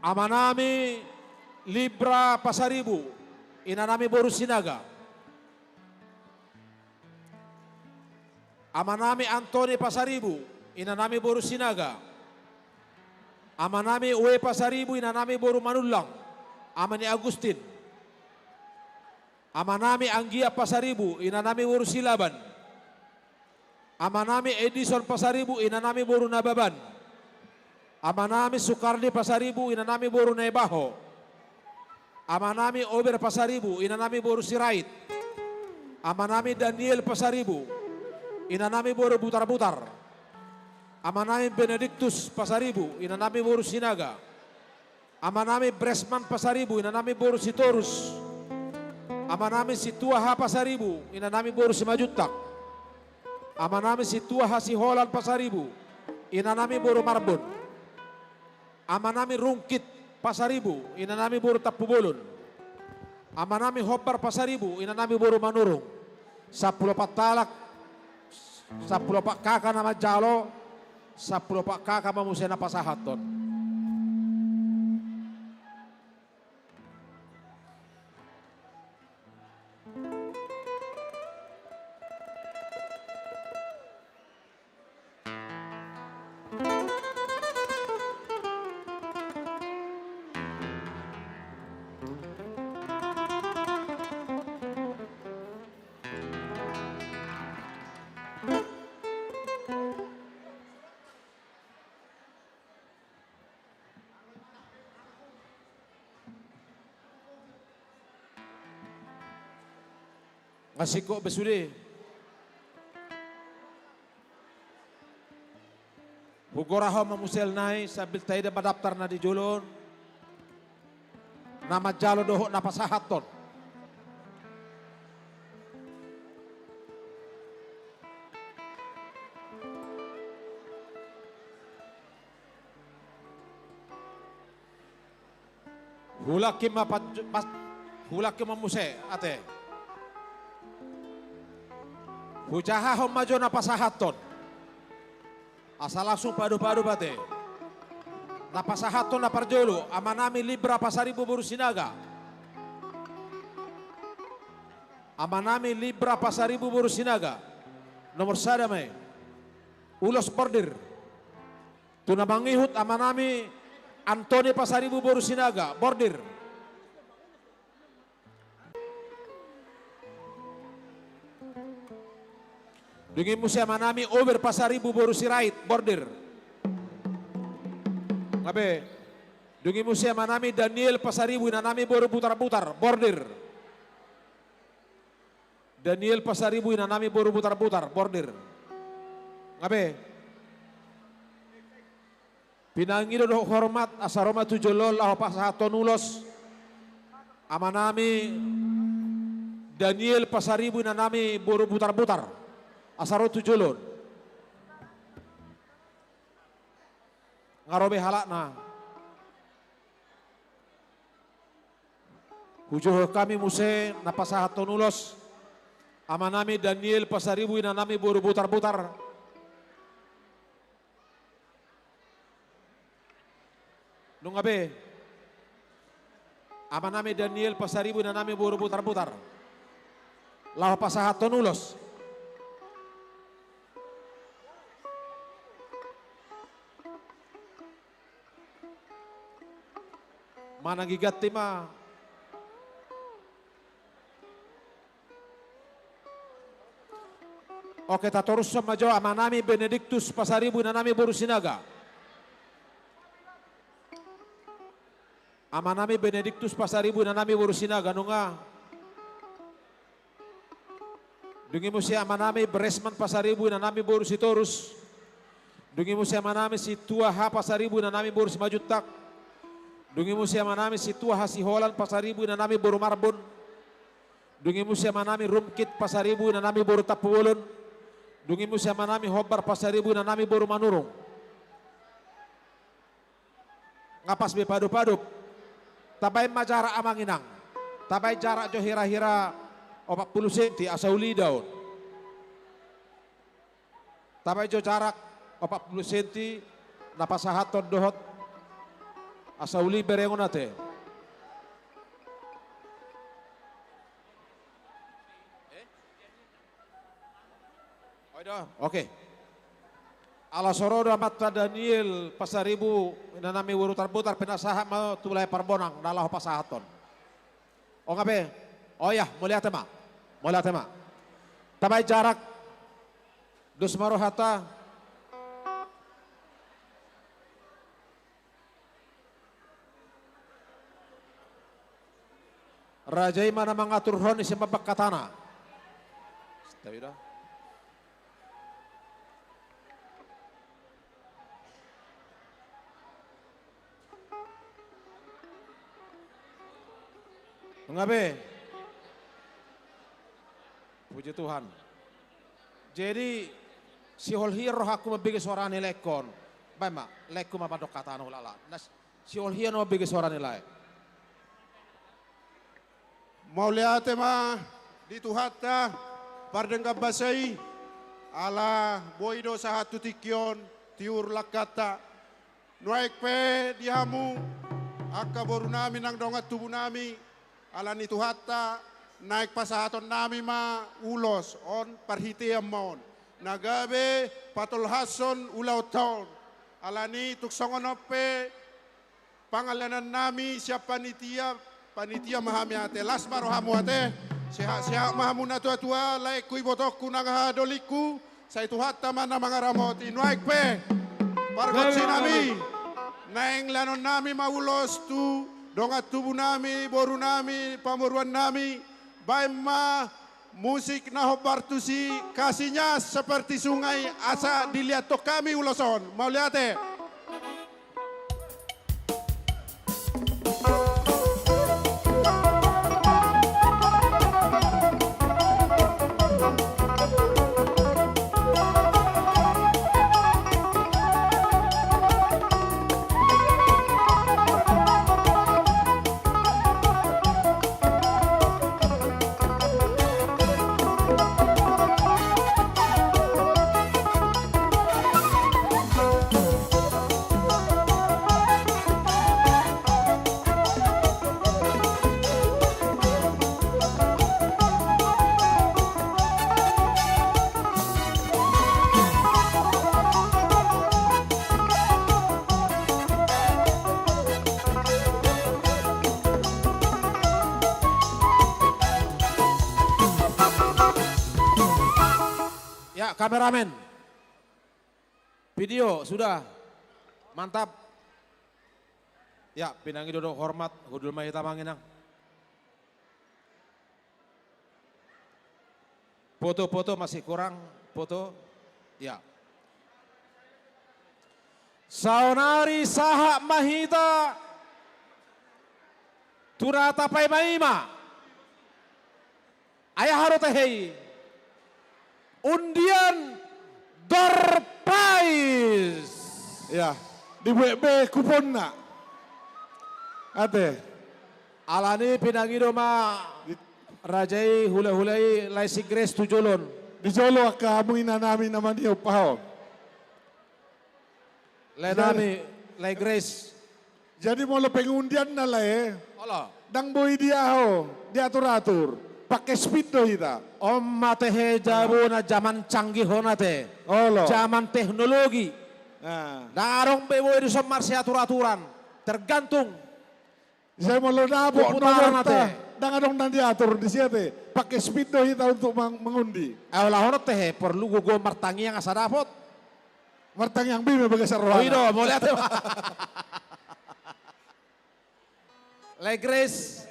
amanami Libra Pasaribu inanami boru Sinaga amanami Antoni Pasaribu inanami boru Sinaga amanami Uwe Pasaribu inanami boru Manulang amani Agustin amanami Anggia Pasaribu inanami boru Silaban amanami Edison Pasaribu inanami boru Nababan amanami Sukardi Pasaribu inanami boru Nebaho amanami Ober Pasaribu inanami boru Sirait amanami Daniel Pasaribu inanami boru Butar-Butar amanami Benedictus Pasaribu inanami boru Sinaga amanami Bresman Pasaribu inanami boru Sitorus amanami Situaha Pasaribu inanami boru Simajutak amanami Situaha Siholan Pasaribu inanami boru Marbun amanami Rungkit Pasaribu inanami boru Tapubolon amanami Hobbar Pasaribu inanami boru Manurung 10 talak 10 kakak nama Jalo 10 kakak mamusena pasahaton. Ngasiko besudi. Hugoraho mamusel nai sabil taida badaptar na di julun. Nama jalo doho napasahaton. Hulaki mamuse ate. Hujahahon majo na pasahaton. Asa langsung padu-padu bate. Na pasahaton na parjolo. Amanami libra pasaribu borusinaga. Amanami libra pasaribu borusinaga. Nomor sada may. Ulos bordir. Tunabangihut amanami Antoni pasaribu borusinaga. Bordir. Dungi musia manami over pasaribu boru sirait border. Ngabe. Dungi musia manami Daniel pasaribu nanami boru putar-putar border. Daniel pasaribu nanami boru putar-putar border. Ngabe. Pinangido do hormat asaroma tujolol aho pasahaton ulos. Amanami Daniel pasaribu nanami boru putar-putar. Asaro tujulun. Ngarobe halakna. Hujuh kami muse napasahaton ulos. Amanami Daniel pasaribu inanami buru butar-butar. Nungabe. Amanami Daniel pasaribu inanami buru butar-butar. Lah pasahaton ulos. Managigat tima. Oke tatorus sama Jawa amanami Benedictus pasaribu nanami borusinaga. Amanami Benedictus pasaribu nanami borusinaga nunga. Dungi musia amanami Beresman pasaribu nanami borusitorus. Dungi musia amanami si tua ha pasaribu nanami borus majutak. Dungi musia manami si tua hasi Holan pasaribu nanami boru marbun. Dungi musia manami rumkit pasaribu nanami boru tapuwulun. Dungi musia manami hobar pasaribu nanami boru manurung. Ngapas be padu-padu. Tabai majara amanginang. Tabai jarak jo hira-hira 40 cm asauli daun. Tabai jo jarak 40 cm napasahaton dohot asauli berengon ate. Oke. Ala sorodo amat Daniel pasaribu nanami wurutar-butar penasaha mau tulai parbonang dalah pasahaton. O ngabe? Oh ya, mulia tema. Mulia tema. Tabai jarak dus marohata Rajai mana mengatur hon isi mabak katana. Tapi dah. Mengabe? Puji Tuhan. Jadi si holhir roh aku mabigi suara ni lekon. Baik mak, leku mapadok katana ulala. Si holhir no mabigi suara nilai. Mauliate ma dituhatta pardengga basai ala boido sahatu tikyon tiur lakata nuaik pe dihamu akka boru nami nang dongat tubuh nami ala nituhatta naik pasahaton nami ma ulos on parhitiam mon nagabe patol hason ulau taon ala ni tuksongonope pangalanan nami siapa panitia mahami ate lasma rohamu ate sehat mahamu na tua laik kui botokku naga doliku sai tuhatta mana mangaramoti nuaik pe pargot sinami naeng lanon nami maulos tu dongat tubuh nami boru nami pamuruan nami baima musik nahobartusi kasihnya seperti sungai asa dilihat tok kami uloson mau lihat Ya, kameramen. Video sudah. Mantap. Ya, pinangi duduk hormat, hudul mahita manginang. Foto-foto masih kurang, foto. Ya. Saunari saha mahita. Turata pai maima. Ayah harotehei. Undian door prize. Ya, di WB kupon nak. Ate. Alani pinangido ma rajai hula-hulai lai sigres tujolon. Di Jolo kamu ina namin naman niyo pahon. Lai nami lai grace. Jadi mau lo pengundian na lai. Ola. Dang boy dia ho, diatur-atur. Pakai speed do kita. Om matehe jabo na zaman canggih honate. Olo. Zaman teknologi. Nah. Darong bebo itu semar si aturan. Tergantung. Saya mau lo nabo Puputaran nomor ate. Dengan dong dan diatur di situ. Pakai speed do kita untuk mengundi. Awala honot teh perlu gugo martangi yang asa dapot. Martang yang bime bagai sarwana. Oh ido, mau lihat. Lai grace.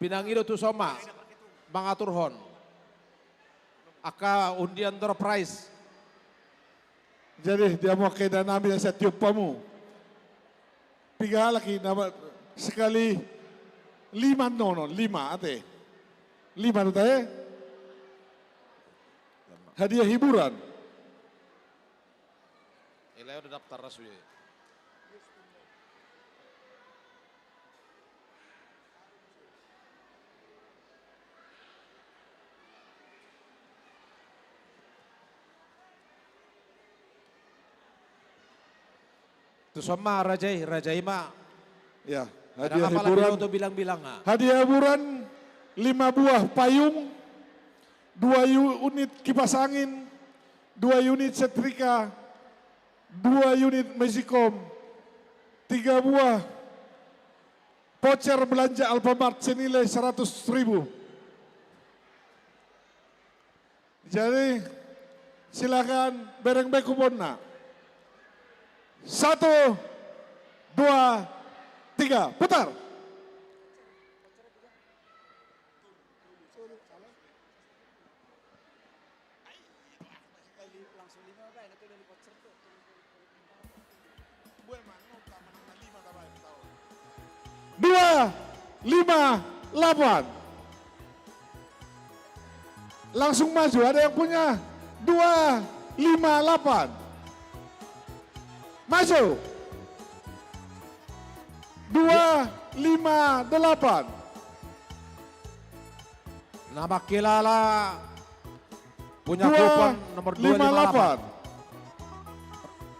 Pinangido tu soma. Bangatur hon. Aka undian door prize. Jadi dia mau ke danami yang saya tiup pamu. Tiga lagi nama sekali 5 nono, 5 ate. 5 ate. Hadiah hiburan. Ilai udah daftar rasui. Itu sama Rajai Ma. Ya, Ada hadiah apa hiburan. lagi untuk bilang-bilang ah? Hadiah hiburan 5 buah payung, 2 unit kipas angin, 2 unit setrika, 2 unit magicom, 3 buah voucher belanja Alfamart senilai 100.000. Jadi silakan bereng bekubonna. 1, 2, 3, putar. Dua, 5, 8. Langsung maju, ada yang punya 2, 5, 8. Maju. 2, 5, 8. Nama kilala punya 2, kupon nomor 258. 5,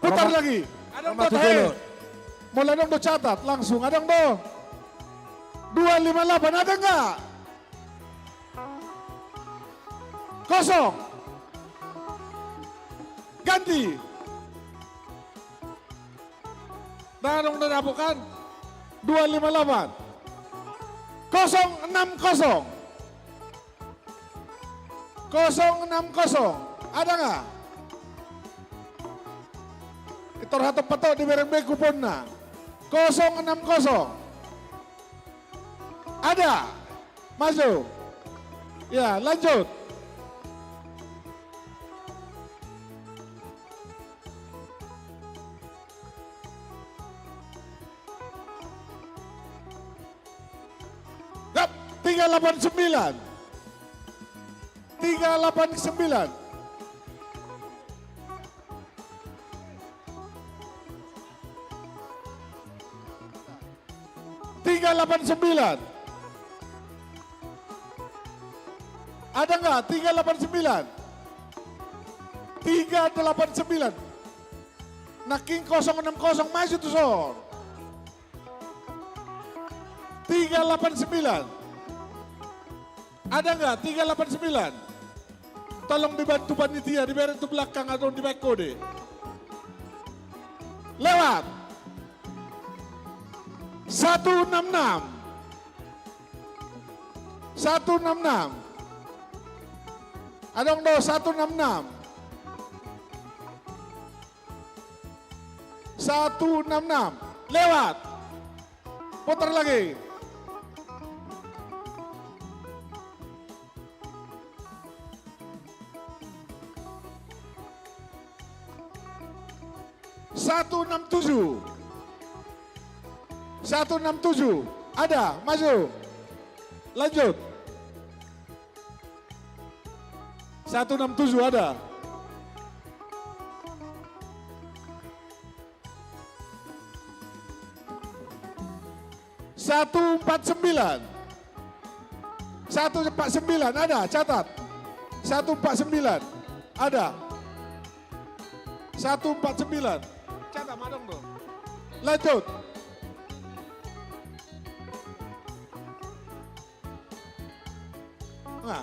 8. Putar lagi. Adang do teh. Mulai dong do catat langsung. Adang do. 258 ada enggak? Kosong. Ganti. Nah dong bukan. 258. 060. 060. Ada enggak? Itu hatop patok di bereng be kuponna. 060. Ada. Maju. Ya, lanjut. Yap, 389. 389. Ada enggak? 389. 389. Naking 060 maju tuh Sor. 389. Ada enggak? 389. Tolong dibantu panitia, diberi itu belakang atau di back kode. Lewat. 166. 166. Ada yang do 166. 166. Lewat. Putar lagi. Satu enam tujuh. Ada, maju. Lanjut. 167 ada. Satu empat sembilan ada, catat. 149 ada. 149 catat madong tuh. Lanjut. Nah.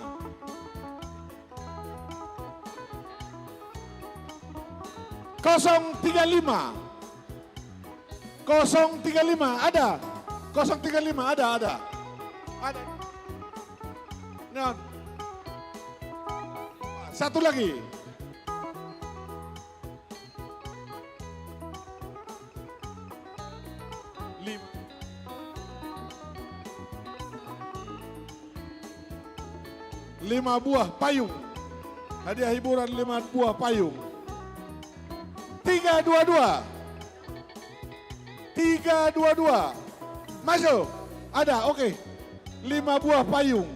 Kosong 35 ada. 035 ada. Nah. Satu lagi. Lima buah payung. Hadiah hiburan 5 buah payung. 322. Masuk. Ada, oke. 5 buah payung.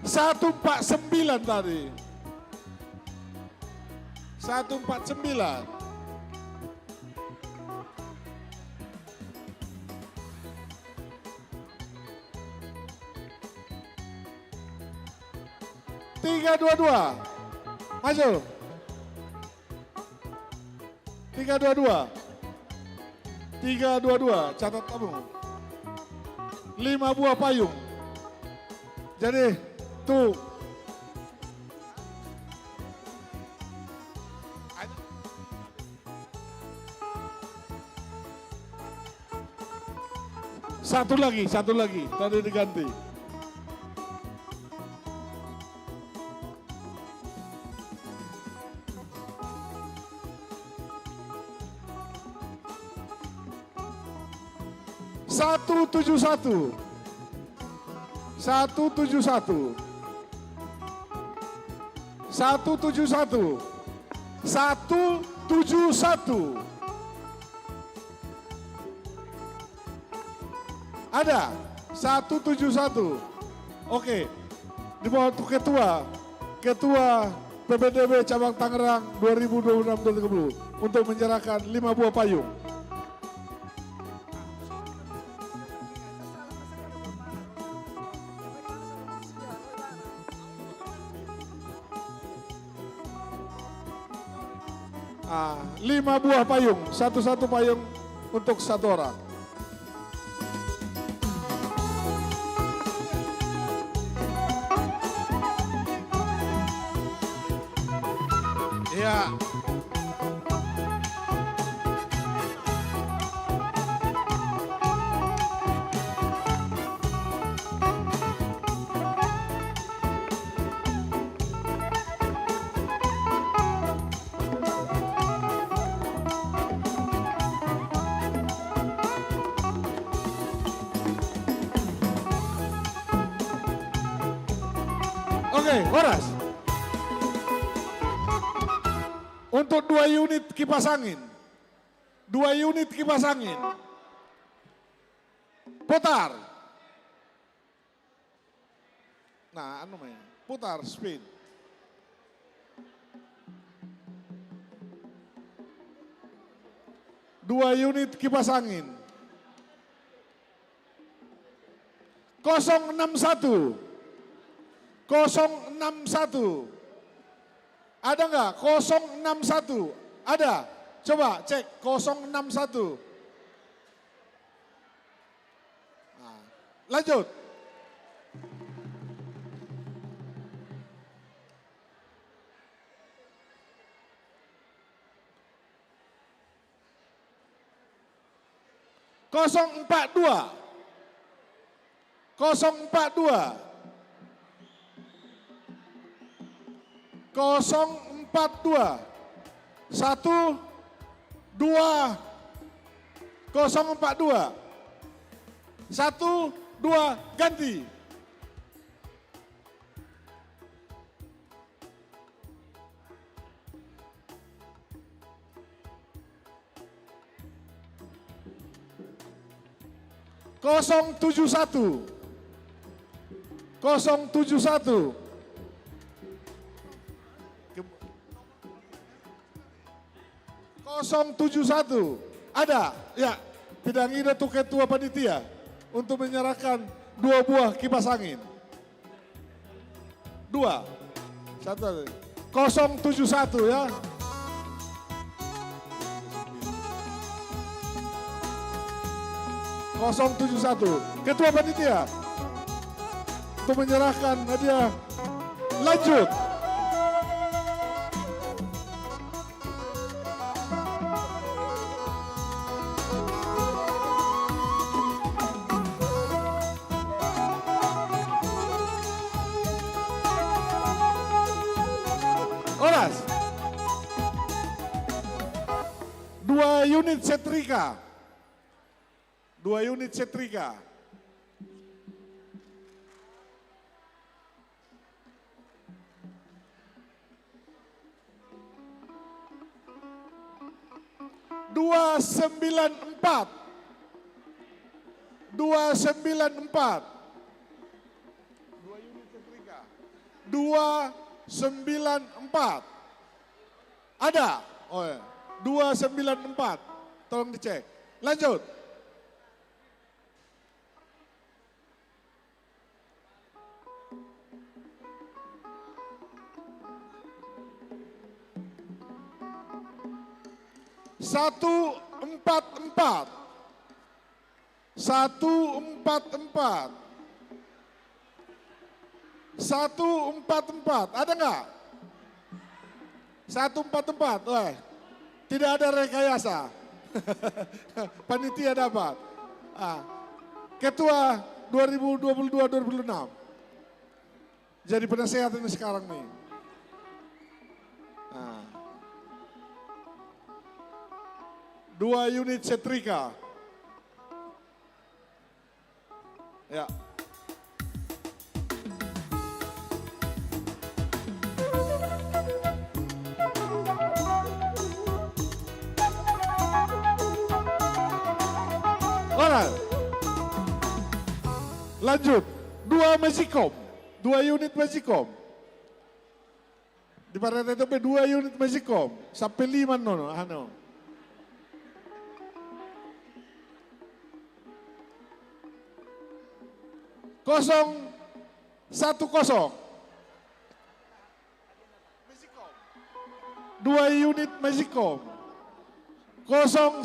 Satu 149 tadi. 149. Tiga dua. Maju. 322. Catat kamu. 5 buah payung. Jadi tuh. Satu lagi. Tadi diganti. Satu tujuh satu. 171. Ada 171. Oke. Di bawah ketua PPDB cabang Tangerang 2026-2030 untuk menyerahkan 5 buah payung. Ah, 5 buah payung, satu payung untuk 1 orang. Ya. Oke, Horas. Untuk 2 unit kipas angin. 2 unit kipas angin. Putar. Nah, putar, spin. Dua unit kipas angin. 061. Ada nggak? 061. Ada? Coba cek 061. Nah, lanjut. Kosong empat dua. 042. 1, 2, 042. 1, 2, ganti. Kosong 71. 071. 071. Ada? Ya. Bidang ini tuh ketua panitia untuk menyerahkan 2 buah kipas angin. 2. 1. 071 ya. Ketua panitia untuk menyerahkan hadiah. Lanjut. Oras. 2 unit setrika. 2 unit setrika. Dua sembilan empat. 294. 2 unit setrika. 294. Ada? Oh ya. 294. Tolong dicek. Lanjut. Satu empat empat. 144. 144. Ada nggak? 144. Wah, tidak ada rekayasa. Panitia dapat. Ketua 2022-2026. Jadi penasehat ini sekarang nih. 2 unit setrika. Ya. Alright. Lanjut. 2 Magicom. 2 unit Magicom. Di partai itu 2 unit Magicom. Sampai 5 nono. Kosong 10. 2 unit Magicom. 010.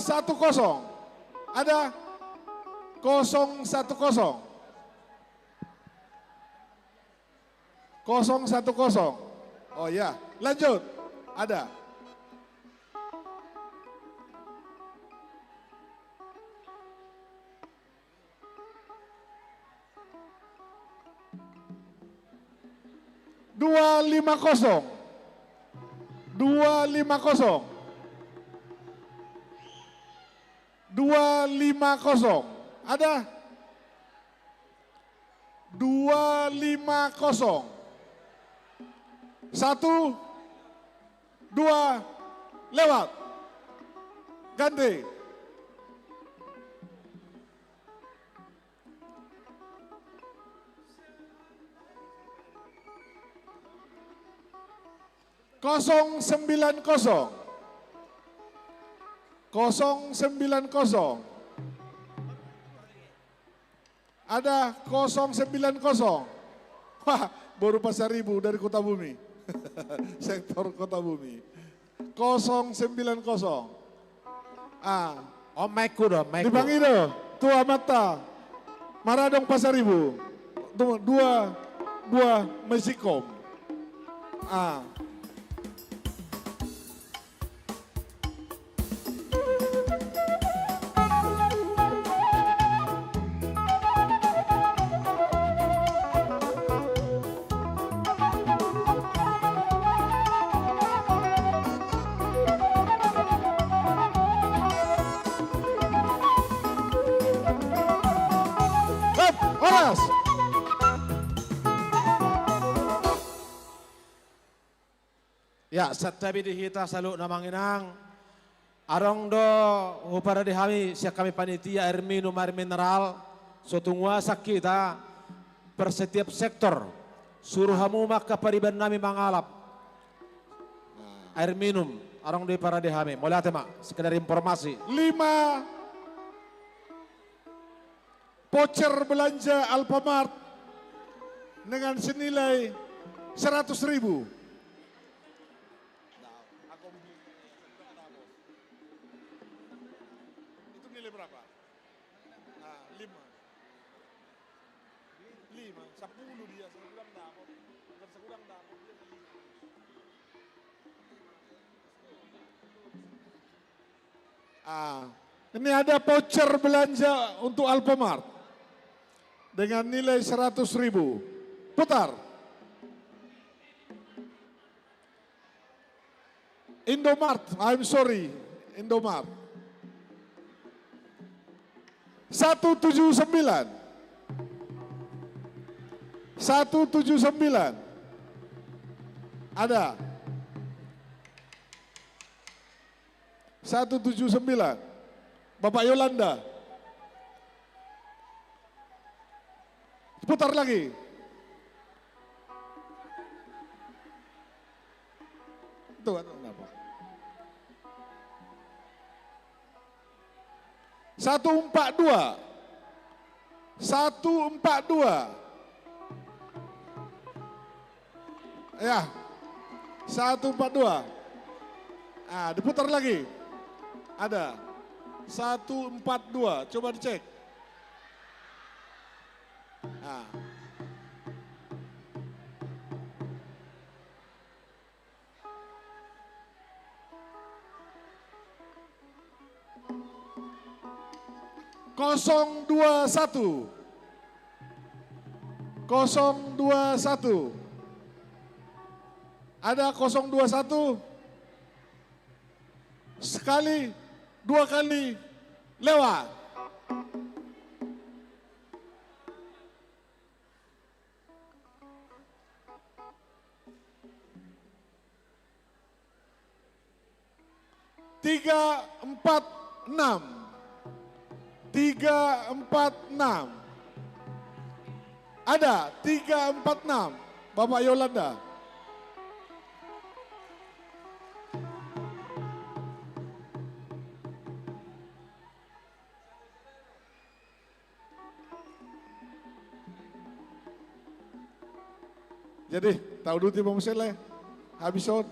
Ada? 010. 010. Oh ya, lanjut. Ada. Dua lima kosong. 250. 250. Ada? 250. 1, 2, lewat. Ganti. Kosong 90. 090. Ada 090. Wah, baru Pasaribu dari Kota Bumi. Sektor Kota Bumi. 090. Oh, Maiku dong, Maiku. Di Bang Ido, Tua Mata, Maradong Pasaribu. 2 buah Magicom. Panas. Ya, setabi dihita saluk namang inang. Arong do para dihami siya kami panitia air minum air mineral. So tungguasa kita per setiap sektor. Suruh hamu maka pariban nami mangalap. Air minum. Arong do para dihami. Mulai tema sekedar informasi. 5 voucher belanja Alfamart dengan senilai 100.000. Itu nilai berapa? Nah, 5. 10 dia, sekurang dapat. Bukan sekurang dapat. Ini ada voucher belanja untuk Alfamart dengan nilai 100.000. Putar. Indomart, I'm sorry, Indomart. 179. 179. Ada. 179. Bapak Yolanda. Putar lagi. Itu kenapa? 142. 142. Ya. 142. Ah, diputar lagi. Ada. 142. Coba dicek. Nah. Kosong 21. 021. Ada 021. Sekali, 2 kali lewat. Tiga, 4, 6. 3, 4, 6. Ada 3, 4, 6. Bapak Yolanda. Jadi, tahu dulu tiba musele, habis on.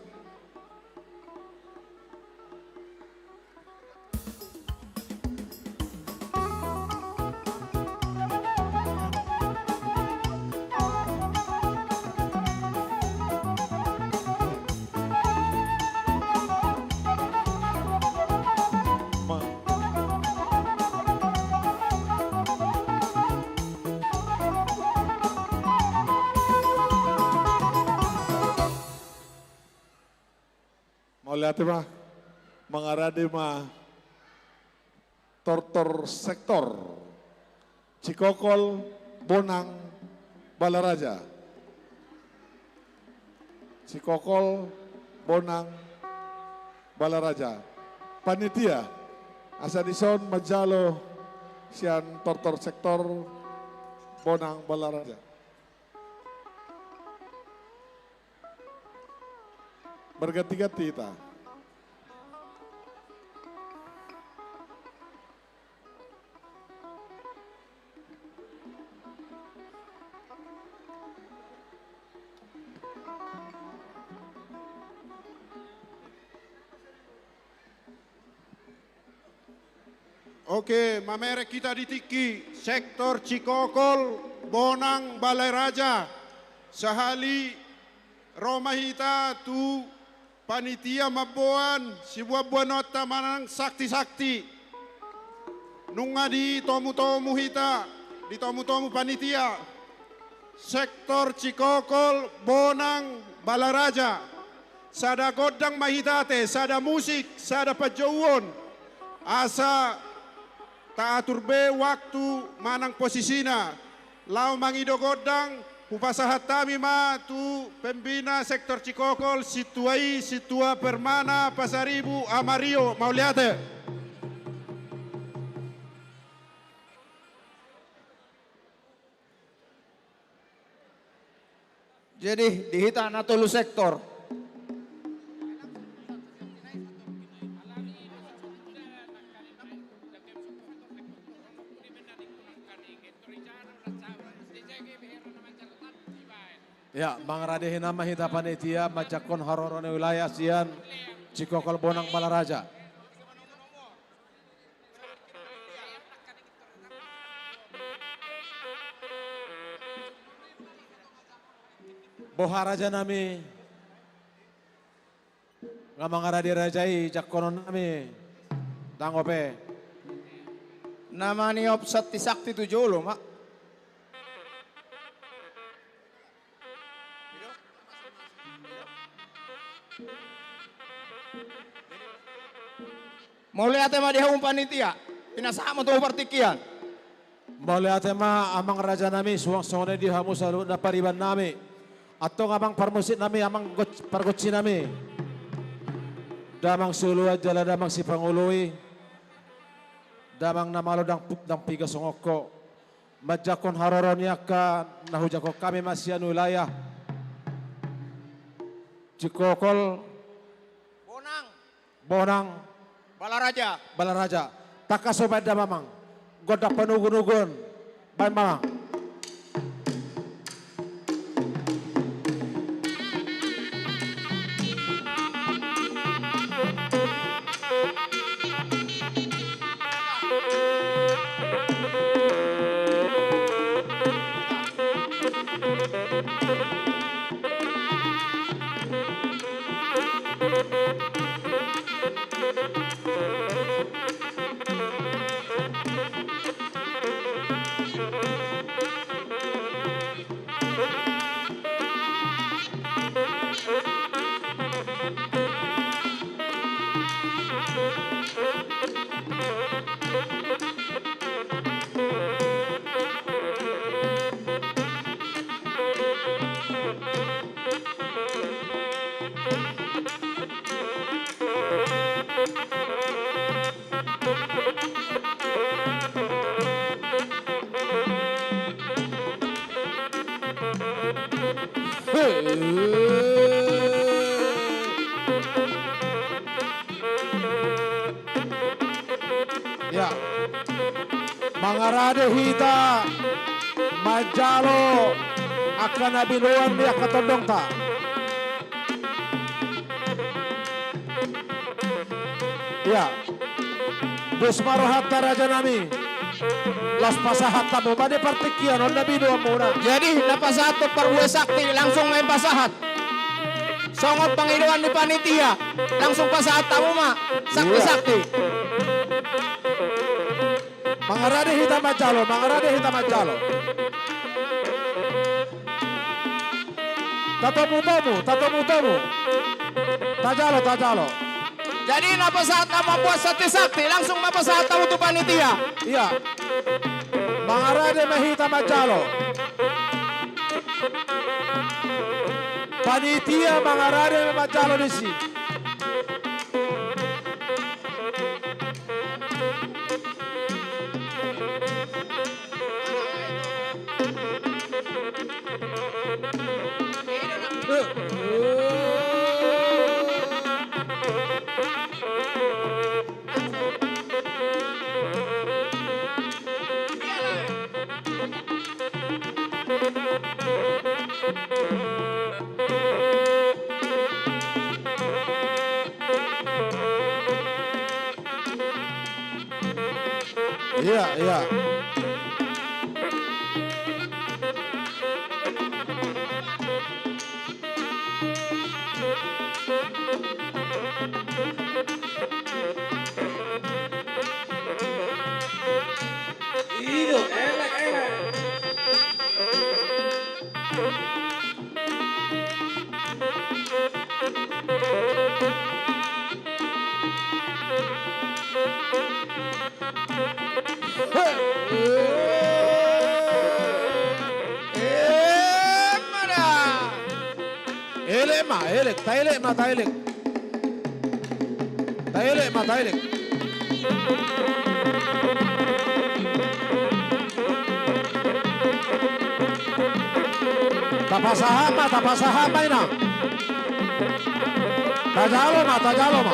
Lihat mah mengarade mah tortor sektor Cikokol, Bonang, Balaraja. Cikokol, Bonang, Balaraja. Panitia Asadison Majalo sian tortor sektor Bonang, Balaraja. Berganti-ganti kita. Oke, mamerek kita ditiki sektor Cikokol, Bonang, Balai Raja, sahali Romahita tu panitia mabuan sebuah buanota manang sakti-sakti. Nunga di tomu-tomu hita, di tomu-tomu panitia. Sektor Cikokol, Bonang, Balai Raja. Sada godang mahitate, sada musik, sada pajauan. Asa tak atur be waktu manang posisina. lau mangido godang, upasahat tami ma tu pembina sektor Cikokol, situa permana Pasaribu Amario Mauliate. Jadi dihita na tulu sektor. Ya, mangrade nama hita panitia majakon harorone wilayah sian Cikokol Bonang Balaraja. Boharaja nami ngamangaradi rajai jakonon nami tangope Namani opsat tisakti tujolo mak. Mau lihat tema dia panitia, pinasama tuh partikian. Mau lihat tema amang raja nami suang-suangnya di hamu selalu na pariban nami. Atau amang parmusit nami amang pargotsi nami. Damang sulu aja lah damang si pangului. Damang namalo dang piga songoko. Majakon haroronnya ka nahujako kami masih wilayah. Cikokol. Bonang. Balaraja. Takaso beda mamang. Godak panugun-ugun. Baik mamang. Ya, mangarade hita, majalo, akan nabiluan dia ketondong ta. Ya, Busmaro hatta raja nami, las pasahat tamu bade partikian on nabi dua muna. Jadi napasahat to parwe sakti langsung main pasahat. Songot pangiduan di panitia langsung pasahat tamu mak sakti. Mangarade hita majalo. Tatomu. Tajalo. Jadi napasahat nama buat sakti langsung napasahat tamu tu panitia. Iya. Mangarade mahita majalo. Panitia mangarade majalo di sini. Iya. ma, elek, taelek ma, taelek. Taelek ma, taelek. Tapasahama ina. Tajalo ma, tajalo ma.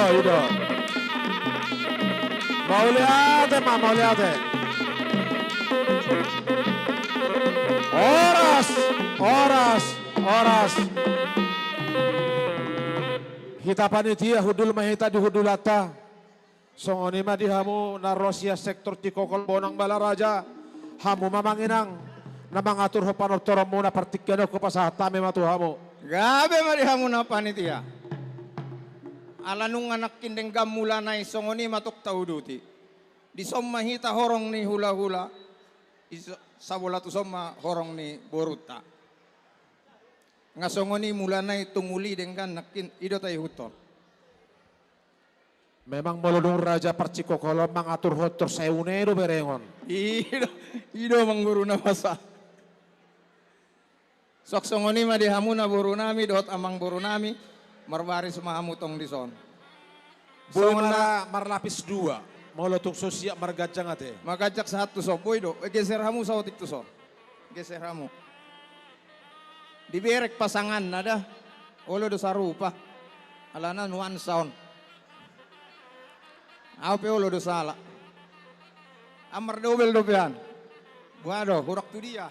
Ido. Mauliate ma, mauliate. Oras. Hita panitia hudul mahita di hudulata. Songoni ma di hamu na Rosia sektor Tikokol Bonang Balaraja. Hamu mamanginang na mangatur ho panoptorom mo na partikyano ko pasatame matuhamu. Gabe ma di hamu na panitia. Alanung anak kindeng gamula na songoni matok tauduti. Di somma hita horong ni hula-hula. Sabola tu somma horong ni boruta. Ngasongoni mula na tumuli dengan nakin ido tayo hutor. Memang molodong raja parcikokolo mangatur hotor seunero berengon. Ido mangguru na masa. Sok songoni ma di hamu na buru nami dot amang buru nami marbaris mahamu tong di son. Bunga marlapis 2. Molotong sosiak margajang ate. Magajak satu so boy do. Geser hamu sautik tu so. Geser hamu. Diberek pasangan nada. Olo do sarupa. Alana nuan sound. Apa olo do sala. Amar dobel dobean. Waduh, hurak tu dia.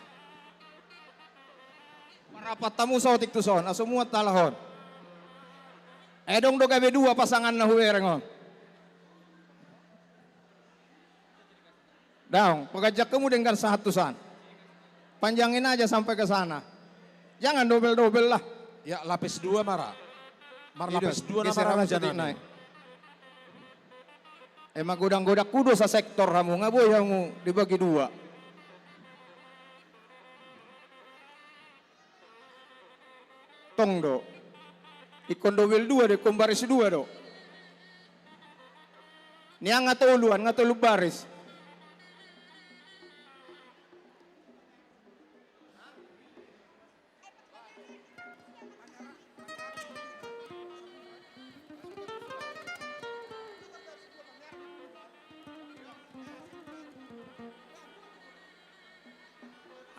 Marapat tamu sautik tu son. Asumua talahon. Edong do gabe 2 pasangan na huwerengon. Daung, pegajak kamu dengan sehatusan. Panjangin aja sampai ke sana. Jangan dobel-dobel lah. Ya lapis 2 marah. Lapis 2 na marah aja naik. Emang godang-godak kudu sa sektor kamu. Nggak boleh kamu dibagi 2. Tong do. Ikon dobel 2 deh, ikon baris 2 do. Niang ngatuluan, ngatulu baris.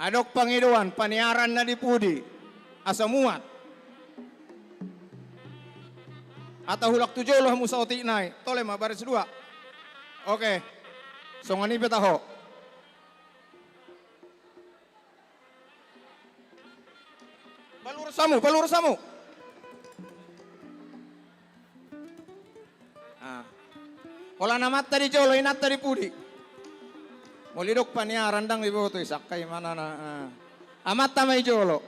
Adok pangiduan, paniaran na di pudi, asa muat. Atau hulak tujuh loh musa otik naik, tole ma baris 2. Oke, songani betaho. Balur samu. Olah namat tadi jolo, inat tadi pudi. Molidok paniaran dang ibu tu sakai mana na amata mai jolo.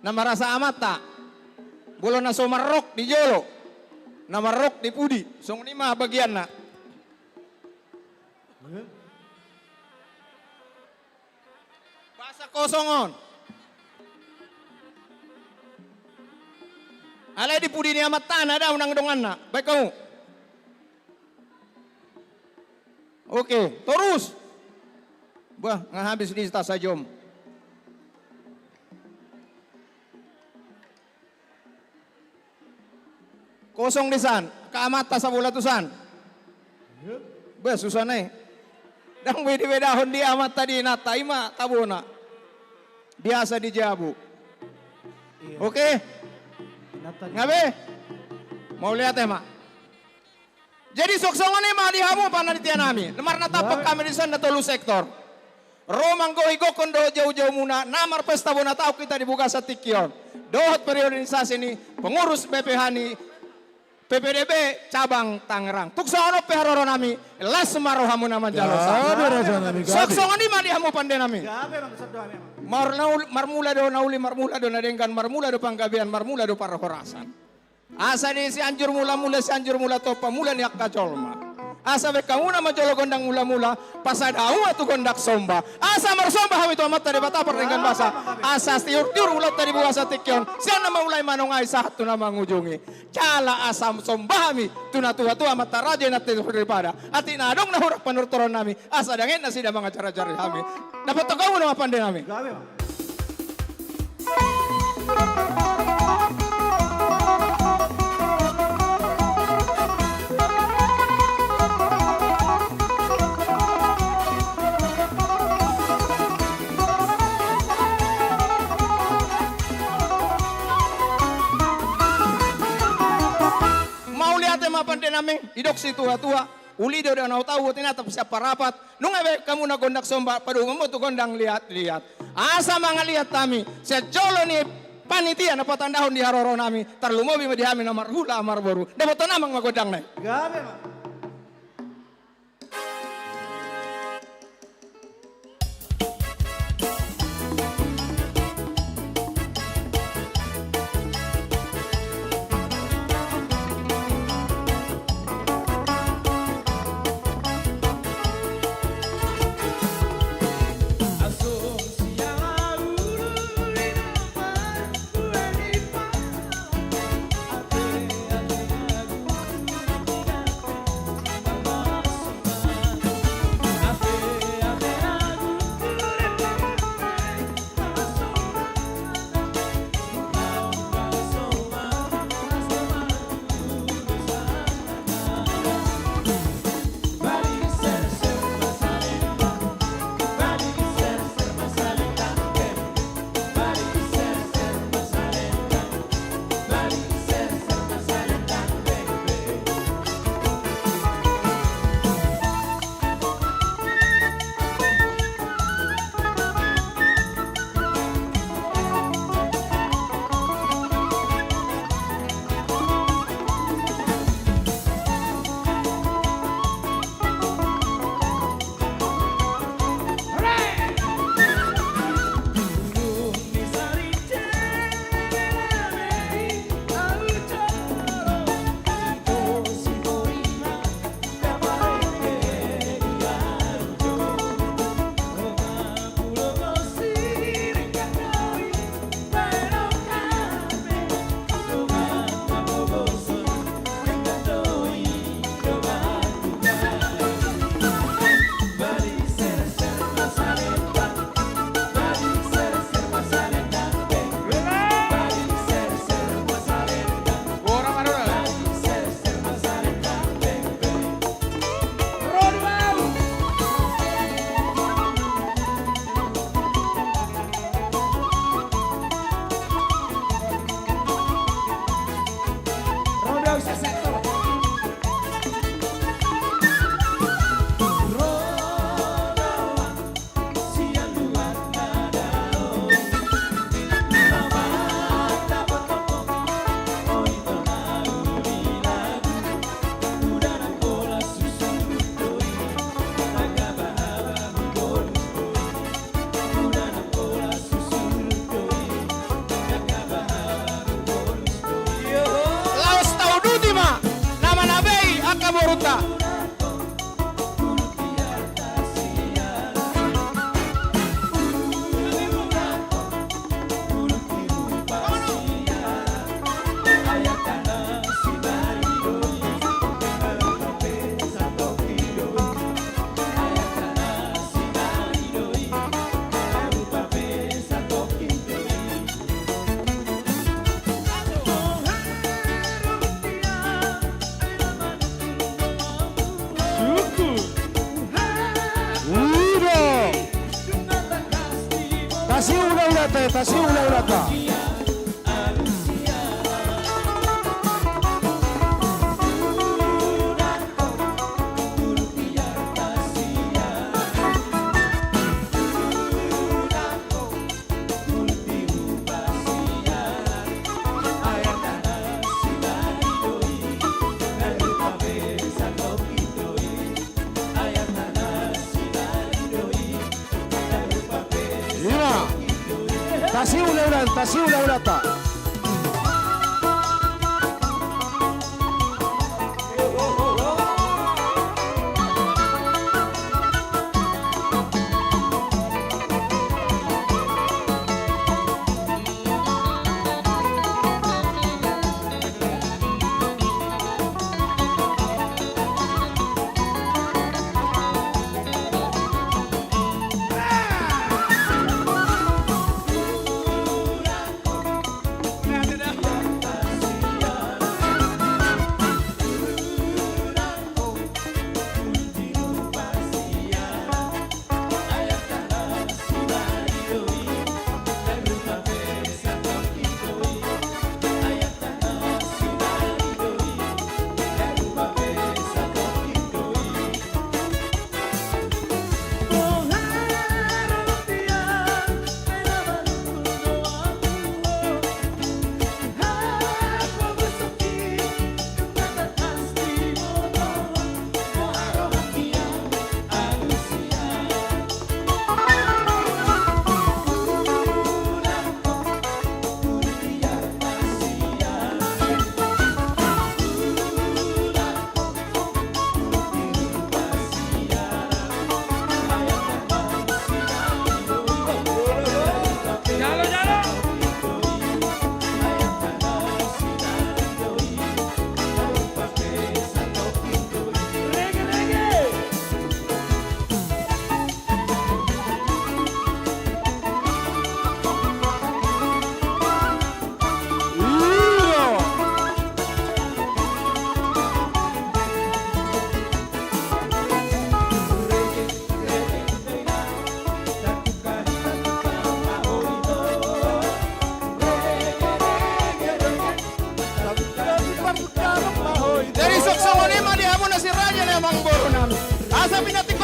Nama rasa amata. Bulo na somarok di jolo. Nama rok di pudi. Song 5 bagian na. Bahasa kosongon. Alai di pudi ni amat tanah dah unang dongan na. Baik kamu. Oke, terus. Wah, nggak habis di tas sajom. Kosong di san, keamata sa bola tusan. Bah, susah nih. Dang beda-beda hon di amat tadi na taima tabona. Biasa di jabu. Oke? Ngabe? Mau lihat ya, Mak? Jadi soksongan ini mah dihamu pananitia nami. Lemar natapak kami di sana tolu sektor. Romang go kondo jauh-jauh muna. Namar pesta bona tahu kita dibuka satikyon. Dohot periodisasi ini pengurus BPH ini PPDB cabang Tangerang. Tuksono peharoro nami. Las marohamu nama jalosa. Soksongan ini mah dihamu pandai nami. Marmula do nauli marmula do nadengkan marmula do panggabian marmula do parahorasan. Asa di si anjur mula si anjur mula topa mula ni akka colma. Asa be kamuna majolo gondang mula-mula pasadahu atu gondak somba. Asa marsomba hami tu amat tadi batapar dengan basa. Asa tiur-tiur ulat tadi buasa tikyon. Siana maulai manongai satu nama ngujungi. Cala asam somba hami tuna tua-tua amat taraja nati daripada. Ati nadong nahurak panurtoron nami. Asa dangin nasi dah mengajar-ajar kami. Dapat tahu nama pandai nami. Pandai nami idok si tua-tua uli dia udah tahu tinatap siapa rapat nunga be kamu na gondak somba padung kamu tu gondang lihat-lihat asa mangalihat kami sejolo ni panitia na patandahon di haroro nami tarlumobi di kami nomor hula amar baru dapat namang magodang nai Gabe mah. Boruta. Tasih ulah-ulah. Tasih ulah-ulah tak.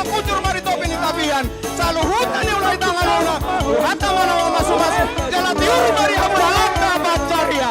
kucur mari topi ni tabihan. Saluhutan ni ulai tangan ona. Hata mana mas. Jalan tiur mari hamura lanta bacaria.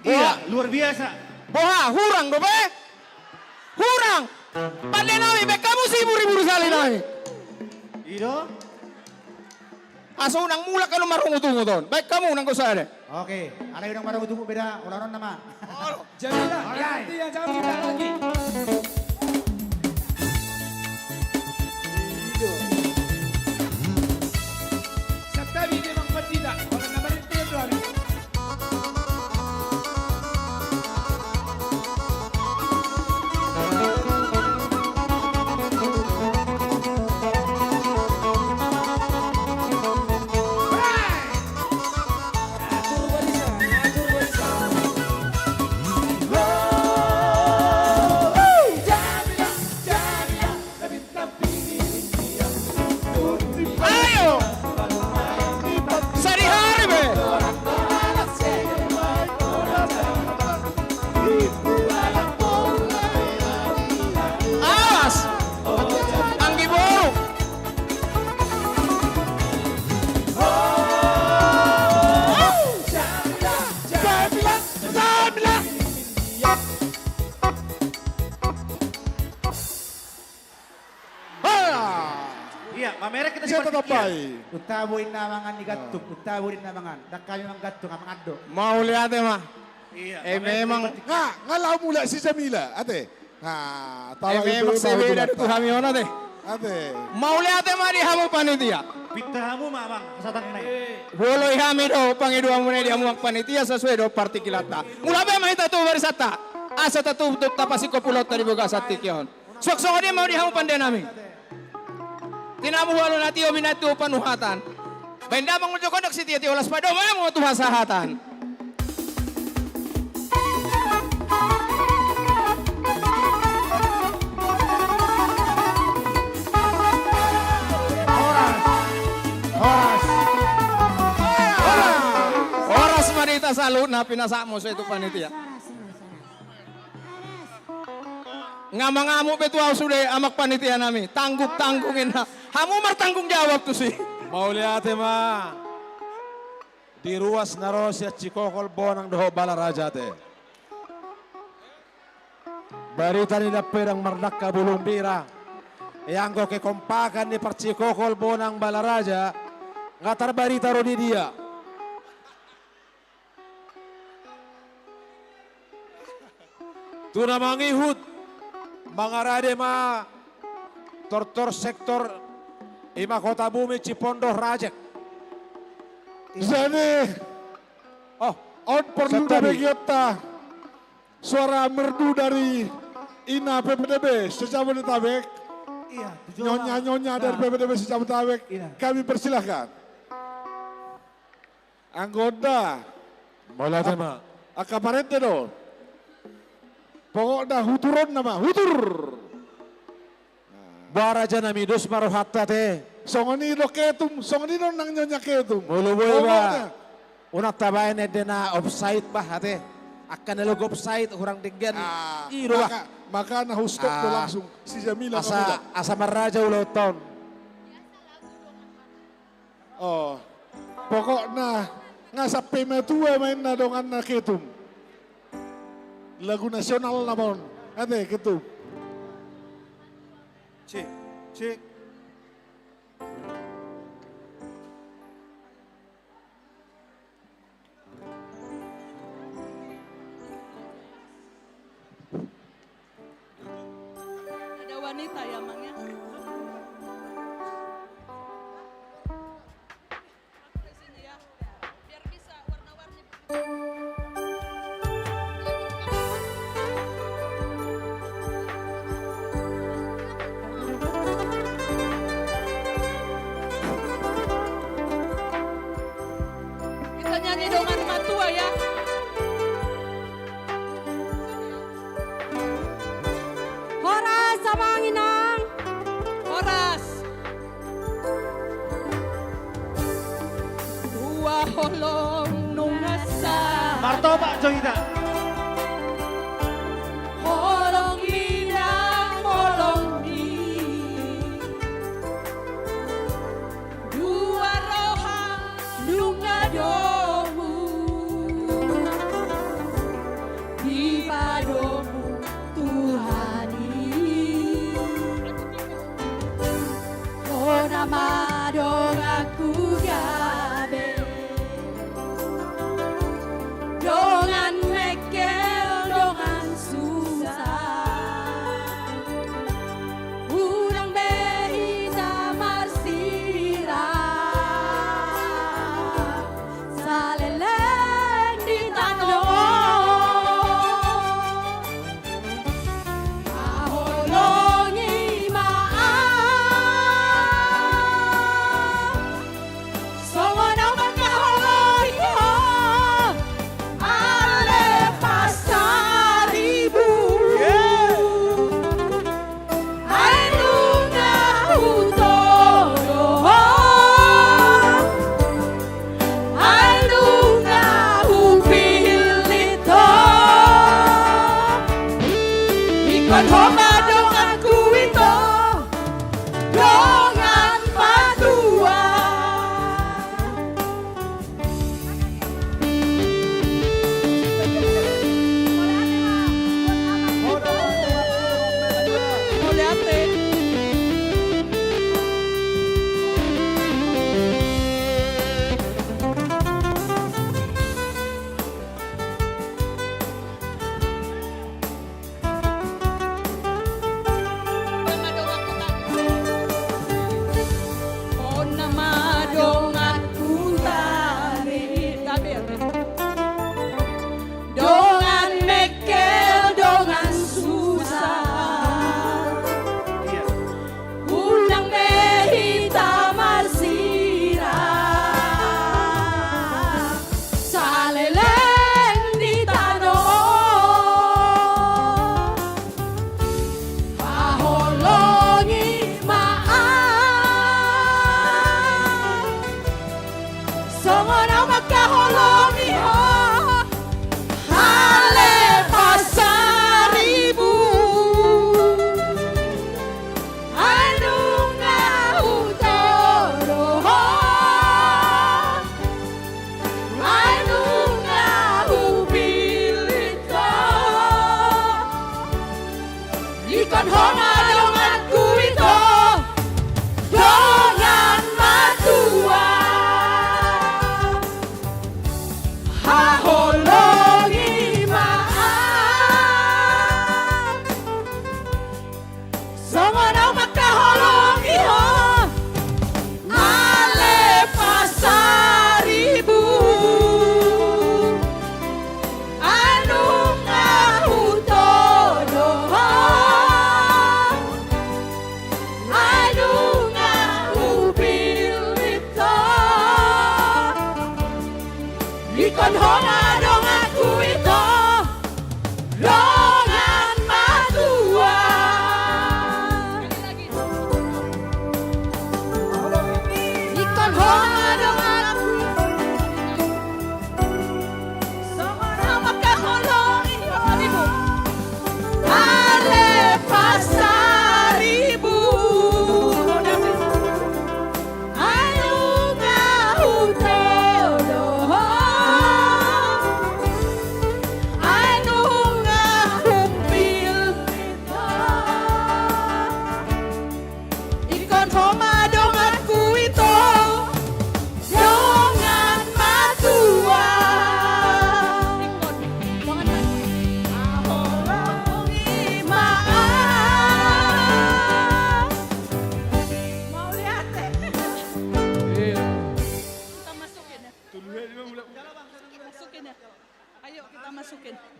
Iya, luar biasa. Boha, hurang do be. Hurang. Pandai nami be kamu sih buru-buru sekali nami. Ido. Asa unang mulak ka marungo tungo ton. Baik kamu nang kusare. Oke, ada yang marah tubuh beda, orang nama. Jadilah, ganti yang jangan kita lagi. Satabi memang pendidak, orang nama itu yang doang. Ayo. Sehari-hari be. Awas. Anggi buruk. Iya, mamere kita Siapa seperti tapai? Utabuin namangan ni gatuk, utabuin namangan. Dak kami mang gatuk amang ado. Mau lihat mah. Iya. Memang Ngalau mula si Jamila, ate. memang sebe dari Tuhan Miona teh. Ate. Mau lihat mah di hamu panitia. Pitahamu mamang, kesatan naik. Bolo ihami do pangidua mune di hamu panitia sesuai do partikilata. Mula be mah itu barisata. Asa tatu tapasiko pulot dari boga satikyon. Sok-sok dia mau di hamu pandai nami. Tinamu walu natio binatu panuhatan. Benda mengujukondok si tiati olas pado mau tuh hasahatan. Oras marita salut na pinasamo sa itu panitia. Ngamang-ngamu betul sudah amak panitia nami. Tangguk-tanggungin na. Kamu bertanggung jawab tuh sih. Mau lihat mah di ruas naros ya Cikokol bonang doho bala raja te. Barita ni perang merdaka bulung bira. Yang go kekompakan di percikokol bonang bala raja. Ngatar barita rodi dia. Tuna mangihut mangarade ma tortor sektor Ima kota bumi Cipondoh Rajek. Jadi, on perlu dari kita suara merdu dari Ina PPDB Sejabodetabek. Iya, Nyonya-nyonya dari PPDB Sejabodetabek. Kami persilahkan. Anggota. Bola tema. Akaparente do. Pokoknya huturon nama, hutur. Baraja nami dos marohatta te. Songoni do ketum, songoni do nang nyonya ketum. Mulu boy ba. Una tabain edena offside bah ate. Akan elog offside orang dengan iro bah. Maka na stop do langsung si Jamila asa maraja ulo tahun. Oh. Pokoknya ngasa pemetua main na dongan na ketum. Lagu nasional namon. Ate ketum. Cik, cik. Ada wanita ya, Mang ya? Di sini ya, biar bisa warna-warni. Kita nyanyi dongan matua ya. Horas sama Inang. Horas. Dua holong nungasa. Marto Pak Joyita. Oh Ikon homa dongan kuito dongan patua.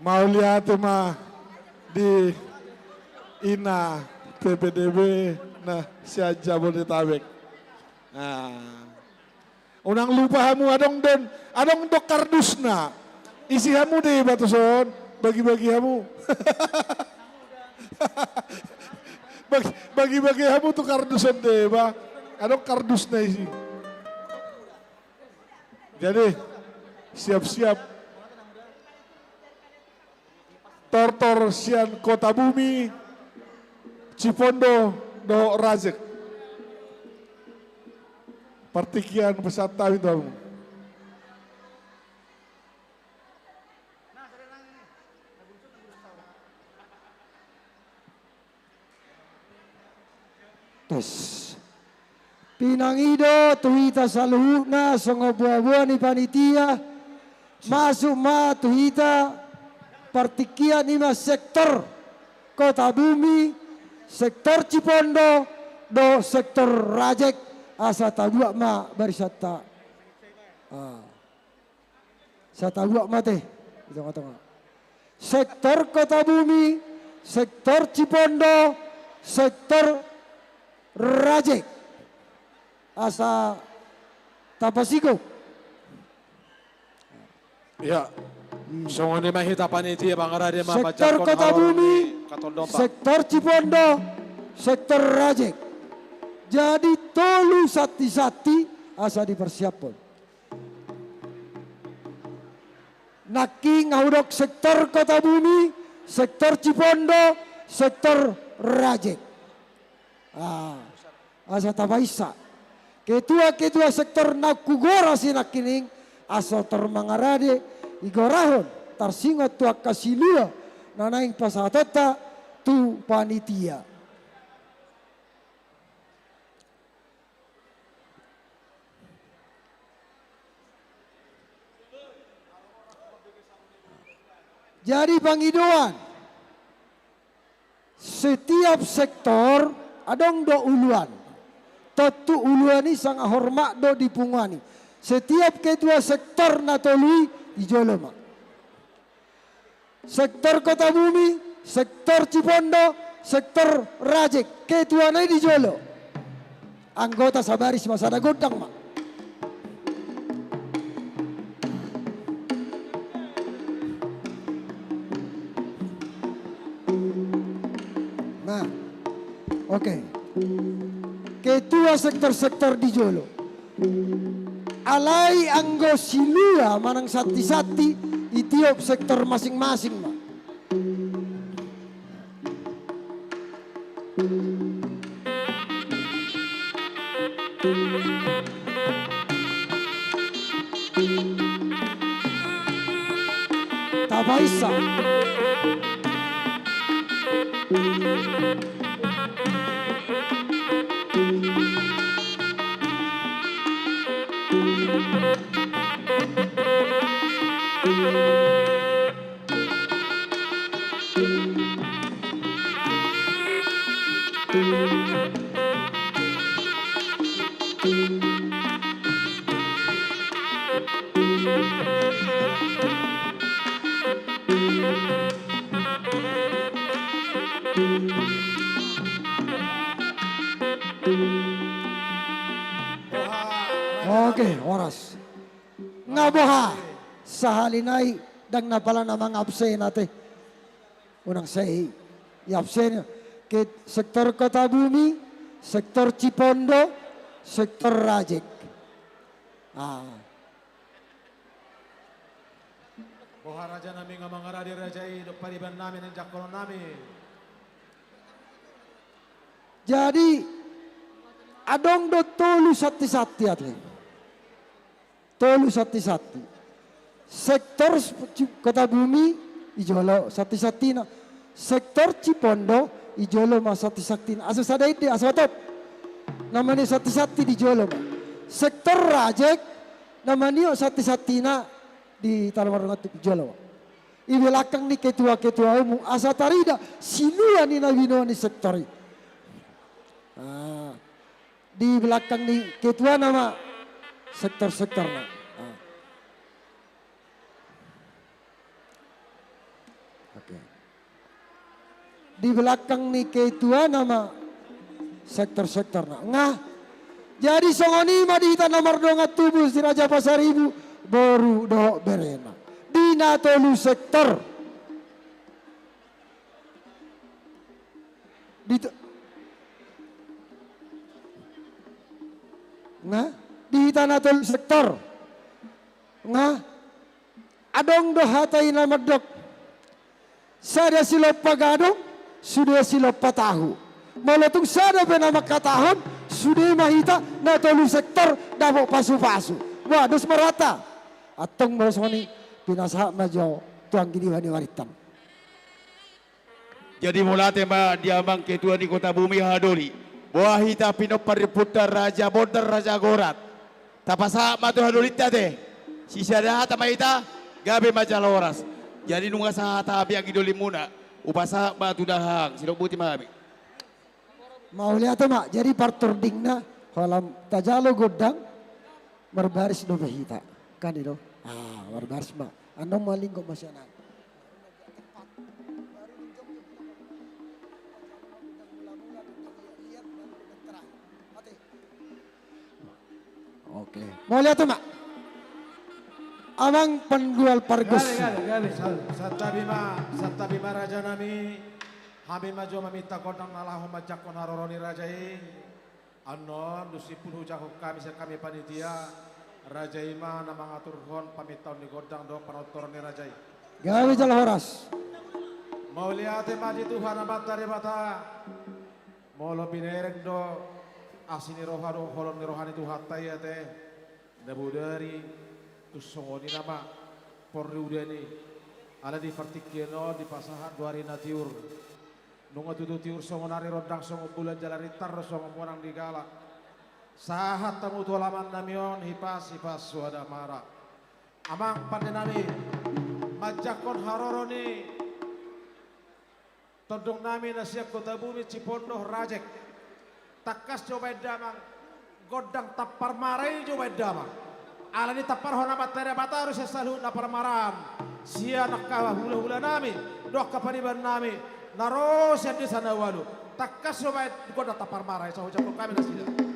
Mau lihat mah di Ina PPDB nah si Jabodetabek. Nah, unang lupa hamu adong dok kardusna. Isi hamu deh batuson, bagi-bagi hamu. Bagi-bagi hamu tuh kardusan deh, bah. Adong kardusna isi. Jadi siap-siap. Tortor sian Kota Bumi, Cipondo do Razek. Partikian peserta itu. Tes. Pinangido tuhita saluhuna songo buah-buah ni panitia. Masuk ma tuhita partikian lima sektor Kota Bumi, sektor Cipondo, do sektor Rajek, asa tabuak ma barisata. Sa tabuak ma teh, sektor Kota Bumi, sektor Cipondo, sektor Rajek, asa tapasiko. Ya. Songone mahita panitia bangarade sektor Kota Bumi, sektor Cipondo, sektor Rajek. Jadi tolu sati-sati asa dipersiapkan. Naki ngahudok sektor Kota Bumi, sektor Cipondo, sektor Rajek. Asa tabaisa. Ketua-ketua sektor nakugora sinakining asotor mangarade igorahon tarsingot tuak kasilua nanaing pasatota tu panitia. Jadi pangidoan, setiap sektor adong do uluan. Tentu uluan ini sangat hormat do dipungwani. Setiap ketua sektor natolui ijoloma. Sektor Kota Bumi, sektor Cipondo, sektor Rajek, ketua na dijolo. Anggota sabaris masada godang mak. Nah, oke. Ketua sektor-sektor di Jolo. Alai anggo silua manang sati-sati itiop sektor masing-masing mak. Tabaisa. Oke, oras. Ngaboha sahalinay dang napala namang absen nate. Unang say, absen ke sektor Kota Bumi, sektor Cipondo, sektor Rajek. Boha raja nami ngamangara di rajai do pariban nami nang jakono nami. Jadi adong do tolu sati-sati ate. Tolu sati-sati. Sektor Kota Bumi ijolo sati-satina. Sektor Cipondo ijolo ma sati-satina. Aso sada ide aso top. Namanya sati-sati di jolo. Sektor Rajek namanya sati-satina di Talamarungat di jolo. I belakang ni ketua-ketua umum asa tarida sinua ni nawino ni sektor. Di belakang ni ketua nama sektor-sektor. Di belakang ni ketua nama sektor-sektor. Jadi songoni madihita nomor dongat tubuh si Raja Pasaribu baru do berena. Di natolu sektor. Di tanah tol sektor. Adong do hatai nama dok. Sada silop pagadong, sudah silop patahu. Malatung sada benama katahon, sudah mahita na tolu sektor dabo pasu-pasu. Wah, dos merata. Atong merasoni pinasa majo tuang gini wani waritan. Jadi mulate ma diamang ketua di Kota Bumi hadoli. Buah hita pinopariputar Raja Bodar Raja Gorat. Tapasa matu hadolita teh. Sisa dah tamahita gabe majaloras. Jadi nunga sa tabi ang idoli muna. Upasa matu dahang silok buti mabi. Mau lihat mak, jadi parturding na kolam tajalo godang berbaris do bahita. Kan itu? Berbaris mak. Anong maling ko masyanan. Oke. Mau lihat mak? Amang penjual pargos. Satta bima raja nami. Hami majo mamita kodang nalahu majak konaroroni rajai. Anon dusipun hujahuk kami panitia. Rajai ma nama ngatur hon pamitaun di godang do panotor ni rajai. Gawe jala horas. Mau lihat mati Tuhan amat dari bata. Mau lebih nereng do asini rohado holon rohani Tuhan taya teh. Nabu dari tu songoni nama porri udani. Ala di vertikeno di pasahan dua hari natiur. Nunga tutu tiur songonari rodang songo bulan jalari tar songo monang di gala. Sahat tamu tolaman namion hipas suada mara. Amang pandenami majakon haroroni. Todong nami nasiak kota bumi Cipondoh Rajek. Takas coba damang godang tapar marai coba damang. Ala ni tapar hona batera bata harus selalu napar maram. Sia nak kawah hula nami dok kapaniban nami naros yang di sana walu. Takas coba godang tapar marai so ucap kami nasiak.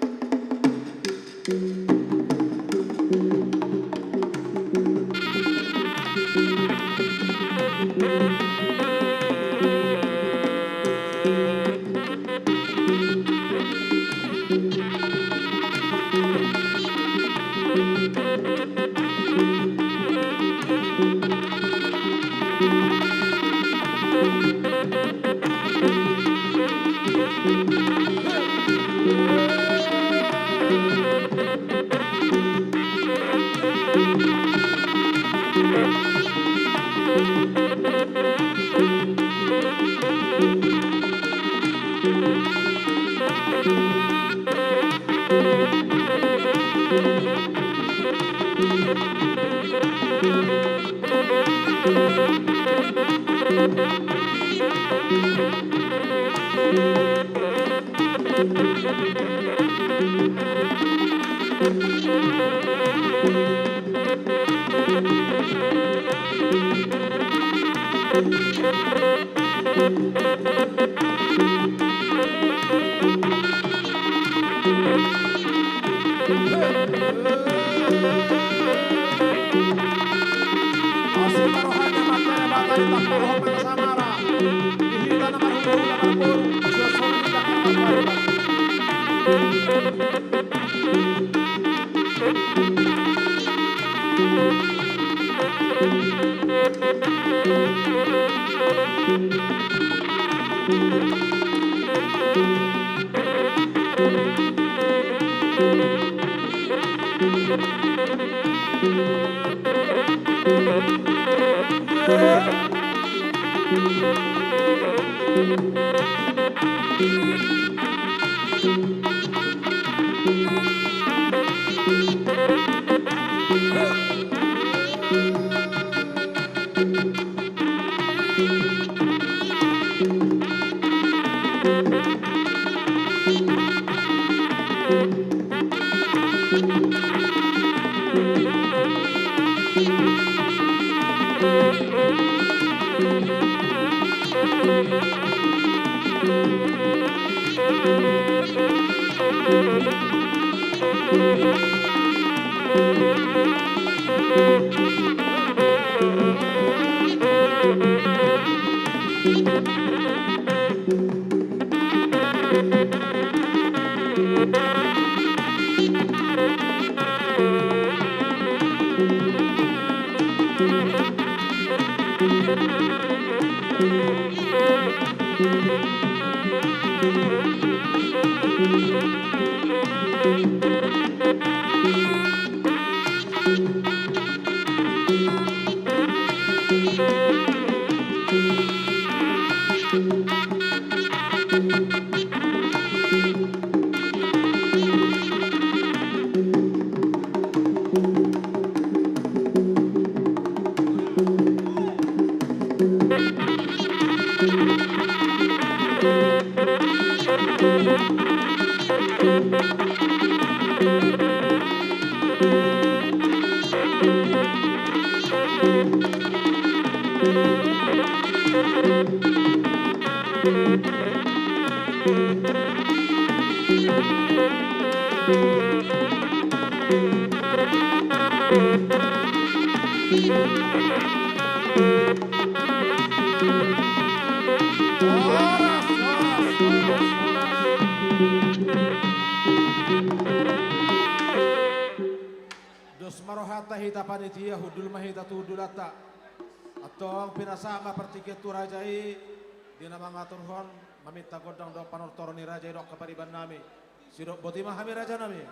Dos marohata hita panitia hudul mahita tudulata. Atong pinasama pertiket tu rajai di nama ngatur hon mamita godang dok panortoron ni rajai dok kapariban nami. Sidok botimah kami raja nami.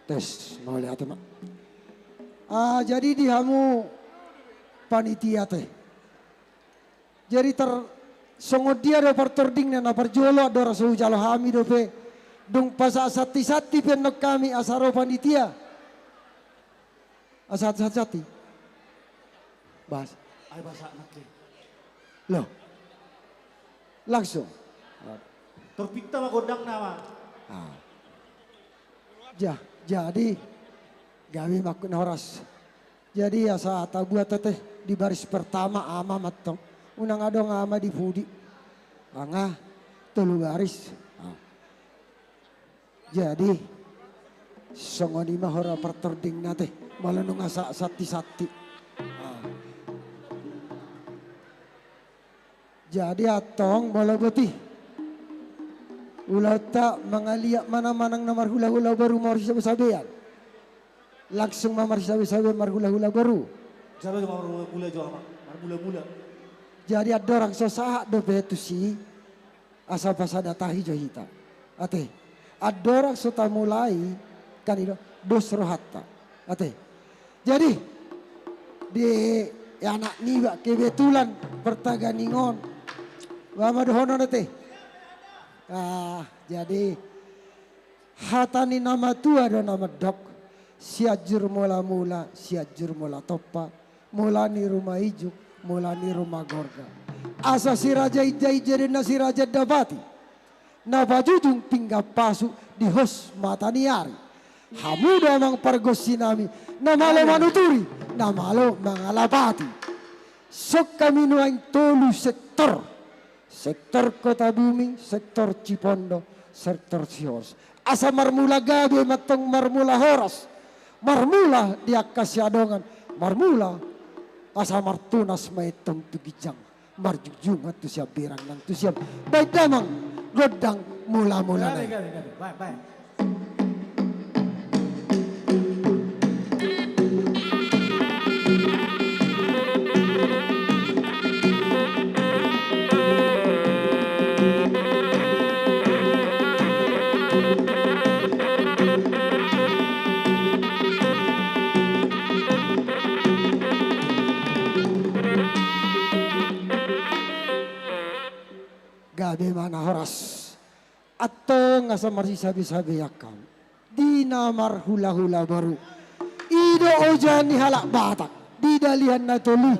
Tes, mau lihat mak. Jadi di hamu panitia teh. Jadi songod dia do partording na parjolo do rasul jalo hami do pe dung pasa sati penok kami asaro panitia. Asat-sati. Bas. Ay basa nanti. Loh. Langsung. Terpikta magodang nama. Jadi kami makun horas. Jadi asa tabuat teteh di baris pertama ama matong. Unang adong ama di pudi. Angah telu baris. Jadi songoni mah hora pertording nate malanung asa sati-sati. Jadi atong bola putih. Ulah tak mengaliak mana-manang namar hula-hula baru marisa sabean. Langsung mamar sabe-sabe mar hula-hula baru. Sabe mamar hula-hula jual mar hula-hula. Jadi ada orang sosaha do betu si asal pasada tahi johita. Ate, ada orang sota mulai kan itu dos rohatta. Ate. Jadi di anak niba kebetulan pertaganingon. Wama dohono nate. Jadi hatani nama tua ada nama dok. Siajur mula-mula, siajur mula topa. Mulani rumah ijuk, mulani rumah gorga. Asa si raja ijai jadi nasi raja dapati. Napa jujung tinggal pasu di hos mata niari. Hamuda mang pargosi nami. Namalo manuturi, namalo mangalapati. Sok kami nuang tolu sektor. Sektor Kota Bumi, sektor Cipondo, sektor Sihoras. Asa marmula gabe matong marmula horas. Marmula dia kasih adongan. Marmula asa martunas maitong tugijang. Marjujungan tu siap berang nang tu siap. Baik damang godang mula-mula. Baik. Gabe mana horas atau ngasa marsi sabi-sabi yakam di namar hula-hula baru ido ojani halak batak di dalihan natoli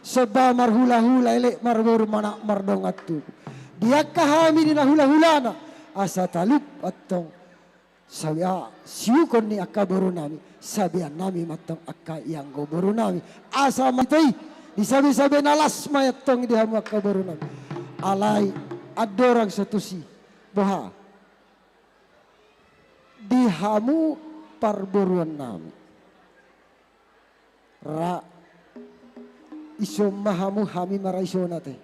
seba mar hula-hula elek mar baru mana mardongat tu dia kahami di hula-hula na asa talup atau sabi siukon ni akka baru nami sabian nami matang akka yang go baru nami asa matai di sabi-sabi nalas mayatong di hamu akka baru nami alai ada orang satu si boha di hamu parboruan nami ra iso mahamu hami mara iso nate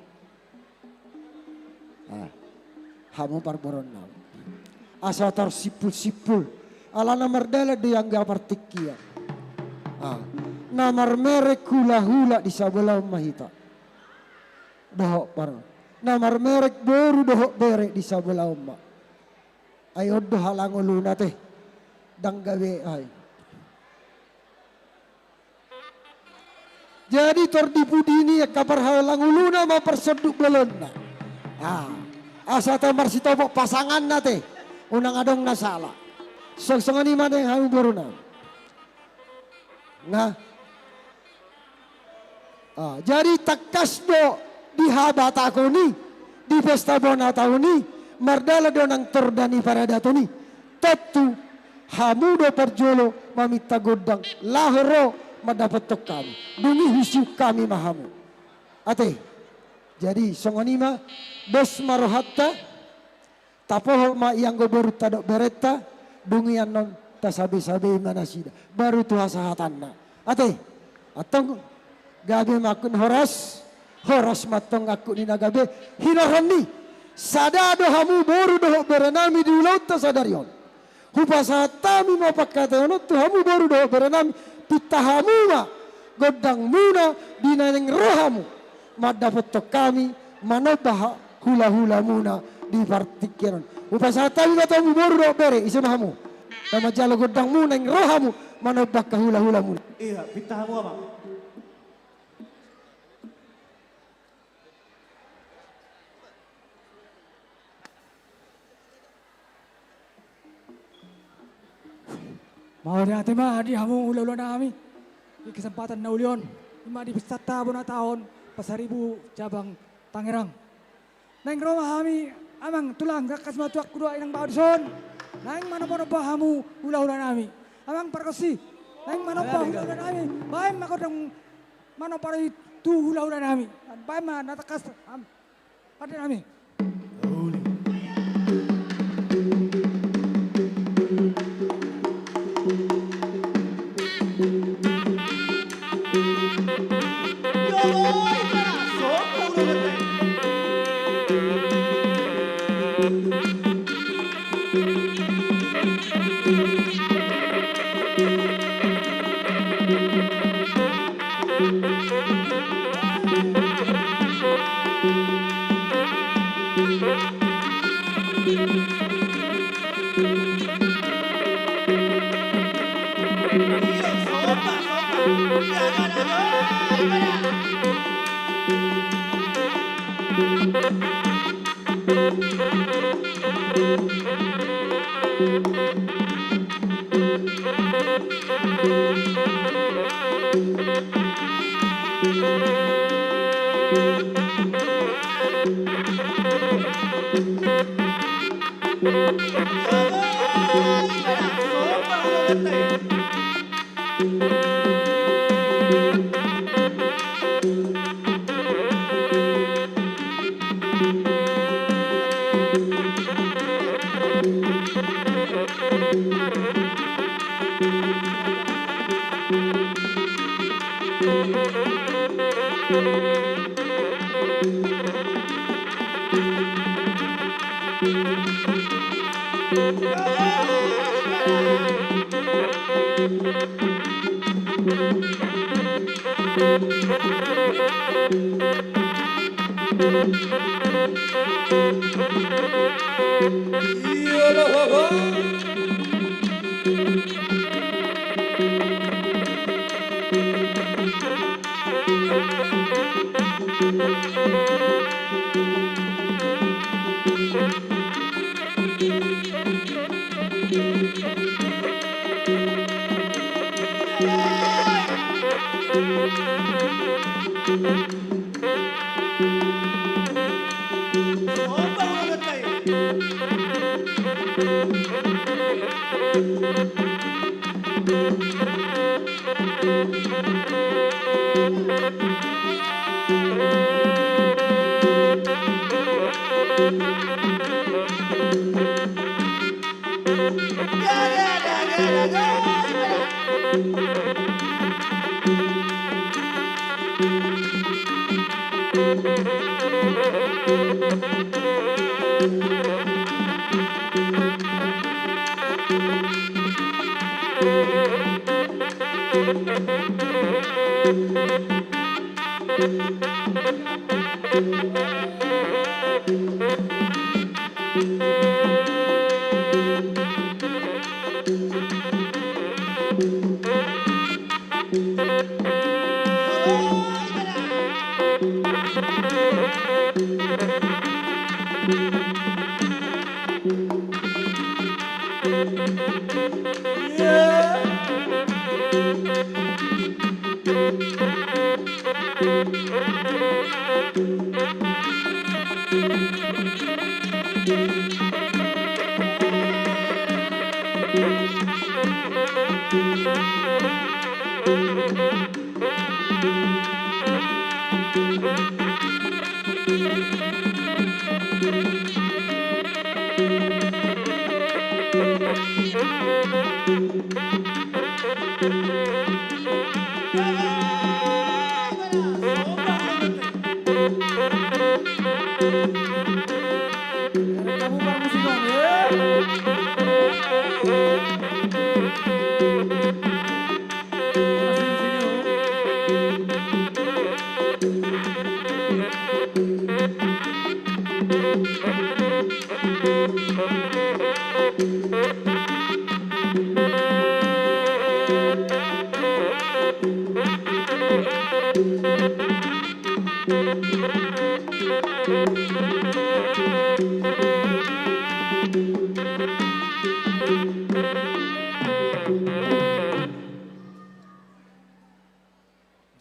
hamu parboruan nami asa tar sipul ala namar dala de yang gapar tikia namar merek hula-hula di sabelah mahita dohok parang namar merek baru dohok berek di sabelah umma. Ayo doh halang uluna teh. Dang gawe ay. Jadi tordipu dini kabar halang uluna ma persoduk belonna. Asa tamar si topok pasangan na teh. Unang adong nasala. Songsongani mana yang halu baru na. Nah. Jadi takas do di habata ko ni, di pesta bona tahu ni, mardala donang tordani para dato ni. Tentu hamu do perjolo mamita godang lahoro mendapat tok kami. Dumi husu kami mahamu. Ate, jadi songonima dos marohatta, tapoh ma yang go baru tadok beretta, dungian non tasabi-sabi manasida. Baru tuha sahatanna. Ate, atong gabe makun horas matong aku ni nagabe hinaran ni Sadado hamu boru doho berenami di ulauta sadarion. Hupasatami mapakata ono tu hamu boru doho berenami pitahamu ma godang muna dinaneng rohamu. Madapat to kami manobah hula-hula muna di partikiran. Upasatami matamu boru doho bere isun hamu. Nama jalo godang muna yang rohamu manobah hula-hula muna. Iya, pitahamu apa? Mau dia tema di hamu ulah-ulah nami di kesempatan naulion lima di wisata bona tahun Pasaribu cabang Tangerang. Neng rumah kami amang tulang gakas matuak kudua inang baudson. Neng mana mana bahamu ulah-ulah nami. Amang perkesi. Neng mana ulah-ulah nami. Baik makodang mana para itu ulah-ulah nami. Baik mana natakas pada nami.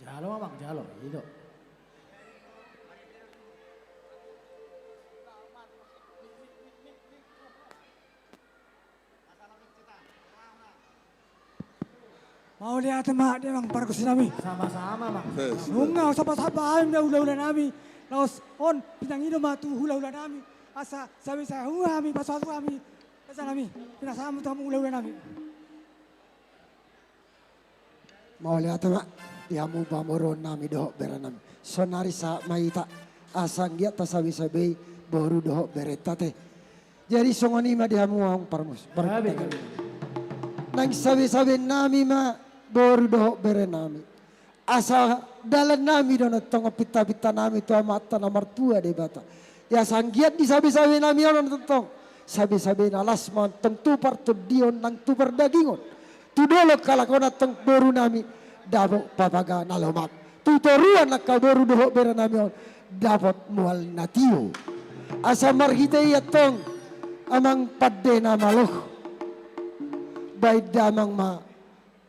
Jalo Mamang, jalo. Itu. Mau lihat mak dia bang para kusinami. Sama-sama Bang. Nungau sapa-sapa ayam dah hula-hula nami. Laos on pinang ino matu hula-hula nami. Asa sabi saya nami pasal nami. Pasal nami. Pinasama tamu hula-hula nami. Mau lihat mak, diamu pamoron nami doh beranam. Sonari sa maita asang giat tasabi-sabi baru doh bereta teh. Jadi songoni ma diamu ang parmus. Nang sabi-sabi nami ma baru doh berenami. Asa dalan nami dono tongo pita-pita nami tu amata na martua de bata. Ya sanggiat di sabi-sabi nami ono tentong. Sabi-sabi na lasman tentu partu dion nang tu perdagingon. Tu dolo kalakona teng baru nami dabo papaga nalomat. Tu toruan nak baru doh berenami on dapat mual natio. Asa margite ya tong amang padde na maloh. Baik damang ma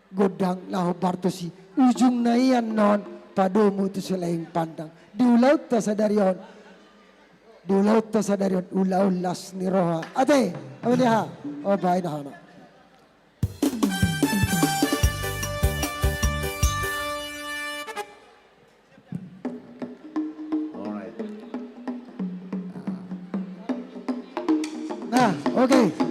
godang lahu bartosi ujung na iyan non padomu tu selaing pandang diulaut ta sadarion ulaulas ni roha ate apa dia oh baik dah anak. Nah, oke.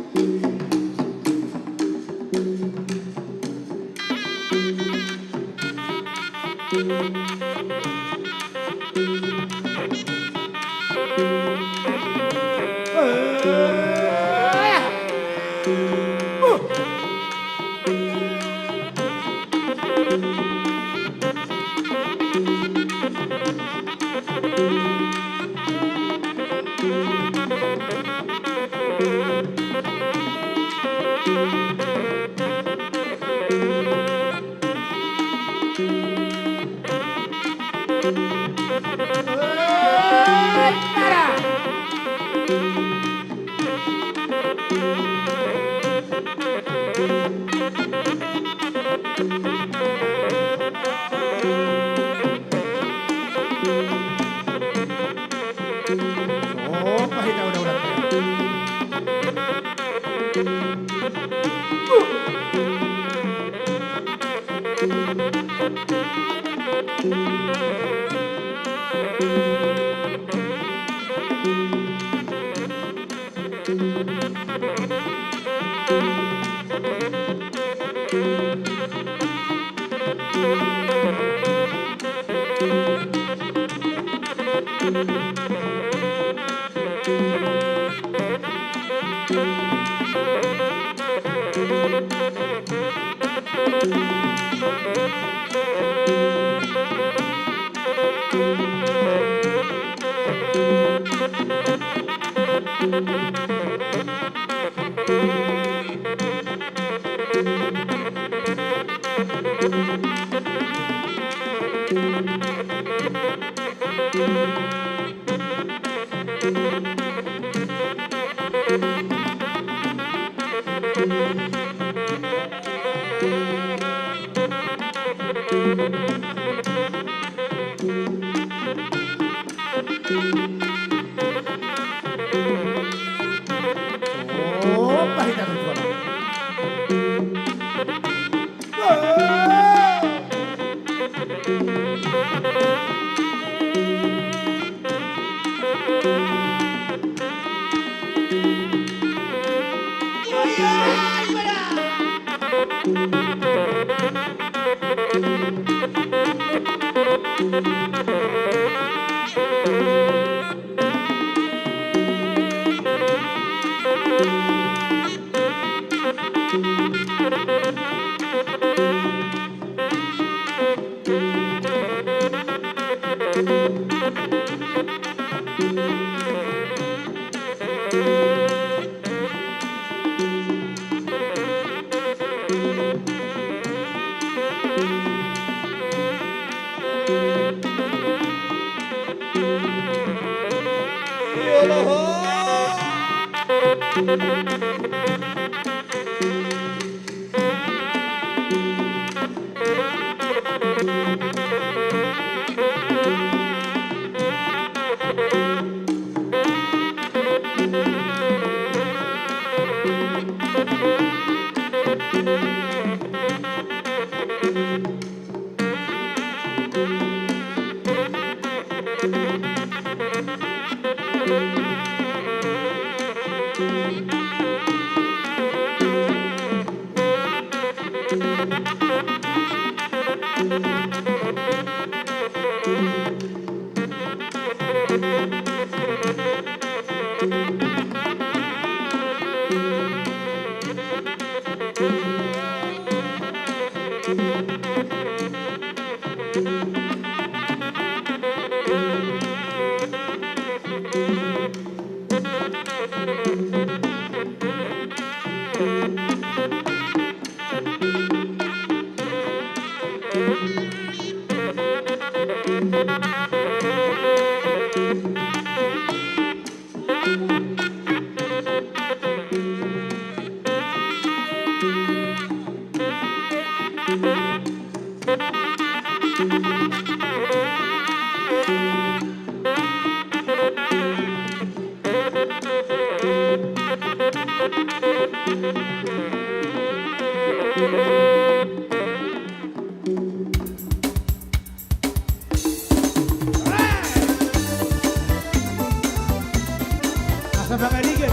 Asa Bang Adige.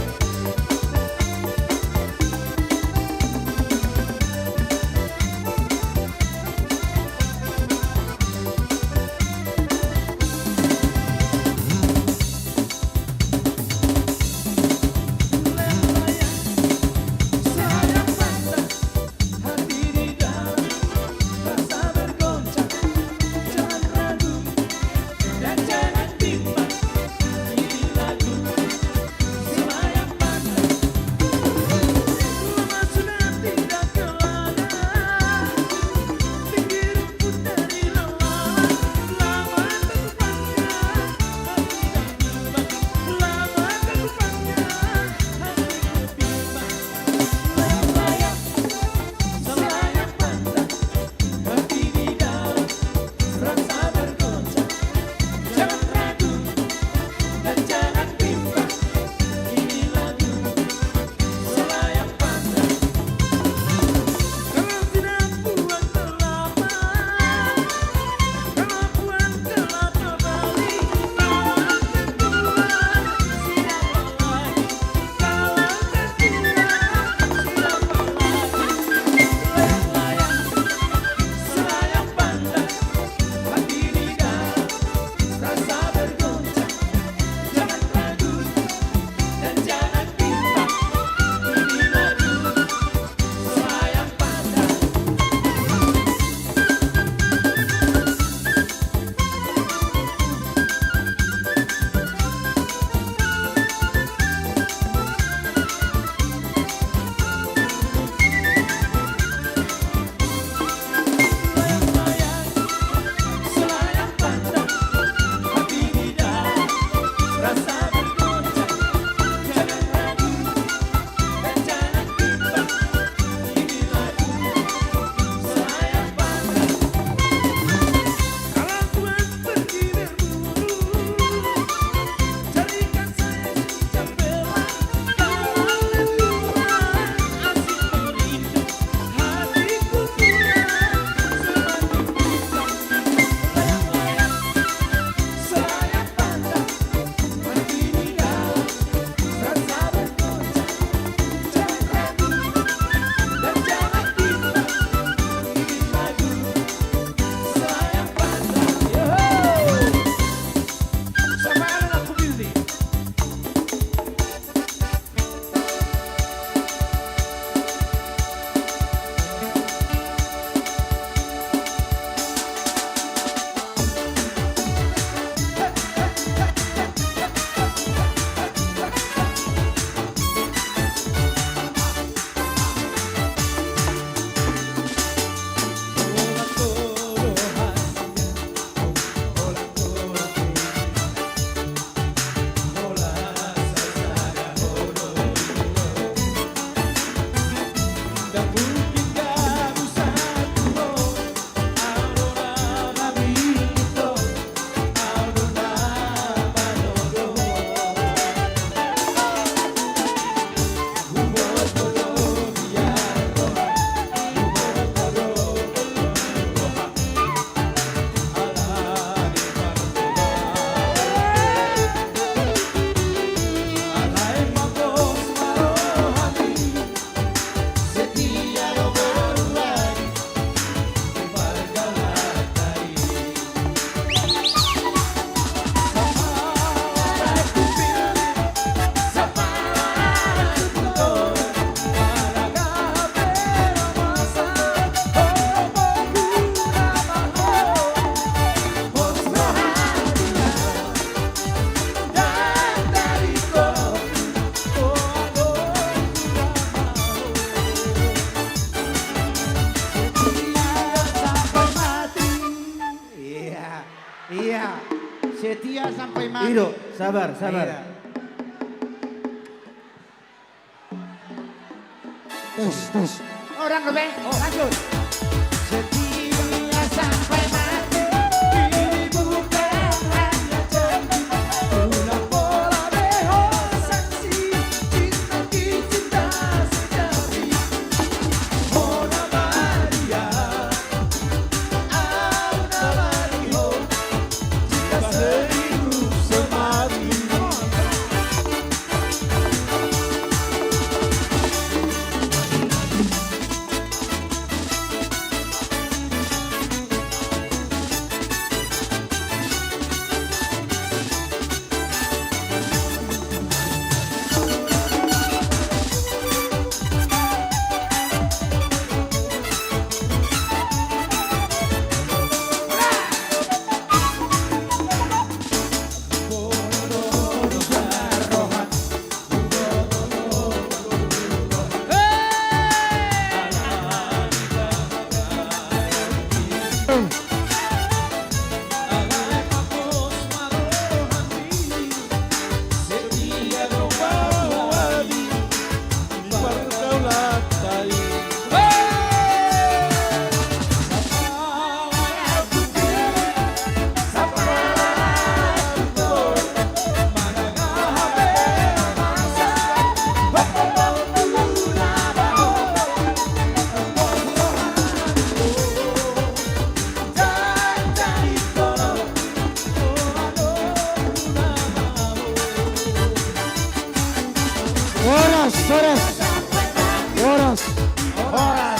Iya, setia sampai mati. Ido, sabar, sabar. Iya. Tes. Orang lebih, lanjut. Setia sampai mati. Ini bukan hanya janji. Ulah pola beho saksi. Cinta cinta sejati. Mona Maria. Auna Mario. Jika sehidup semati.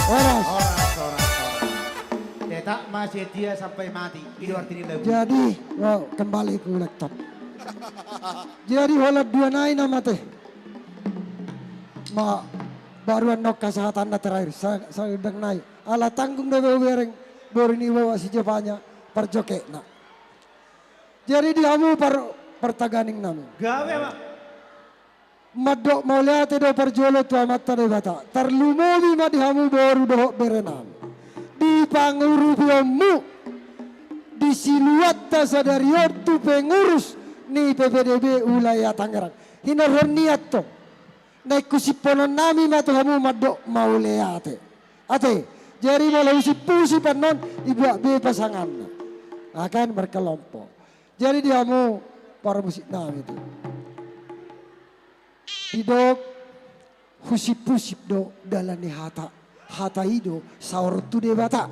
Horas. Tetak masih dia sampai mati. Itu artinya lagu. Jadi, kembali ke laptop. Jadi holat dua naik nama teh. Ma baruan nok kesehatan terakhir. Saya udah naik. Ala tanggung deh bereng. Berini bawa si Jepanya perjoke nak. Jadi diamu pertaganing nami. Gawe mak. Madok mau lihat do perjolo tua mata de bata. Terlumobi madihamu baru dohok berenan. Di pangurupiamu. Di siluat sadarion tu pengurus ni PPDB wilayah Tangerang. Hinar niat to. Naik kusiponan nami matuhamu madok mau lihat. Ate. Jadi malah usi panon ibu be pasangan. Akan berkelompok. Jadi diamu para musik nami itu. Idok husip-husip do dalani hata ido saur tu de bata.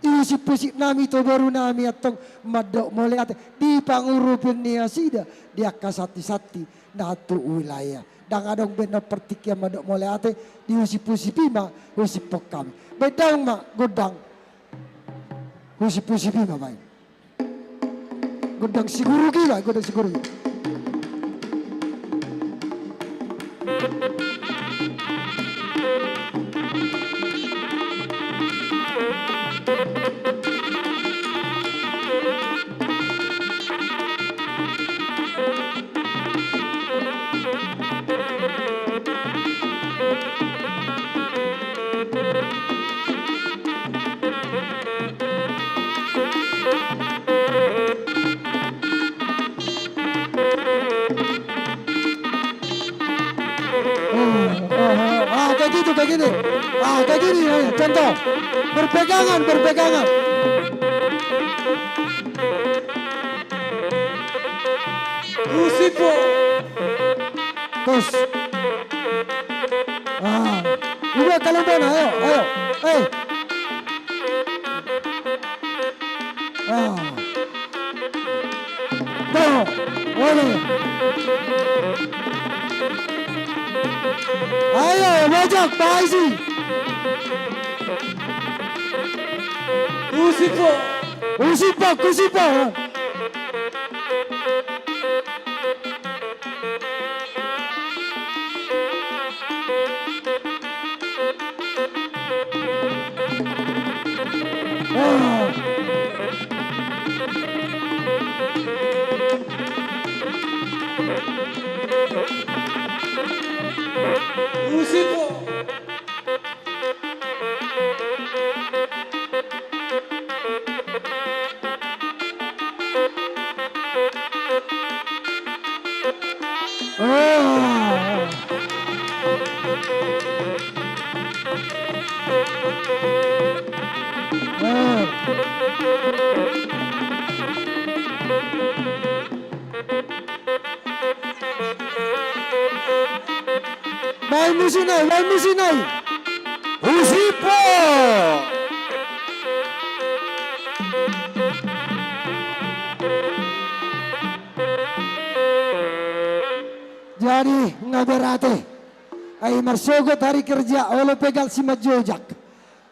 Husip-husip nami to baru nami atong madok mole ate di pangurupin niya sida dia kasati-sati natu wilayah. Dang adong benda pertikia madok mole ate di husip-husip ima husipok kami. Bedang mak godang husip-husip ima baik. Godang siguru gila, godang siguru. Kayak gini. Kayak gini. Contoh. Berpegangan. Usipo. Terus. Juga kalau mana, ayo. Tuh, boleh. Ayo, bajak, Paisi. Kusipo. Usipo. Main musinay. Husipo! Jadi ngaberate ay marsogot hari kerja olo pegal si majojak.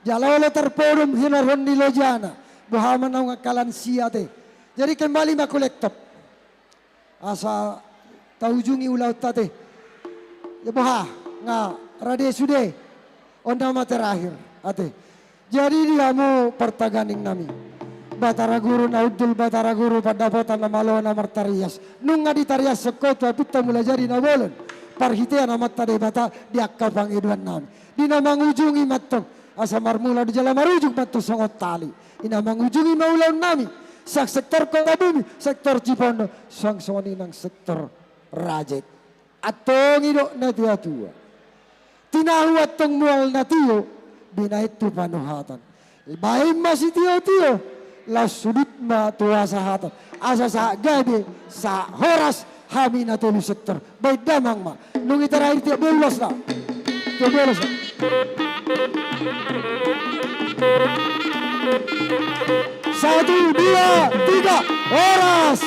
Jalolo terporum hinaron ni lojana. Buhaman ang ngakalan siate. Jadi kembali makolektop. Asa taujungi ulau tate. Ya boha nga rade sude. Onda terakhir ate. Jadi dia mau pertaganing nami. Batara guru naudul batara guru padapatan na malo na martarias. Nung nga ditarias sekoto pita mula jadi na bolon. Parhitea na mata de bata diakka pang iduan nami. Di na mangujungi matong. Asa marmula di jalan marujung matong songot tali. Ina mangujungi maulaw nami. Sa sektor Kongabumi, sektor Cipondo, sang soni ng sektor Rajet. Atong ido na tua. Tinahuat tong mual na tiyo, binait tu panuhatan. Ibahin masih tiyo-tiyo, la sudut ma tua sahatan. Asa sa gabi, sa horas, hami na tulu sektor. Baik damang ma, nung itarahin tiyo, belas na. Tiyo belas na. Satu, dua, tiga, horas.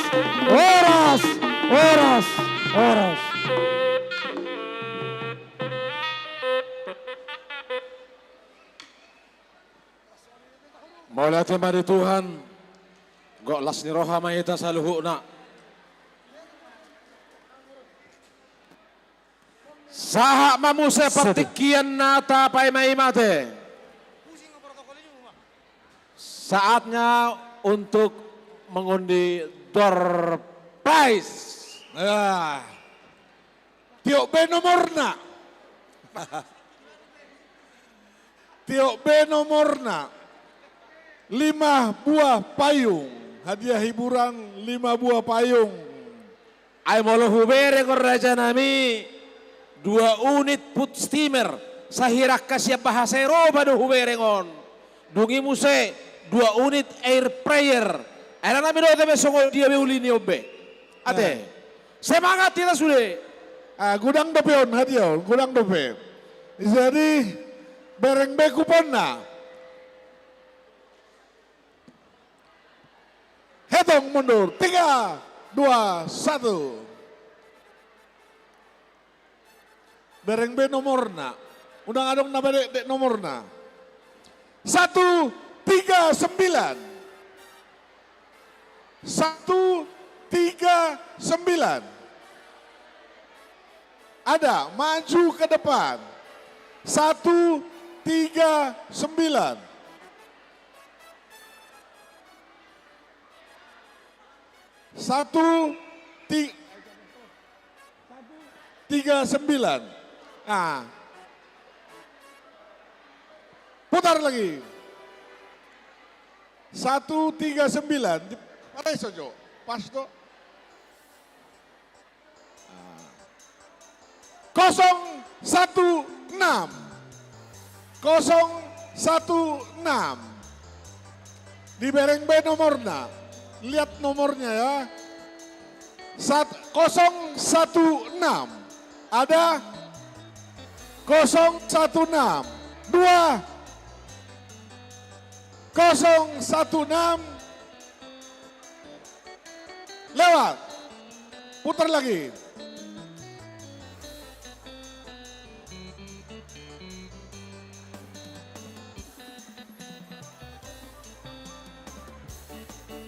Maulah tema di Tuhan, gok las ni roha mahita sa luhuk na. Sahak mamuse partikian nata pai mai mate. Saatnya untuk mengundi door prize. Tiok B nomorna. Tiok B nomorna. 5 buah payung. Hadiah hiburan 5 buah payung. Ay molo hubere ko raja nami 2 unit put steamer. Sahirak kasya bahasa Eropa do hubere ngon. Dungi muse 2 unit air prayer. Era nami do tebe songo dia beuli ni obbe. Ate. Semangat kita sudah. Gudang dopeon hadiah, gudang dope. Jadi bereng be kuponna. Hitung mundur 3, 2, 1. Bereng be nomorna. Undang adong na dek nomorna. 139. 139. Ada, maju ke depan. 139. 139. Nah. Putar lagi. 139. Pakai sojo. Pas to. 016. 016. Di bereng B nomornya. Lihat nomornya ya. 016. Ada 016. 2. 016. Lewat. Putar lagi.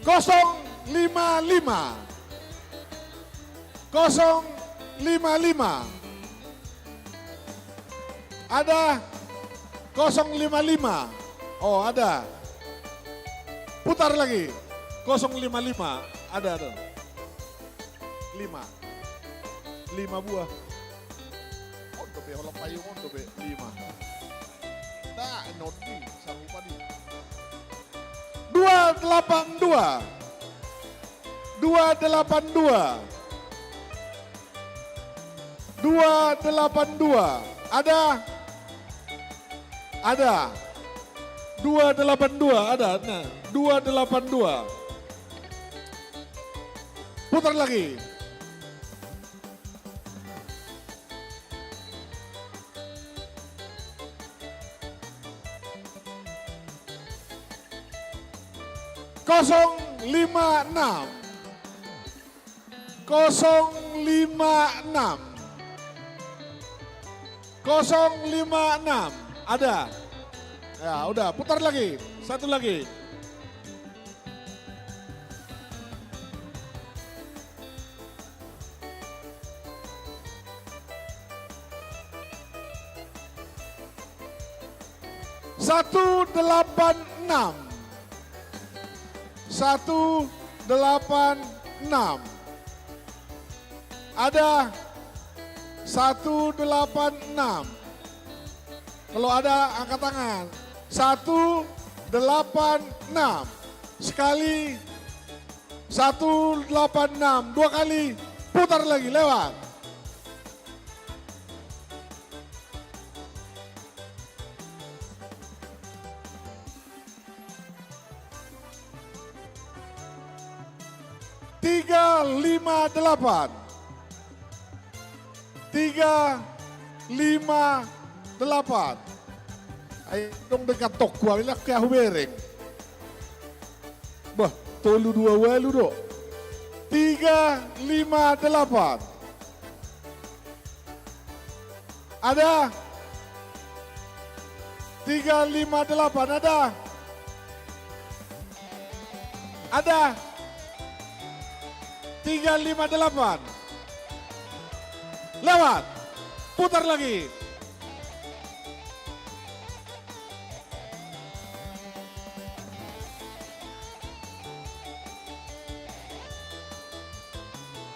Kosong 55. 055. Ada 055. Oh ada. Putar lagi. 055. Ada tuh. 5 buah. Oh dobe holok payung on dobe 5. Tak noti sanggup padi. 282. 282. 282. Ada? Ada. 282 ada. Nah, 282. Putar lagi. Kosong 56. 056. 056. Ada. Ya, udah, putar lagi. Satu lagi. Satu delapan enam. 186. Ada 186. Kalau ada angkat tangan. 186. Sekali 186. Dua kali putar lagi lewat. Tiga, lima, delapan. 358. Ay dong dekat tok gua bila ke aku bereng. Bah, tolu dua walu do. 358. Ada? 358 ada? Ada? 358. Lewat. Putar lagi.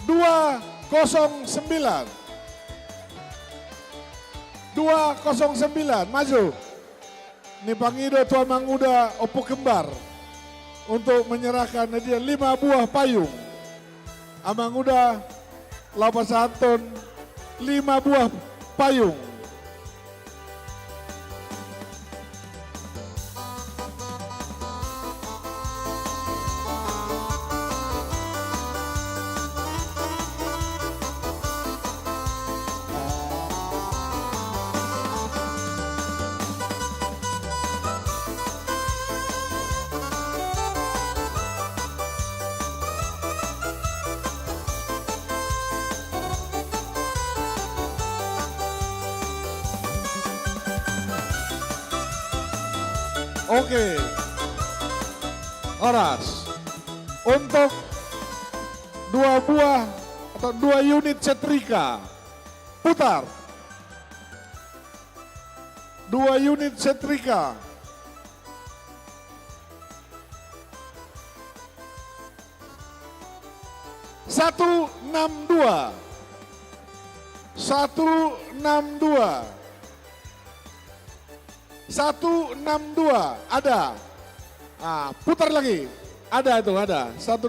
Dua 209. 209 maju. Ini Pangido Tuan Manguda Opo Kembar untuk menyerahkan hadiah 5 buah payung. Amanguda Lapas Anton 5 buah payung. Oke, Horas, untuk 2 buah atau 2 unit setrika, putar. 2 unit setrika. Satu 62. 162. 162 ada. Ah, putar lagi. Ada itu, ada. 1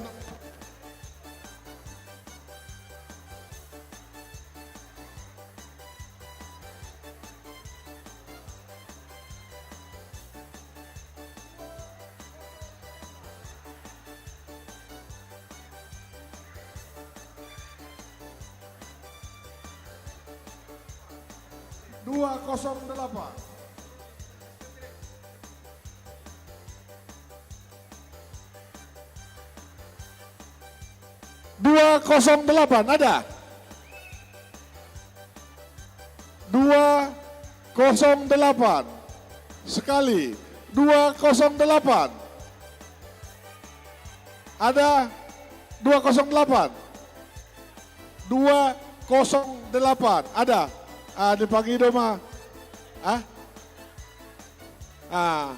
208. 208 ada. 208 sekali. 208 ada. 208 ada. Ah, di Pangido mah. Ah? Ah.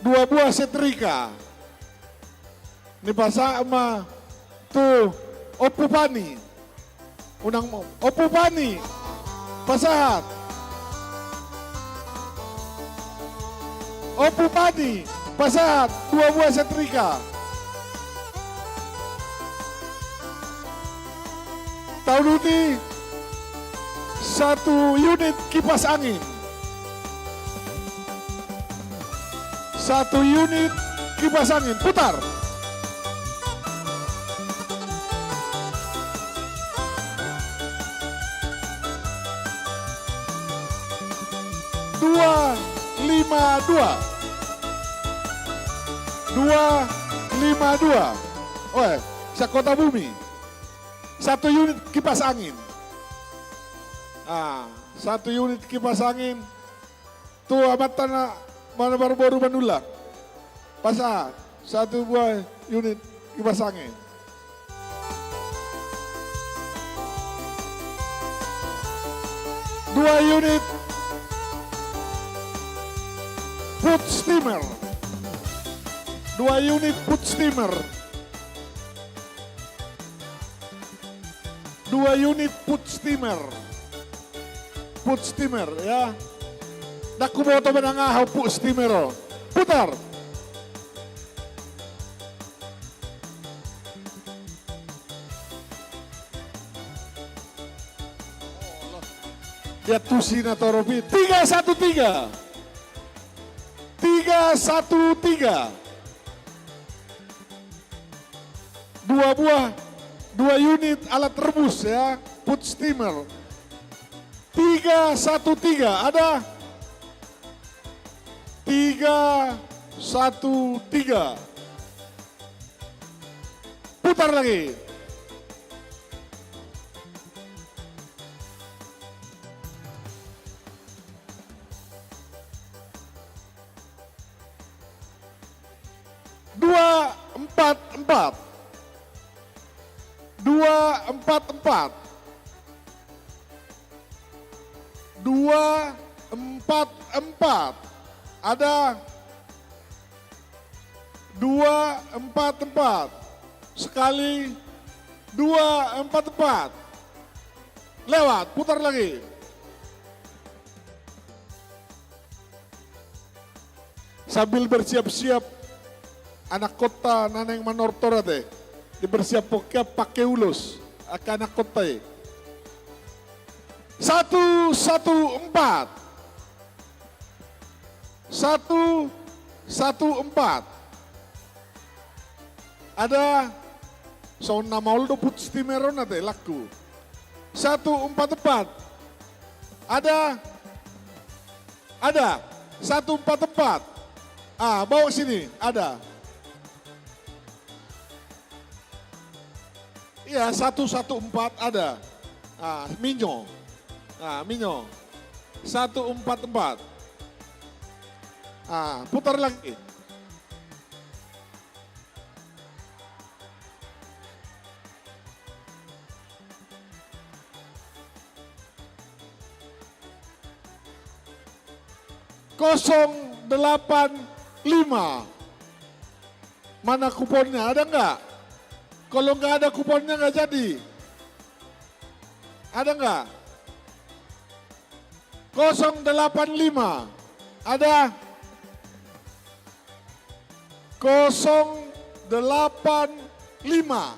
2 buah setrika. Ini bahasa mah tuh Opupani. Unang Opupani. Pasahat. Opupani. Pasahat. 2 buah setrika. Tauluti 1 unit kipas angin. 1 unit kipas angin, putar. Dua, 252. Oh, Sakota Bumi. 1 unit kipas angin. 1 unit kipas angin. Tuh amat tanah mana baru Manula. Pasang 1 buah unit kipas angin. 2 unit foot steamer. 2 unit foot steamer. 2 unit foot steamer. Foot steamer ya. Naku moto menangahaw foot steamer. Putar. Ya tusina toropi. 313. 313. 2 buah, 2 unit alat rebus ya, foot steamer. 313 ada. 313. Putar lagi. Dua empat empat. 244. 244. Ada 244. Sekali 244. Lewat, putar lagi. Sambil bersiap-siap anak kota naneng manortora teh. Dibersiap pokoknya pakai ulus akan anak kota. 114. 114. Ada sauna mauldo put stimeron ate laku. 144. Ada 144. Bawa sini ada. Iya 114 ada. Minyo. Minyo. 144. Putar lagi. Kosong 85. Mana kuponnya? Ada enggak? Kalau enggak ada kuponnya enggak jadi. Ada enggak? 085. Ada? 085.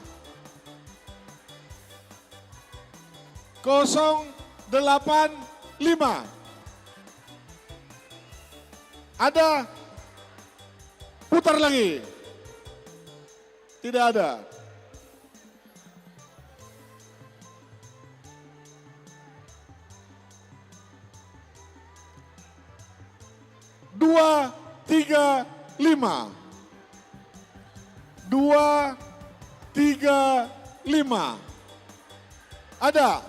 085. Ada? Putar lagi. Tidak ada. Dua, 3, 5. 2, 3, 5. Ada?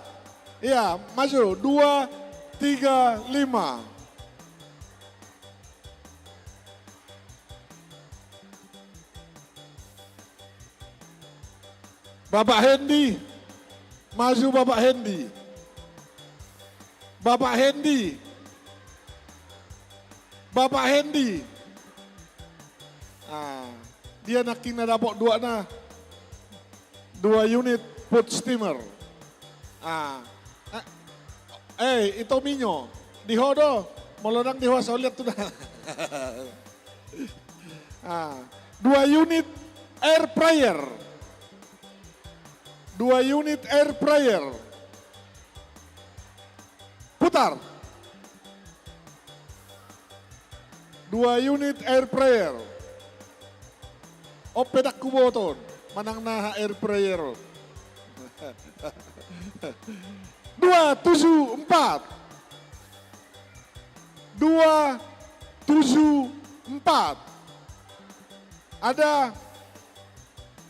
Iya, maju. 2, 3, 5. Bapak Hendi, maju Bapak Hendi. Bapak Hendi. Bapak Hendi. Dia nakina dapat 2 na. 2 unit foot steamer. Ito minyo. Dihodo. Molodang diho sa ulit tu na. 2 unit air fryer. 2 unit air fryer. putar. 2 unit air prayer. Opedak kuboton, manang na air prayer. 274. 274. Ada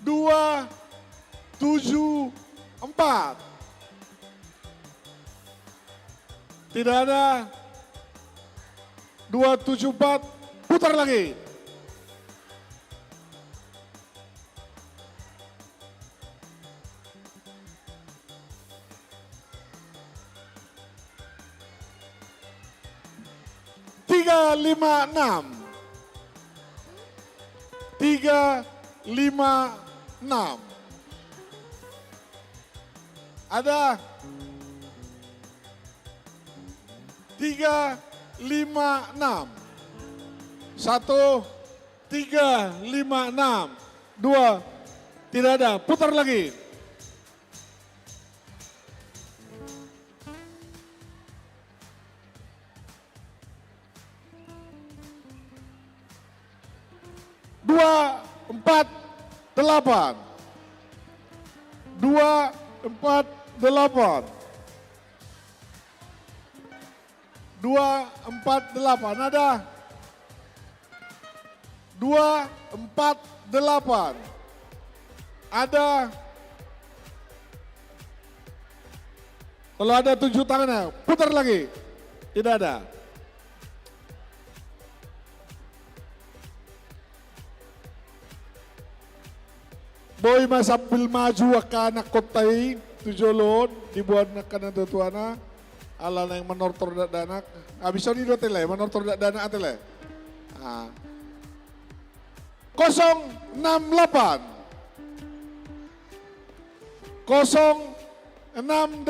274. Tidak ada. 274. Putar lagi. Tiga, lima, enam. 356. Ada 356. 1 356. 2 tidak ada. Putar lagi. Dua, empat, delapan. 248. 248 ada. 248 ada. Kalau ada 7 tangannya, putar lagi. Tidak ada. Boy masapil maju akan kotai tujolon dibuat akan tuana ala yang menortor danak habis ini dua tele menortor danak atele 068 068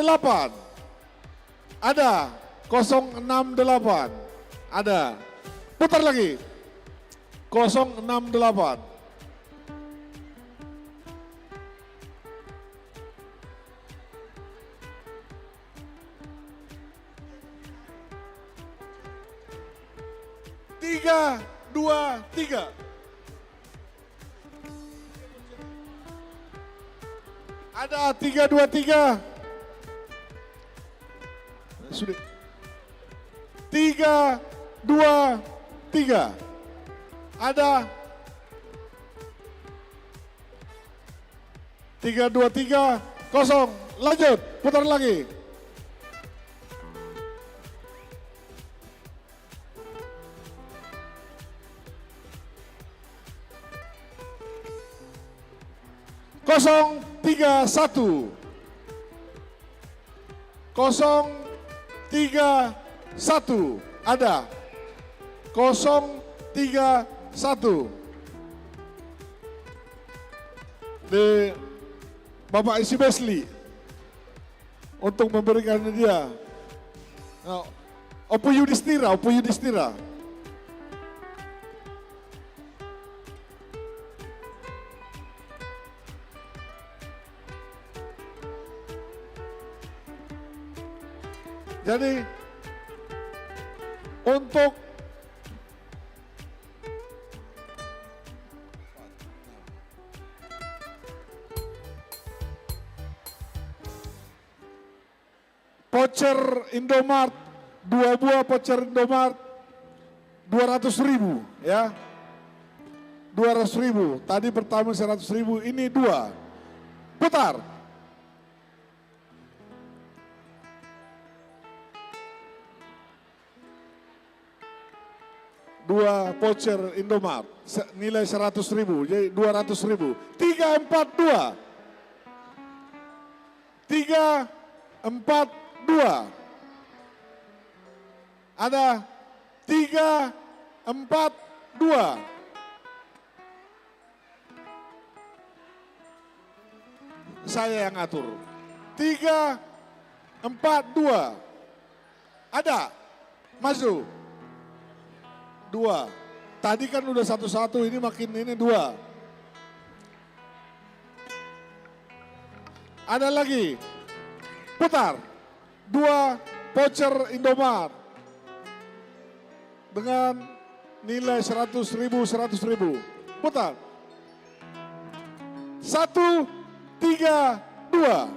ada 068 ada putar lagi 068 3, 2, 3. Ada 3, 2, 3. Sudah. 3, 2, 3. Ada 3, 2, 3. Kosong. Lanjut. Putar lagi. Kosong 31. 031 ada 031 di Bapak Isi Besli untuk memberikan dia Opo Yudhistira. Jadi untuk voucher Indomart, 2 buah voucher Indomart 200.000 ya. 200.000. Tadi pertama 100.000, ini 2. Putar. 2 voucher Indomart nilai 100.000, jadi 200.000. 342. 342. Ada 342. Saya yang atur. 342. Ada. Maju. 2. Tadi kan udah 1-1, ini makin ini 2. Ada lagi. Putar. 2 voucher Indomaret dengan nilai 100.000. Putar. 1, 3, 2.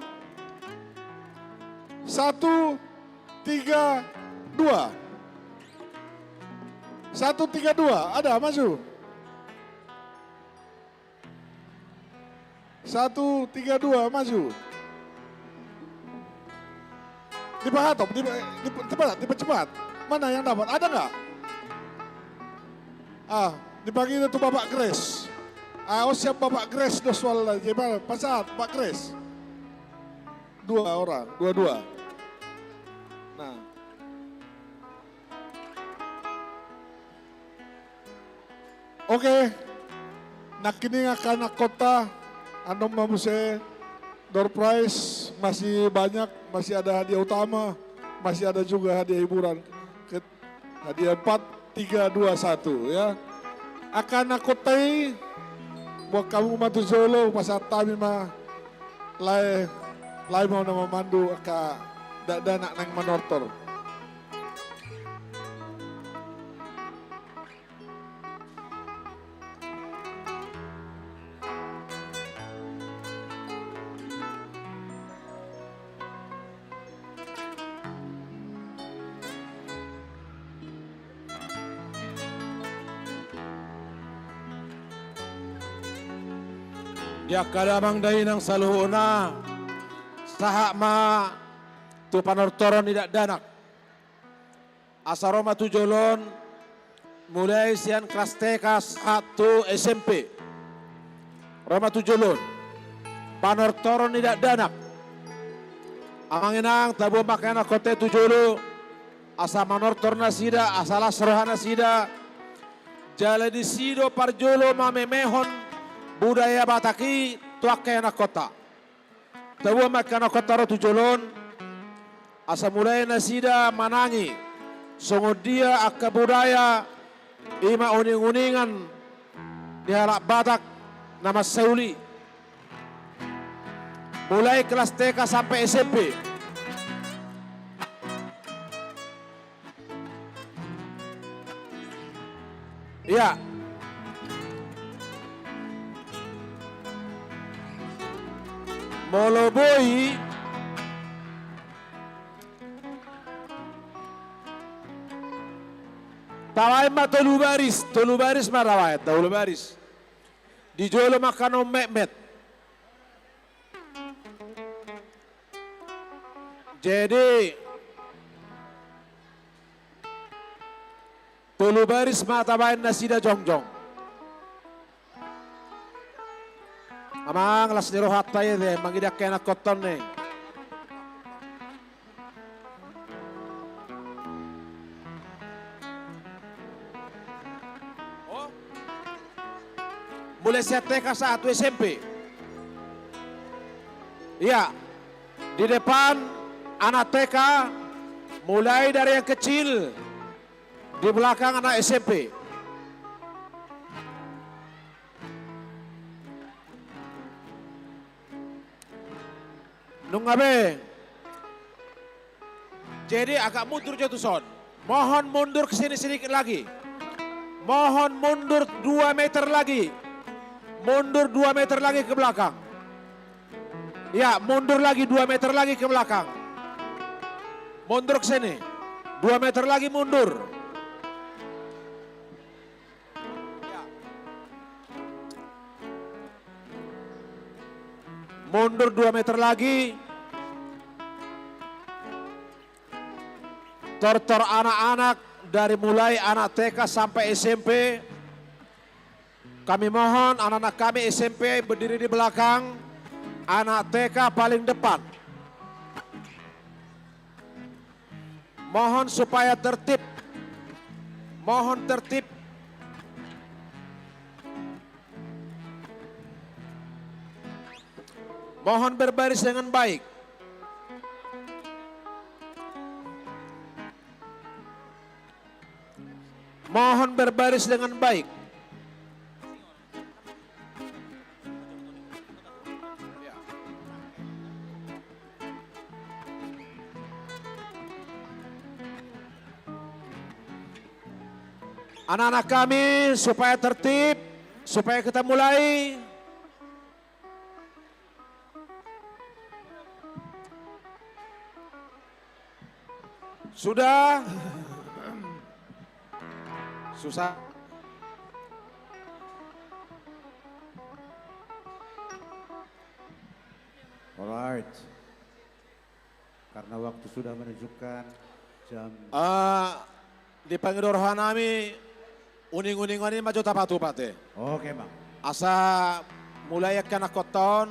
1, 3, 2. 1, 3, 2. Ada, maju. 1, 3, 2, maju. Dipercepat. Mana yang dapat? Ada nggak? Dibagi itu Bapak Grace. Siap Bapak Grace doswal lagi. Pasat Pak Grace. 2 orang, 2. Nah. Oke. Nak kini akan kota Andong Mamuse door prize masih banyak, masih ada hadiah utama, masih ada juga hadiah hiburan. Hadiah 4, 3, 2, 1 ya. Akan nakotai buat kamu matu Jolo pasal tami mah lai mau nama mandu aka danak nang manortor. Dia kadamang dahi ng saluhuna, sahak ma tu panortoron tidak danak. Asaroma tu jolon, mulai sian kelas TK 1 SMP. Roma tu jolon, panortoron tidak danak. Amang inang tabu makana kote tu jolo, asa manortor nasida, asala serohana sida. Jala di sido parjolo mamemehon budaya Bataki tuak anak kota. Tahu makan kota rotu jolon. Asa mulai nasida manangi. Songod dia akka budaya ima uning-uningan di halak Batak nama Seuli. Mulai kelas TK sampai SMP. Ya. Moloboi tawai ma tolu baris marawai tolu baris di jolo makano mehmet. Jadi tolu baris matawain nasida jongjong. Amang las niro hatta yede mangidak kena koton ne. Mulai TK 1 SMP. Iya. Di depan anak TK mulai dari yang kecil, di belakang anak SMP. Nungabe. Jadi agak mundur jatuh son. Mohon mundur ke sini sedikit lagi. Mohon mundur 2 meter lagi. Mundur 2 meter lagi ke belakang. Ya, mundur lagi 2 meter lagi ke belakang. Mundur ke sini. 2 meter lagi mundur. Mundur 2 meter lagi. Tortor anak-anak dari mulai anak TK sampai SMP. Kami mohon anak-anak kami SMP berdiri di belakang. Anak TK paling depan. Mohon supaya tertib. Mohon tertib. Mohon berbaris dengan baik. Mohon berbaris dengan baik. Anak-anak kami supaya tertib, supaya kita mulai. Sudah? Susah. Alright. Karena waktu sudah menunjukkan jam. Dipanggil rohanami, uning-uning ini maju tapatu pate. Oke bang. Asa mulai akan koton.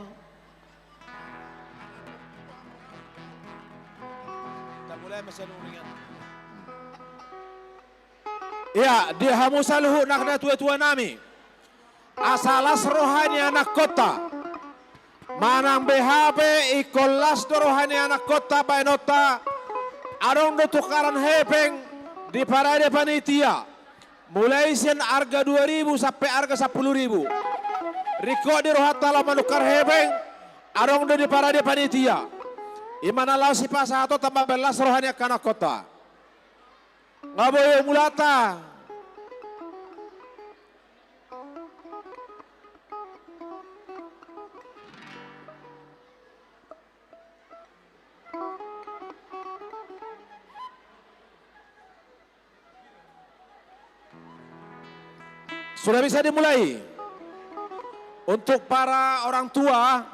Kita mulai mesin uningan. Ya, dia hamusa luhuk nak tua-tua nami. Asalas rohani anak kota. Manang BHP ikolas rohani anak kota bainota. Arong do tukaran hepeng di parade panitia. Mulai sen harga 2.000 sampai harga 10.000. Riko di rohata la manukar hepeng. Arong do di parade panitia. Imana lau si pasato tambah belas rohani anak kota. Ngaboy mulata. Sudah bisa dimulai. Untuk para orang tua,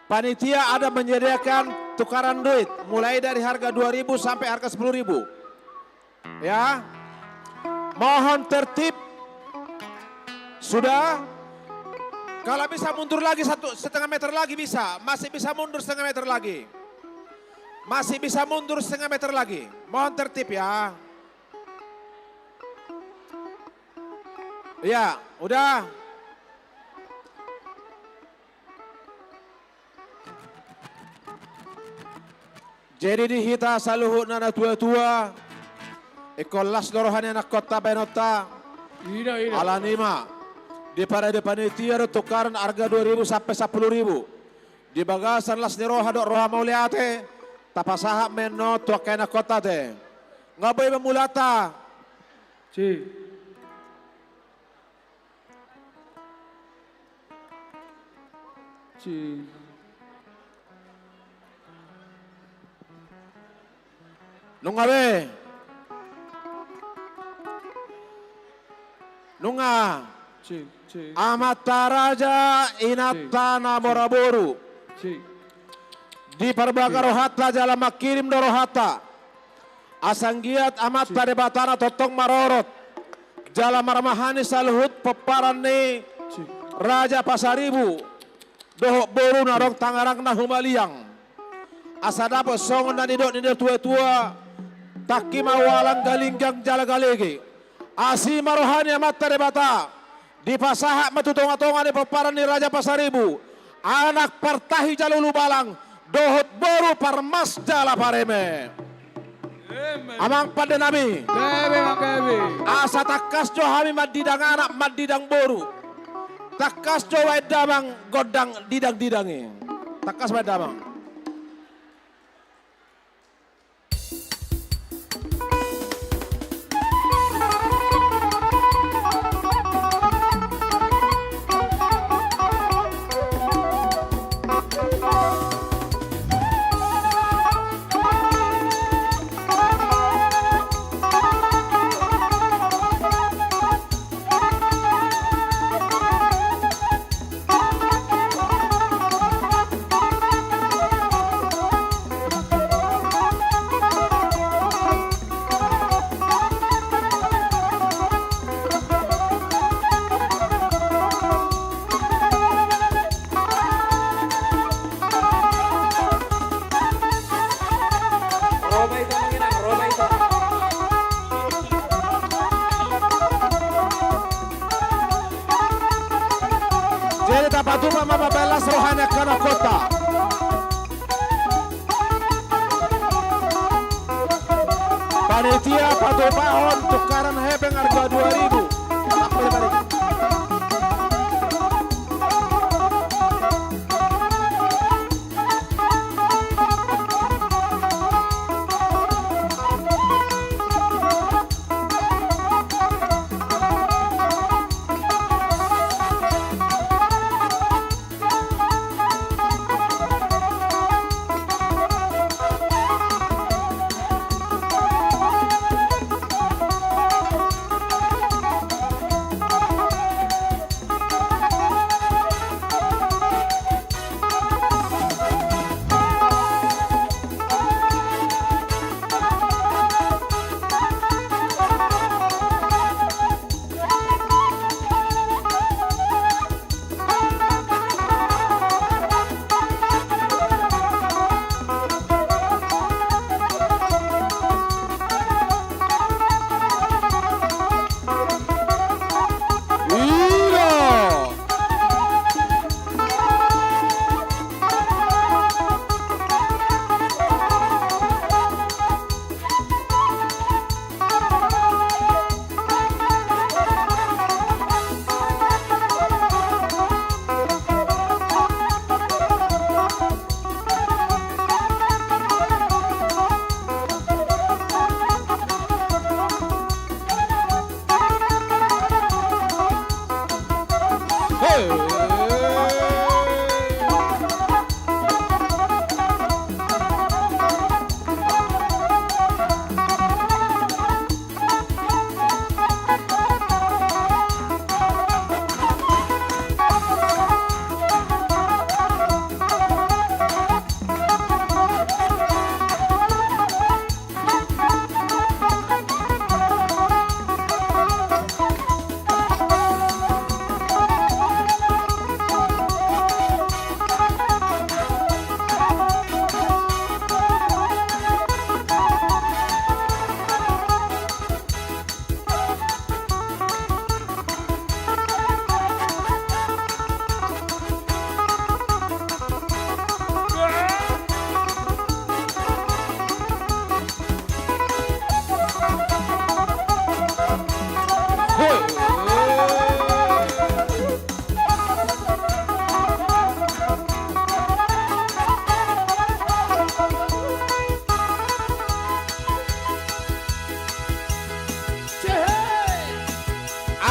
panitia ada menyediakan tukaran duit mulai dari harga 2.000 sampai harga 10.000. Ya. Mohon tertib. Sudah. Kalau bisa mundur lagi 1,5 meter lagi bisa. Masih bisa mundur 1,5 meter lagi. Masih bisa mundur 1,5 meter lagi. Mohon tertib ya. Ya, udah. Jadi dihita saluhut nana tua-tua. Ikolas dorohani anak kota benota. Alanima. Di parade panitia tukaran harga 2.000 sampai 10.000. Di bagasan las ni roha dok roha mauliate. Tapasaha meno tua kena kota te. Ngaboy memulata. Si. Nunga be. Nunga. Amata Raja Inatana Moraboru. Di Parbaga Rohata jala makirim do Rohata. Asanggiat amat pada batana totong marorot. Jala marmahani saluhut peparan ni Raja Pasaribu. Dohok boru narong tangarang na humaliang. Asada po songon na nidok tua-tua. Taki mawalang galinggang jala galegi. Asi marohani amat tarebata. Di pasaha matutonga-tonga ni peparan ni Raja Pasaribu. Anak partahi jalulu balang. Dohot boru parmas jala pareme. Amang pada nabi. Asa takas johami madidang anak madidang boru. Takas coba damang godang didang-didangi. Takas coba damang. Jadi tapatuma mababalas rohani kana kota. Panitia patupahon tukaran hepeng harga 2.000. Tak boleh balik.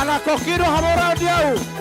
Anak kokiro hamora diau.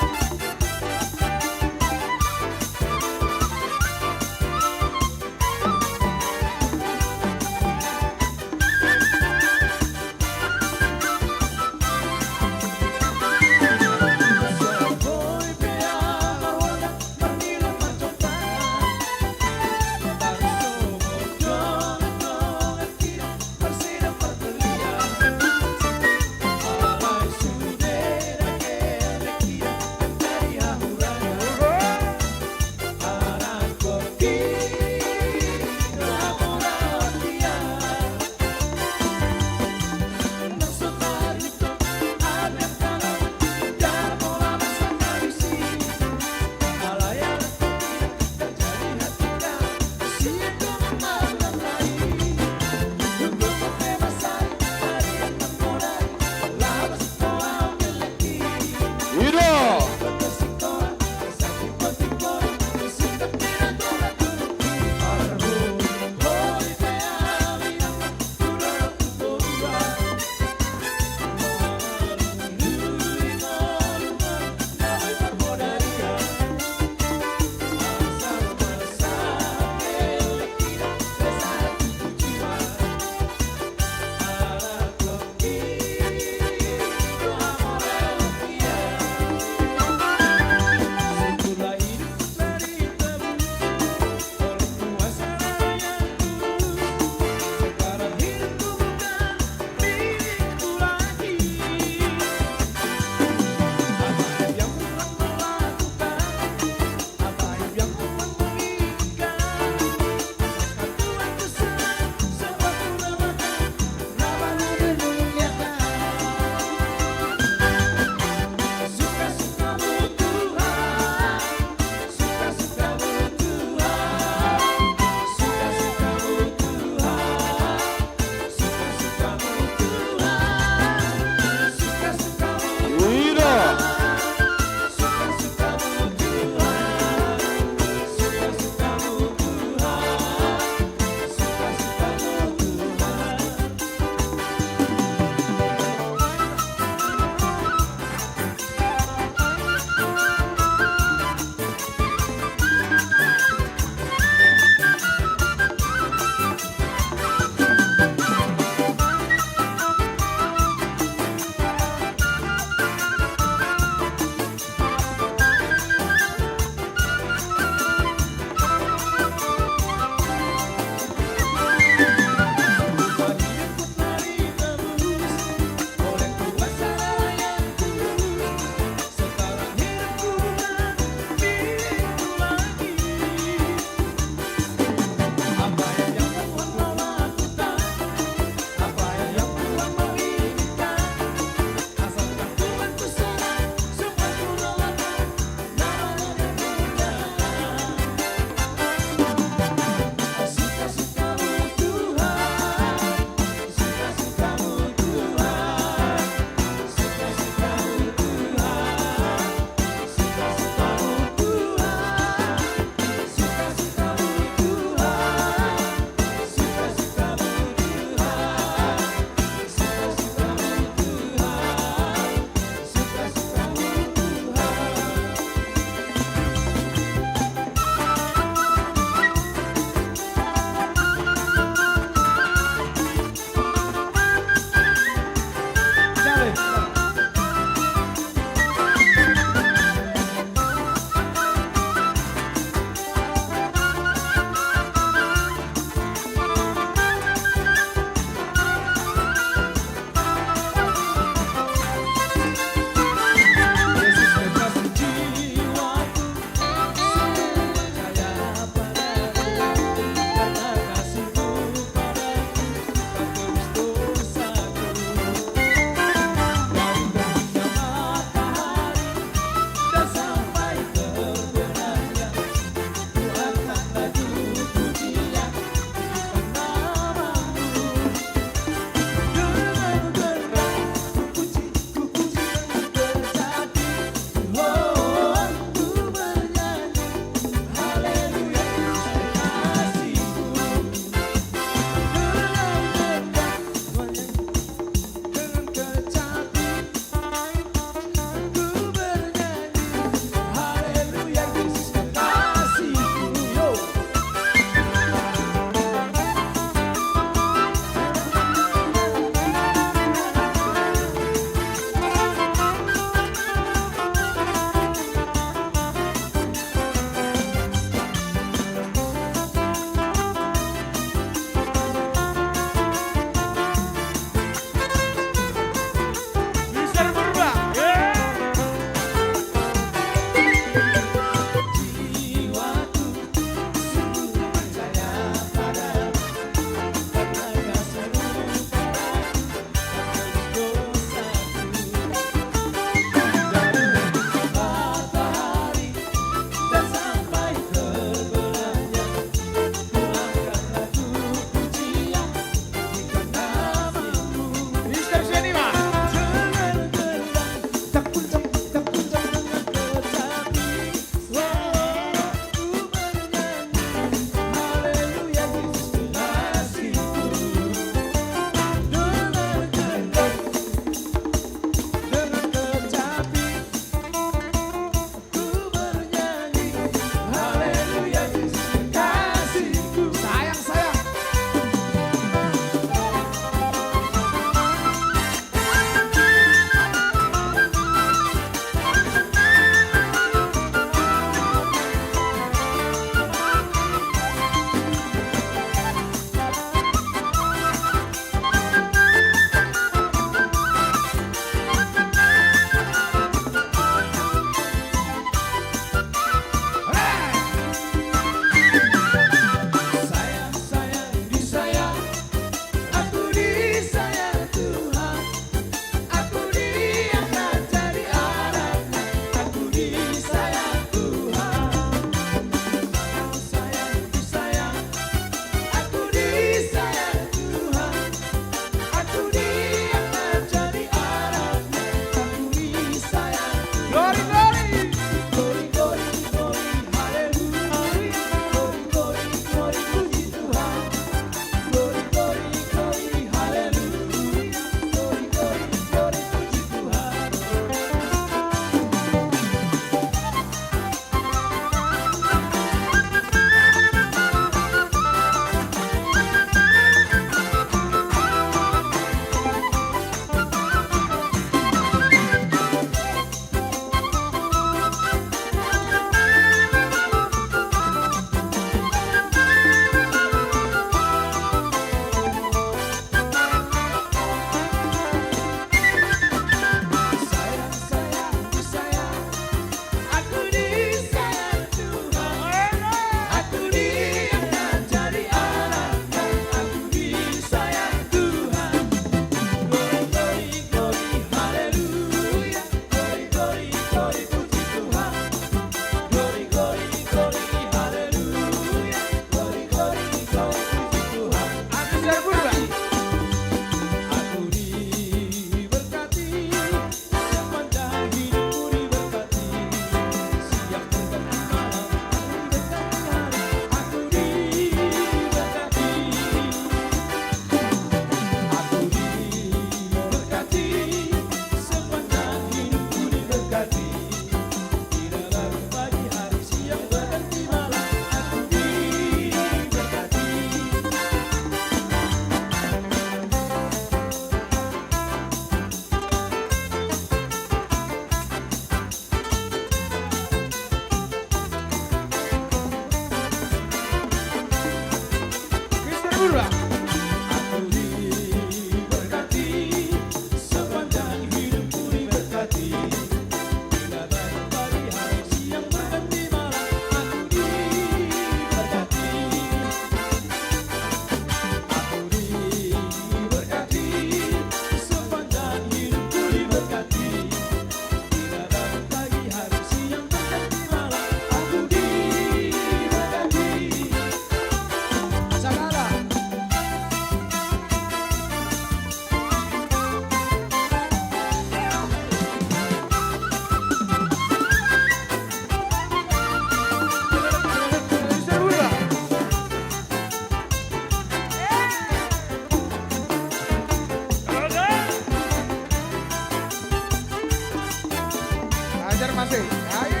kasih. Ayo.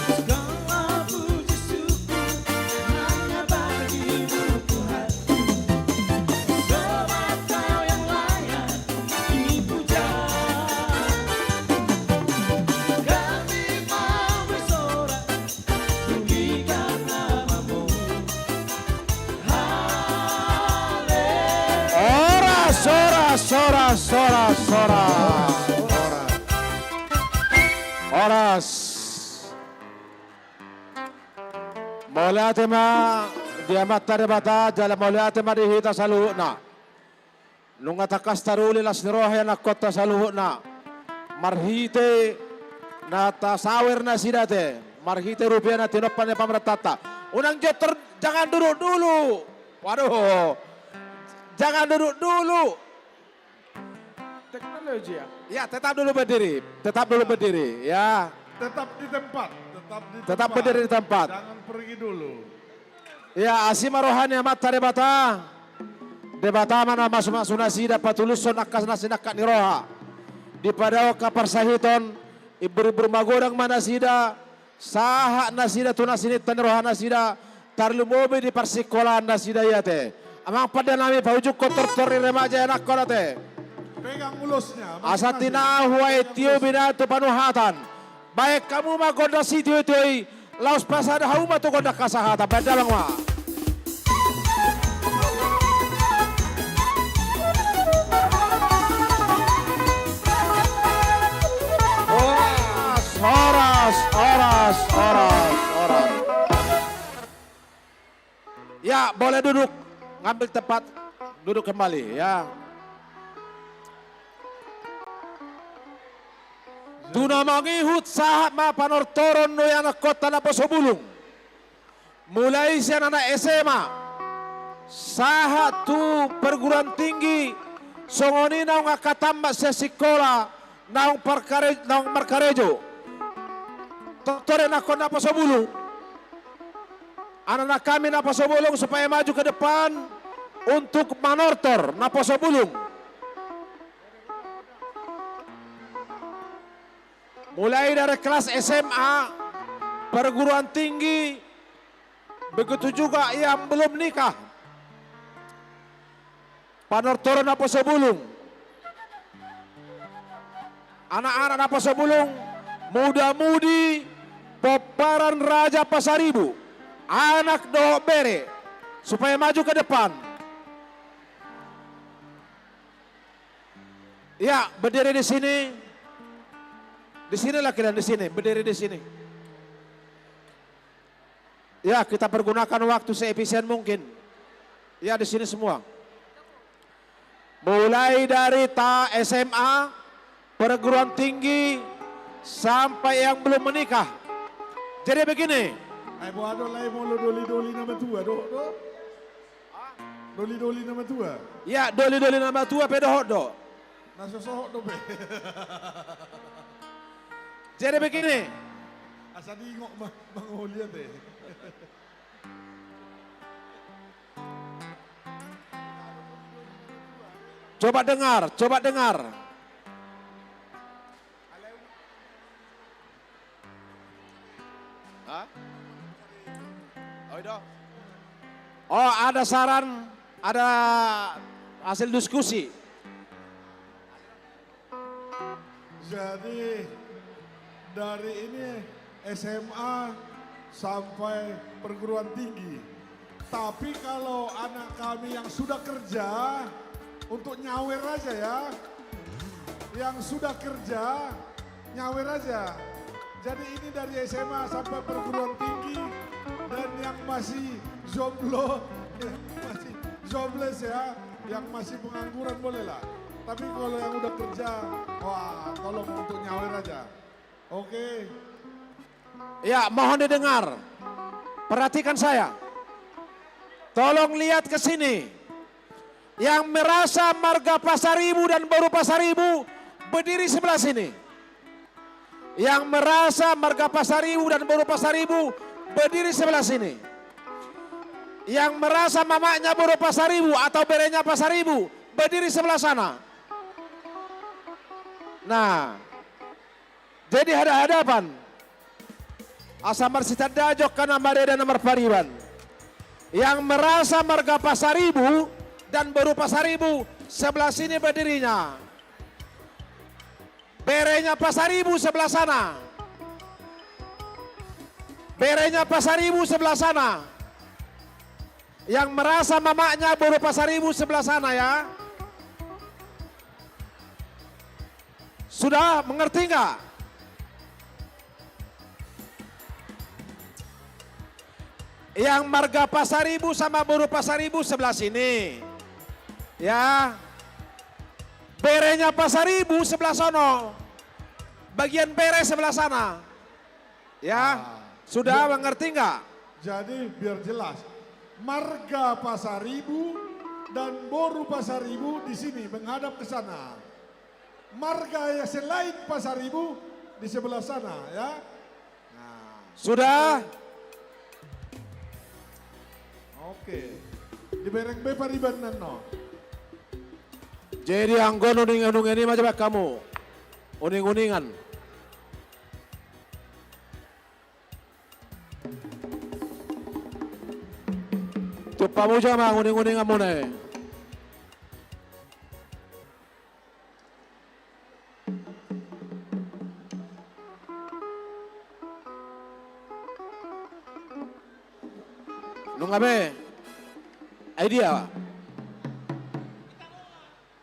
Segala puji syukur hanya bagimu Tuhan. Sebab Kau yang layak dipuja. Kami mau bersorak tinggikan namamu. Oras. Mauliatema dia mata bata jalan mauliatema dihita saluhna. Nunga takas taruli las nirohe na kota saluhna. Marhite na tasawer na sidate. Marhite rupiah na tinopan ni pamratata. Unang jotor jangan duduk dulu. Waduh. Jangan duduk dulu. Teknologi ya. Ya, tetap dulu berdiri. Tetap dulu berdiri, ya. Tetap di tempat. Tetap berdiri di tempat. Jangan pergi dulu. Ya, asima rohani amat debata. Debata mana masuk nasida patuluson akas nasinakat ni roha. Di pada kapar sahiton ibu-ibu magodang manasida saha nasida tunasinit tan roha nasida tarlu mobi di persikolan nasida yate. Amang pada nami paujuk kotor-tori remaja anak kolate. Pegang ulusnya. Asatina huai tio binato panuhatan. Baik kamu mah gonda sitio itu laos pasada hauma tu gonda kasahata badalang ma. Oras. Ya, boleh duduk. Ngambil tempat. Duduk kembali, ya. Tuna mangihut sahat ma panortoron no yang kota na Pasobulung. Mulai siya na SMA. Sahat tu perguruan tinggi. Songoni na nga katamba sa sikola na Markarejo. Totore na ko na Pasobulung. Anak kami na Pasobulung supaya maju ke depan untuk manortor na Pasobulung. Mulai dari kelas SMA, perguruan tinggi, begitu juga yang belum nikah. Panortoran na Pasobulung. Anak-anak na Pasobulung, muda-mudi, peparan Raja Pasaribu, anak Dohok Bere, supaya maju ke depan. Ya, berdiri di sini. Di sinilah kalian, di sini, berdiri di sini. Ya, kita pergunakan waktu seefisien mungkin. Ya, di sini semua. Mulai dari SMA, perguruan tinggi, sampai yang belum menikah. Jadi begini. Ay buado lay mo doli-doli nama tua, do. Doli-doli nama tua. Ya, doli-doli nama tua pedohok do. Nasosohok do be. Jadi begini. Asa diingok manguliat deh. Coba dengar. Hah? Oh, ada saran, ada hasil diskusi. Jadi dari ini SMA sampai perguruan tinggi. Tapi kalau anak kami yang sudah kerja, untuk nyawer aja ya. Yang sudah kerja, nyawer aja. Jadi ini dari SMA sampai perguruan tinggi. Dan yang masih jomblo, masih jobless ya. Yang masih pengangguran boleh lah. Tapi kalau yang udah kerja, wah tolong untuk nyawer aja. Oke. Ya, mohon didengar. Perhatikan saya. Tolong lihat ke sini. Yang merasa marga Pasaribu dan Baru Pasaribu berdiri sebelah sini. Yang merasa marga Pasaribu dan Baru Pasaribu berdiri sebelah sini. Yang merasa mamanya Baru Pasaribu atau berenya Pasaribu berdiri sebelah sana. Nah, Jadi hadapan asa marsita dajok kana mareda nomor pariban. Yang merasa marga Pasaribu dan baru Pasaribu sebelah sini berdirinya. Berenya Pasaribu sebelah sana. Berenya Pasaribu sebelah sana. Yang merasa mamaknya baru Pasaribu sebelah sana ya. Sudah mengerti nggak? Yang marga Pasaribu sama baru Pasaribu sebelah sini. Ya. Berenya Pasaribu sebelah sono. Bagian bere sebelah sana. Ya. Sudah mengerti nggak? Jadi biar jelas, marga Pasaribu dan boru Pasaribu di sini menghadap ke sana. Marga yang selain Pasaribu di sebelah sana ya. Sudah? Oke. Di bereng be pariban no. Jadi anggon uning-uning ini macam kamu. Uning-uningan. Coba mo jama uning-uningan mo na eh. Nung kami, idea.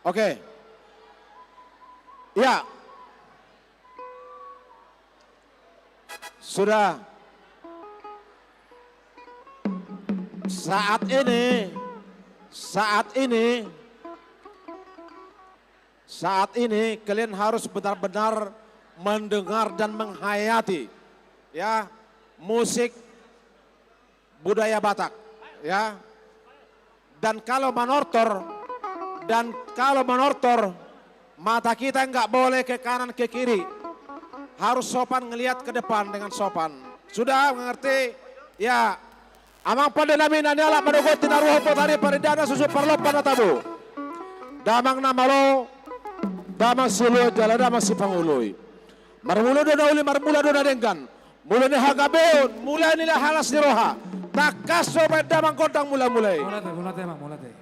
Oke. Ya. Sudah. Saat ini kalian harus benar-benar mendengar dan menghayati ya musik budaya Batak ya. Dan kalau menortor mata kita nggak boleh ke kanan ke kiri, harus sopan ngelihat ke depan dengan sopan. Sudah mengerti ya? Amang pada namin anyala manugot tinaruho po tari paridana susu parlo panatabu. Damang namalo, damang siluyo jala damang si Panguloy. Marmulo do na uli marmula do na denggan. Mula ni hagabeon, mula nila halas ni roha. Takas sobat damang kodang mula-mulay. Mulate, mak, mulate.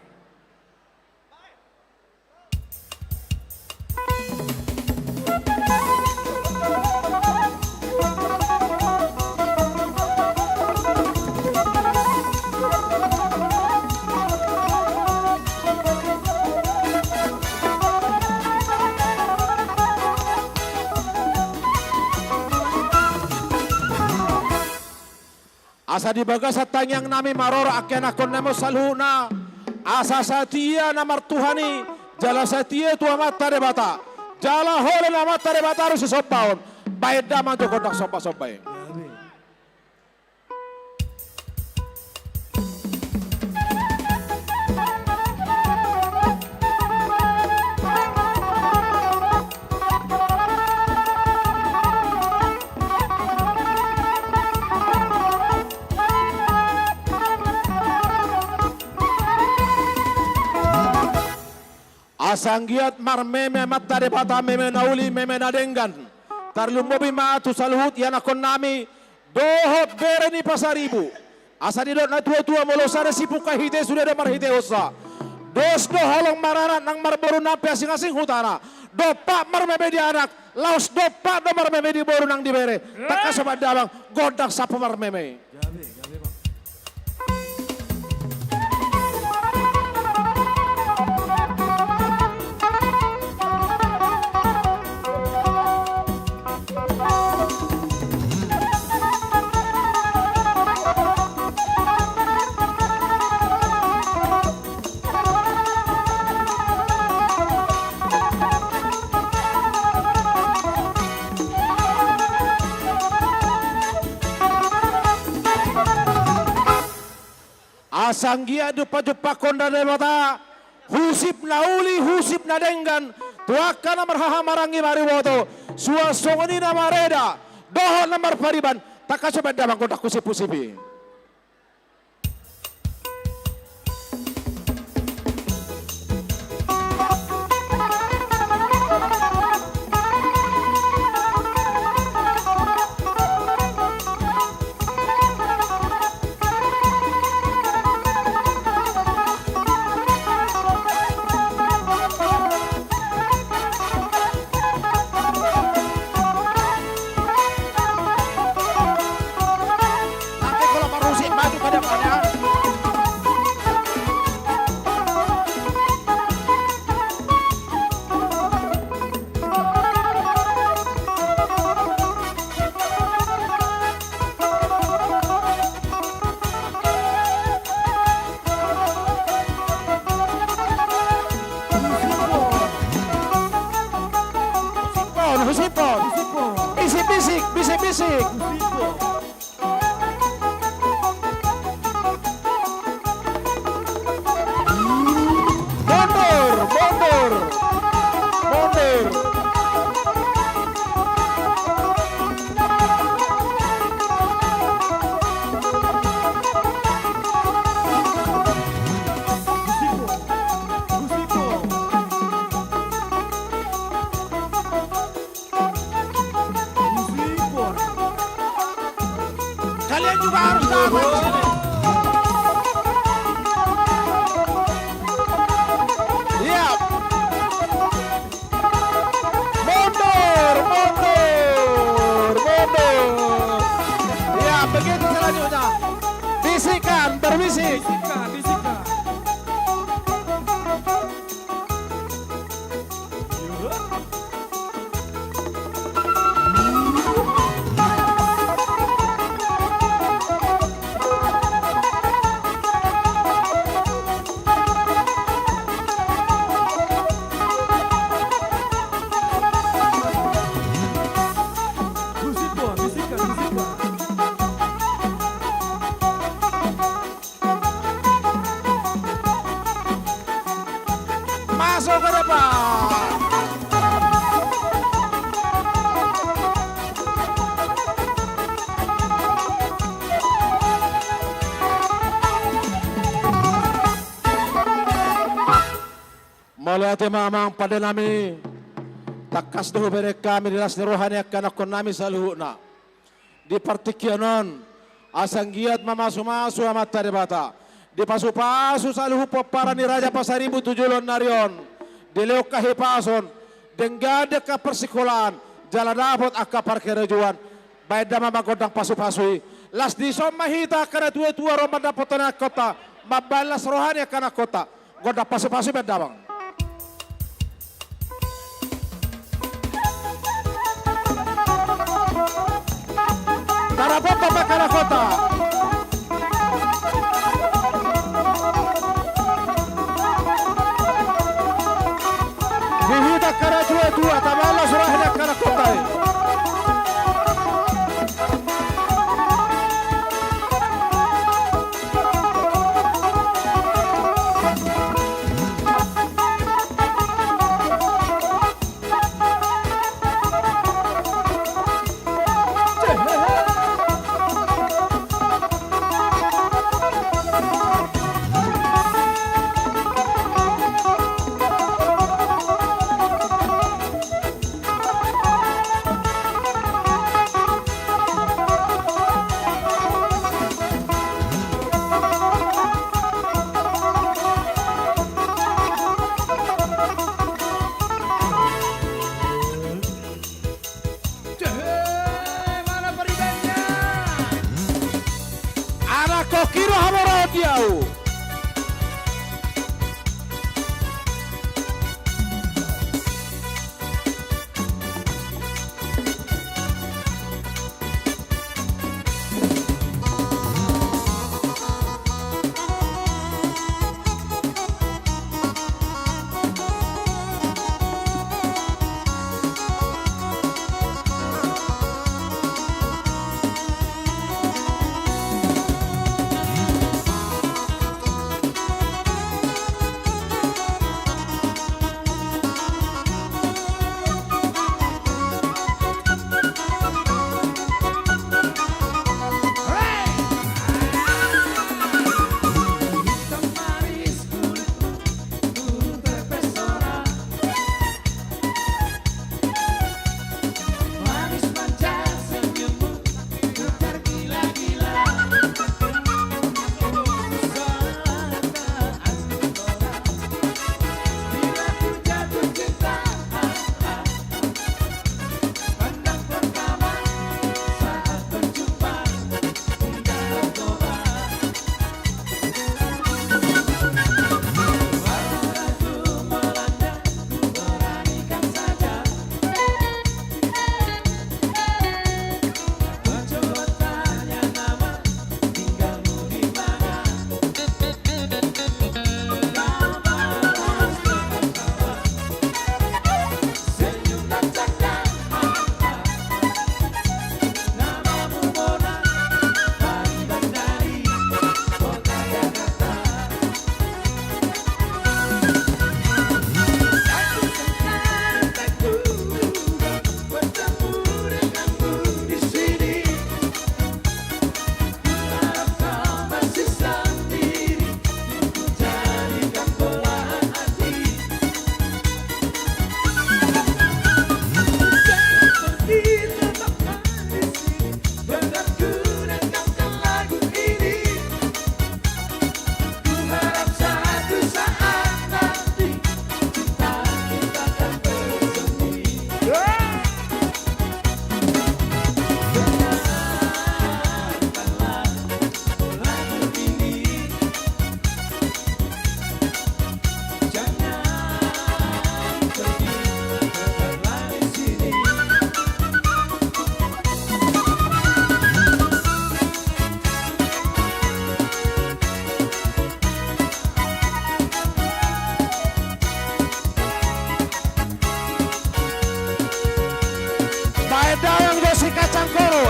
Asa dibaga sa tangyang nami maroro aken akon nemo salhuna. Asa satia na martuhani. Jala satia tu amat tare bata. Jala hole na amat tare bata harus sopaon. Bayad daman joko dak sopa-sopay. Asanggiat marmeme matare bata meme nauli meme nadenggan. Tarlumobi maatu salhut yan akon nami dohot bereni Pasaribu. Asa didot na tua-tua molosare sipuka hite sudah ada marhite osa. Dos do holong mararat nang marboru nape asing-asing hutana. Dopak marmeme di anak, laos dopak do marmeme di boru nang dibere. Taka sobat dalang godak sapu marmeme. Asanggia dupa-dupa konda debata husip na uli husip na denggan tuaka na marhaha marangi mariwoto suasongoni na mareda doho na marpariban takasabad damang kondak kusip-kusipi. juga harus dapat di sini. Iya. Mundur. Iya, begitu selanjutnya. Bisikan, berbisik. Masuk ke depan. Melihat mamang pada nami takas doh bere kami dilas rohani akan akon nami saluhuna di partikionon asang giat mamasu-masu amat tadi bata di pasu-pasu saluhu popara ni Raja Pasaribu tujulon narion di leo kahipason denggade ka persikolan jalan dapat akka parkirajuan baik dama magodang pasu-pasui las di somahita kana tua-tua roman dapotana kota mabalas rohani akan kota goda pasu-pasu bedabang. Tarapon Papakara Kota. Dihita kara dua-dua, tabala surahnya kara kota.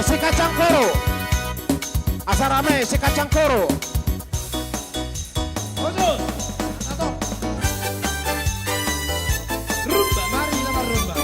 si kacang koro. Asa rame si kacang koro. Khusus. Satu. Rumba, mari kita berumba.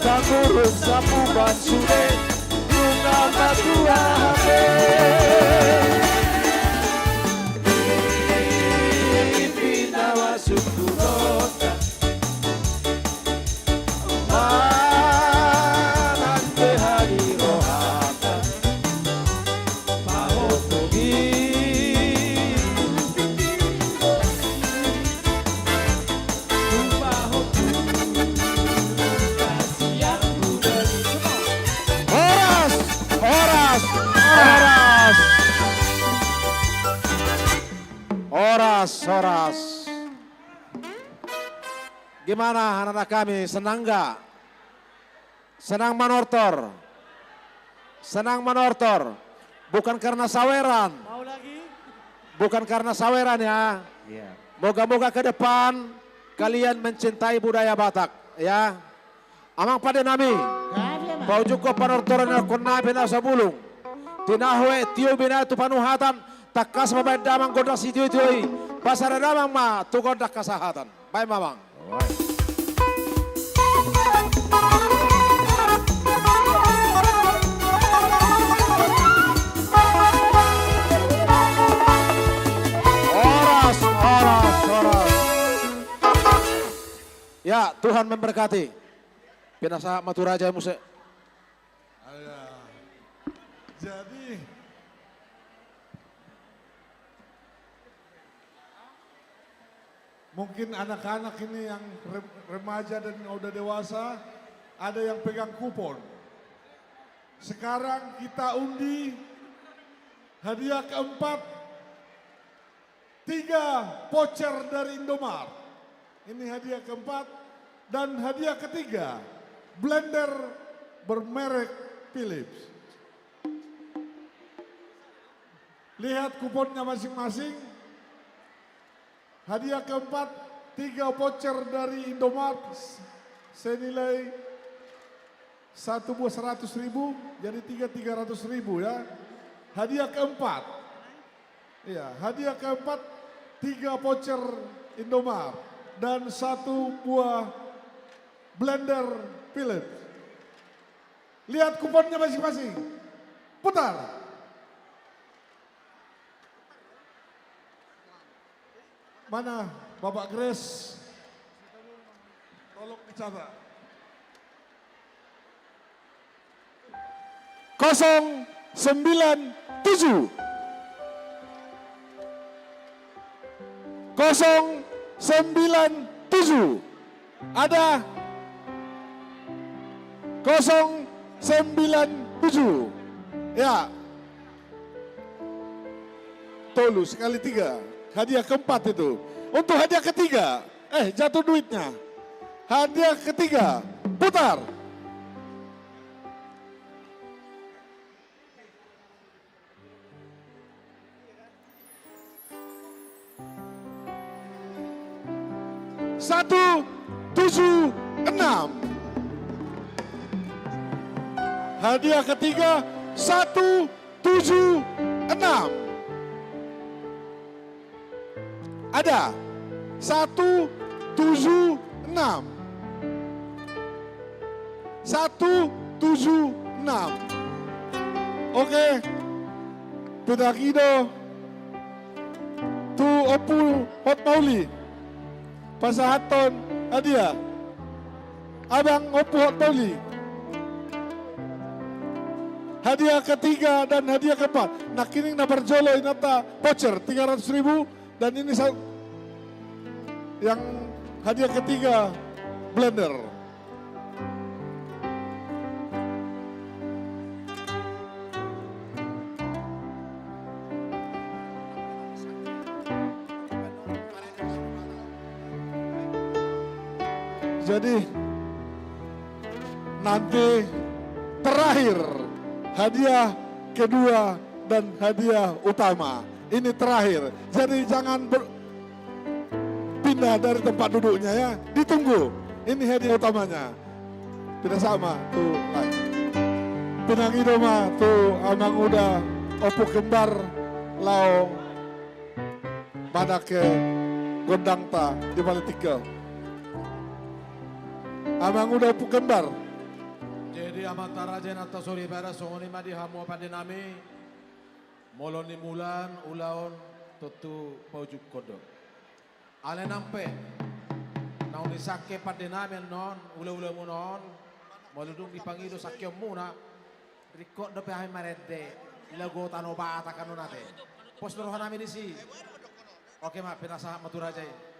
Kangurus sapu bansune bunga matua habe Pinawa suku kota Manante hari rohata Mahotogi Horas. Gimana anak-anak kami, senang nggak? Senang manortor? Senang manortor? Bukan karena saweran. Mau lagi? Bukan karena saweran ya. Moga-moga ke depan kalian mencintai budaya Batak ya. Amang pada nami. Bau juko panortoran na kona bina sa bulong. Tinahwe tiyo bina tu panuhatan. Takas mabay damang godak si tiyo tiyo. Pasara damang ma tu godak kasahatan. Bye mamang. Horas. Ya, Tuhan memberkati. Pinasa Maturaja Muse. Jadi mungkin anak-anak ini yang remaja dan udah dewasa ada yang pegang kupon. Sekarang kita undi hadiah keempat 3 voucher dari Indomaret. Ini hadiah keempat dan hadiah ketiga blender bermerek Philips. Lihat kuponnya masing-masing. Hadiah keempat 3 voucher dari Indomaret senilai 1 buah 100.000 jadi 300.000 ya. Hadiah keempat. Iya, hadiah keempat 3 voucher Indomaret dan 1 buah blender Philips. Lihat kuponnya masing-masing. Putar. Mana Bapak Grace? Tolong dicatat. 097 097 ada 097 ya tolu sekali 3 hadiah keempat itu untuk hadiah ketiga jatuh duitnya hadiah ketiga putar. Satu, 7, 6. Hadiah ketiga 1, 7, 6. Ada 1, 7, 6. 1, 7, 6. Oke. Pedakido. Tu Opul Hot Mauli. Pasahaton hadiah. Abang Opul Hot Mauli. Hadiah ketiga dan hadiah keempat. Nah kini na berjolo inata voucher 300.000 dan ini yang hadiah ketiga blender. Jadi nanti terakhir hadiah kedua dan hadiah utama. Ini terakhir. Jadi jangan pindah dari tempat duduknya ya. Ditunggu. Ini hadiah utamanya. Tidak sama. Tuh. Pinang idoma. Tuh amang udah opuk kembar. Lao. Madake gondang ta di balik tiga. Amang udah opuk kembar. Jadi amantara jenata sori pada songoni madi hamu pada nami moloni mulan ulaon tutu paujuk kodok. Ale nampe nauni sake pada nami non ula mu non moludung dipangido sakyo muna rikot dope hai marede ilago tano bata kanonate pos roh nami disi. Oke mak pinasa maturajai.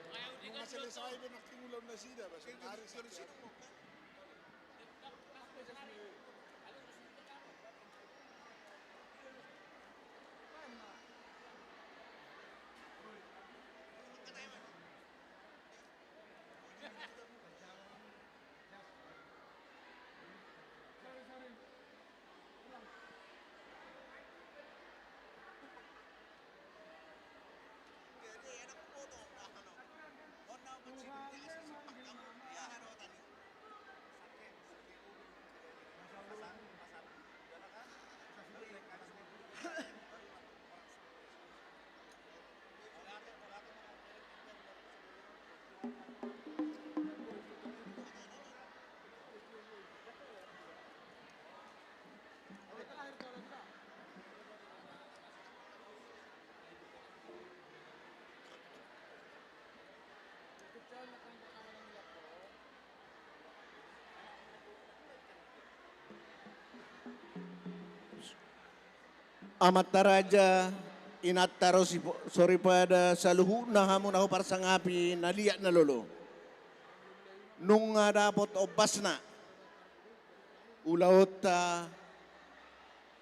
Amat taraja inat taro sorry pada saluhu na hamu naho parsangapi naliat na lolo. Nung nga dapot obas na ulaot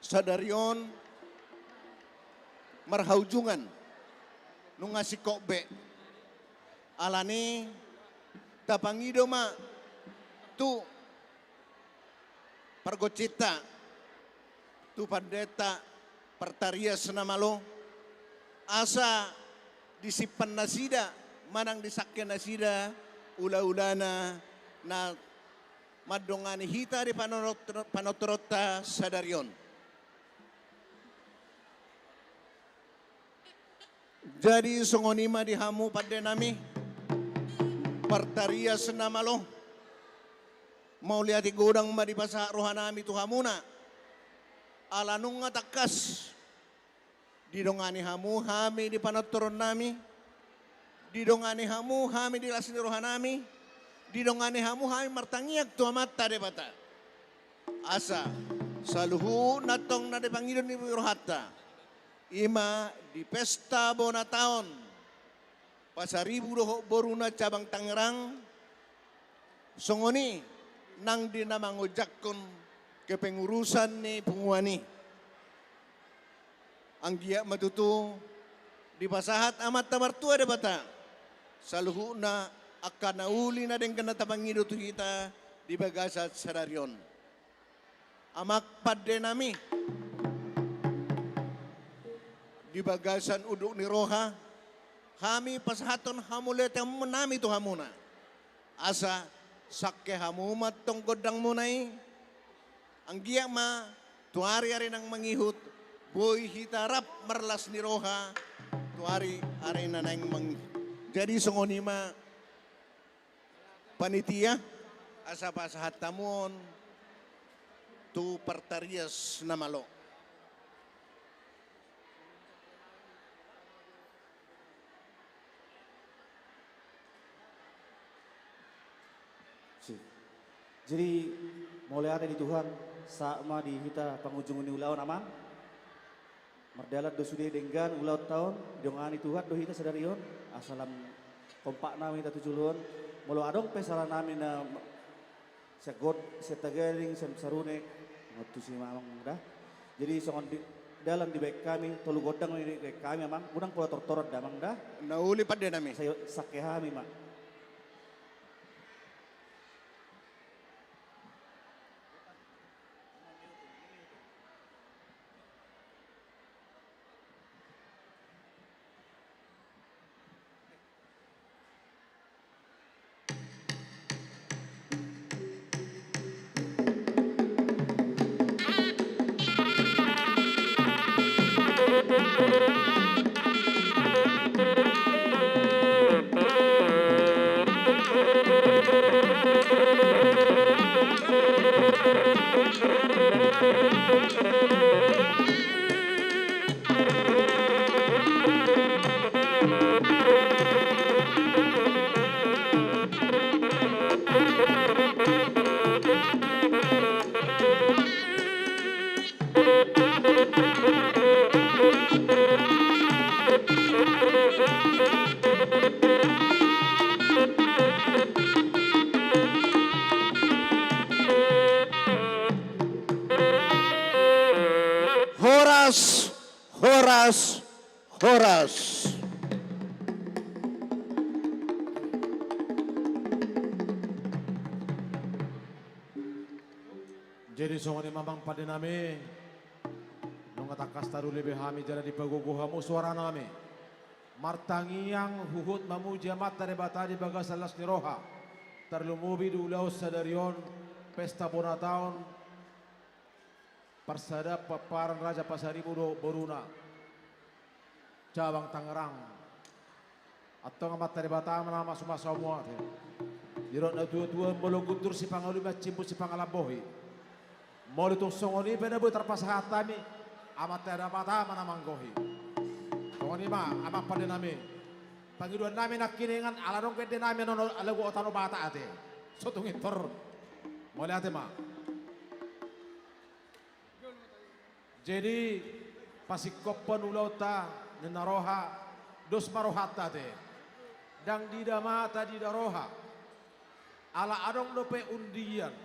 sadaryon marhaujungan nung nga si Kokbe alani tapangido ma tu pargocita tu pandeta pertarias na malo asa disipan nasida manang disakyan nasida ula-ulana na madongani hita di panotrota sadaryon. Jadi songonima di hamu pada nami pertarias na malo mau lihat godang ma di pasah rohanami tu hamuna alanung nga takas didongani hamu hami di panaturon nami didongani hamu hami di lasni rohanami didongani hamu hami martangiak tu amata de bata asa saluhu natong na de pangidon ni rohata ima di pesta bona taon pasaribu doho boruna cabang Tangerang songoni nang dinamangojakon kepengurusan ni punguani ang giya matutu di pasahat amat tamartua de bata saluhu na akan nauli na den kana tabangido tu kita di bagasat sadaryon amak padde nami di bagasan uduk ni roha kami pasahaton hamulet yang menami tu hamuna asa sakke hamumat tong godang munai ang giya ma tuari-ari nang mangihut boy hitarap marlas ni roha tuari-ari na nang jadi songonima panitia asa pasahat tamon tu pertarias na malo. Jadi mulai ada di Tuhan sama di kita penghujung ini ulawan amang merdalat do sudah dengan ulaut tahun dongani Tuhan do kita sadarion asalam kompak nami kita tujulun mulu adong pesalan nami na segod setagaring semsarune ngotu si mamang dah jadi songon di dalam di baik kami tolu godang di baik kami amang udang pola tortorot damang dah nauli pada nami saya sakehami mak. Horas. Jadi songoni mamang pada nami nung atakas taru lebih hami jara di paguguhamu suara nami martangi yang huhut mamuji amat dari bata di bagas alas ni roha terlumubi dulau sadarion pesta bona tahun persada paparan raja pasaribu do boruna cabang Tangerang atau ngamat dari bata nama semua semua dirot na tua-tua mologuntur si pangaluma cimpu si pangalabohi molo tong songoni pena bu terpasahatami amat dari bata mana manggohi songoni ma amat pada nami pangiduan nami nak kiningan alarong kede nami nono alagu otano bata ate sotungin tor mulai ate ma jadi pasikopon ulauta nenaroha dos marohata te dang di damata di daroha ala adong dope undian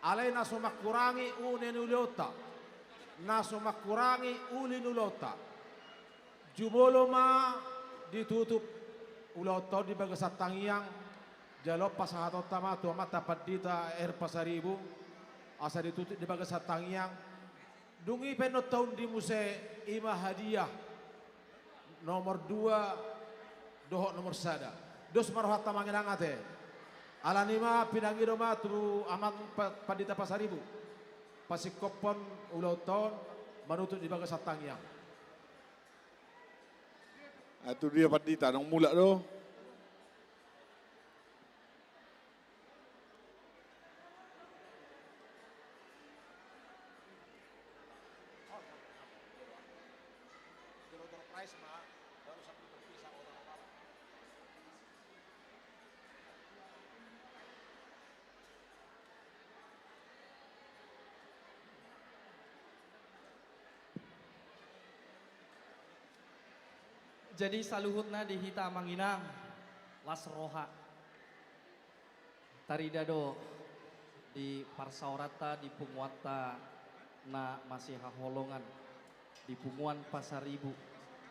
alai naso makurangi unen ulauta naso makurangi ulin ulauta jumolo ma ditutup ulauta di bagasat tangiang jalop pasahatot tama tua mata padita pasaribu asa ditutup di bagasat tangiang dungi penot tahun di muse ima hadiah nomor 2 dohok nomor sada dos marohat tamanginang ate ala nima pinangido matu amat padita pasaribu pasikopon ulau tahun manutut di bagasat tangiang. Itu dia padita nang mula do. Jadi saluhutna di hita manginang las roha taridado di parsaorata di punguata na masih haholongan di punguan Pasaribu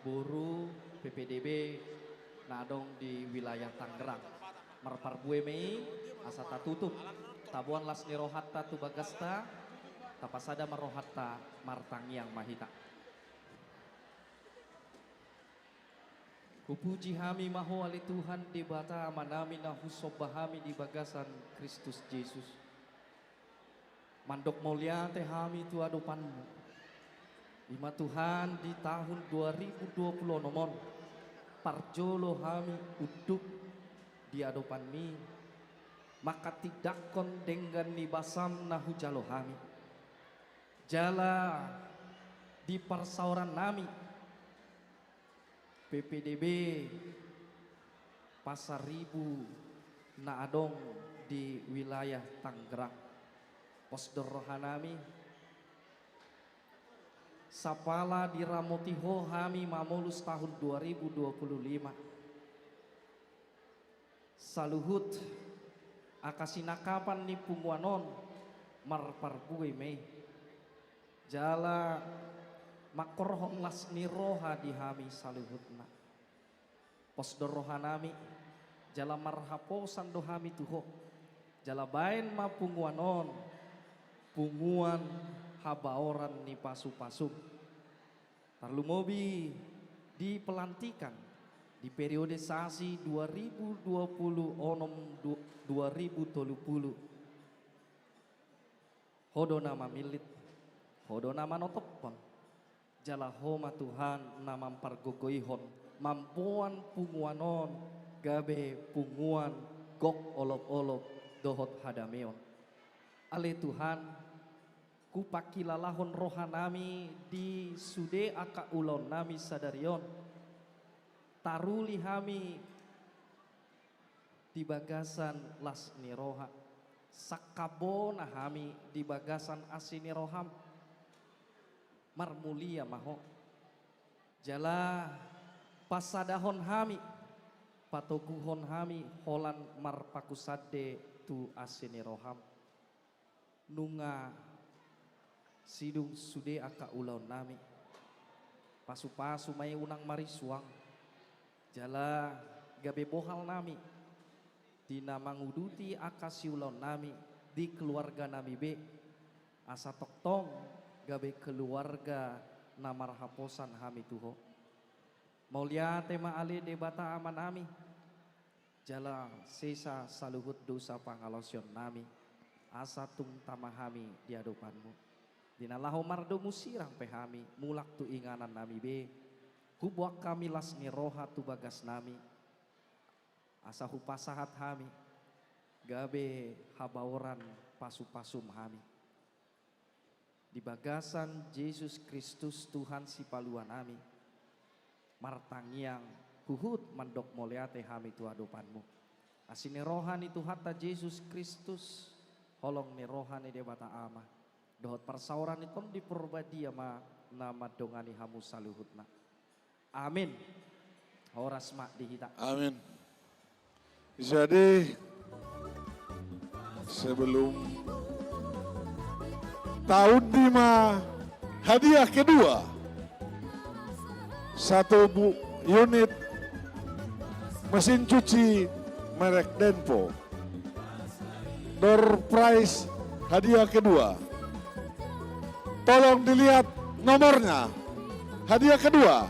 Boru PPDB nadong di wilayah Tangerang marparbue mei asa tatutup tabuan las nirohatta tu bagasta tapasada marohatta martangiang mahita. Kupuji hami maho ali Tuhan di bata manami na husobahami di bagasan Kristus Yesus. Mandok mulia teh hami tu adopanmu. Ima Tuhan di tahun 2020 nomor parjolo hami uduk di adopanmi. Maka tidak kon dengan ni basam na hujalo hami. Jala di persauran nami PPDB Pasaribu na adong di wilayah Tangerang posdor rohanami sapala di Ramotiho hami mamulus tahun 2025 saluhut akasinakapan ni pungwanon marparbue mei jala makorhong las niroha di hami saluhutna posdor rohanami jala marhaposan dohami tuho jala bain ma punguanon punguan habaoran ni pasu-pasu tarlumobi di pelantikan di periode sasi 2020 onom 2030 hodo nama milit hodo nama notopon jala homa Tuhan na mampargogoihon mampuan punguanon gabe punguan gok olop-olop dohot hadameon ale Tuhan kupakilalahon rohanami di sude aka ulon nami sadarion taruli hami di bagasan las niroha sakabona hami di bagasan asiniroham marmulia maho jala pasadahon hami patoguhon hami holan marpakusade tu asiniroham nunga sidung sude aka ulaun nami pasu-pasu may unang marisuang jala gabe bohal nami dina manguduti aka siulaun nami di keluarga nami be asa toktong gabe keluarga namar haposan hami tuho maulia tema ali debata aman nami jala sesa saluhut dosa pangalosion nami asa tung tamahami di adopanmu dina lahu mardo musirang pehami mulak tu inganan nami be kubuak kami las niroha tu bagas nami asa hupasahat hami gabe habaoran pasu-pasum hami di bagasan Yesus Kristus Tuhan si paluan nami martangiang huhut mandok moleate hami tu adopanmu asini rohani tu hatta Yesus Kristus holong ni rohani debata ama Dohot persauran itu di Purbadia ma nama dongani hamu saluhutna. Amin. Horas mak dihita. Amin. Jadi sebelum tahun 5 hadiah kedua 1 unit mesin cuci merek Denpo. Door prize hadiah kedua. Tolong dilihat nomornya. Hadiah kedua.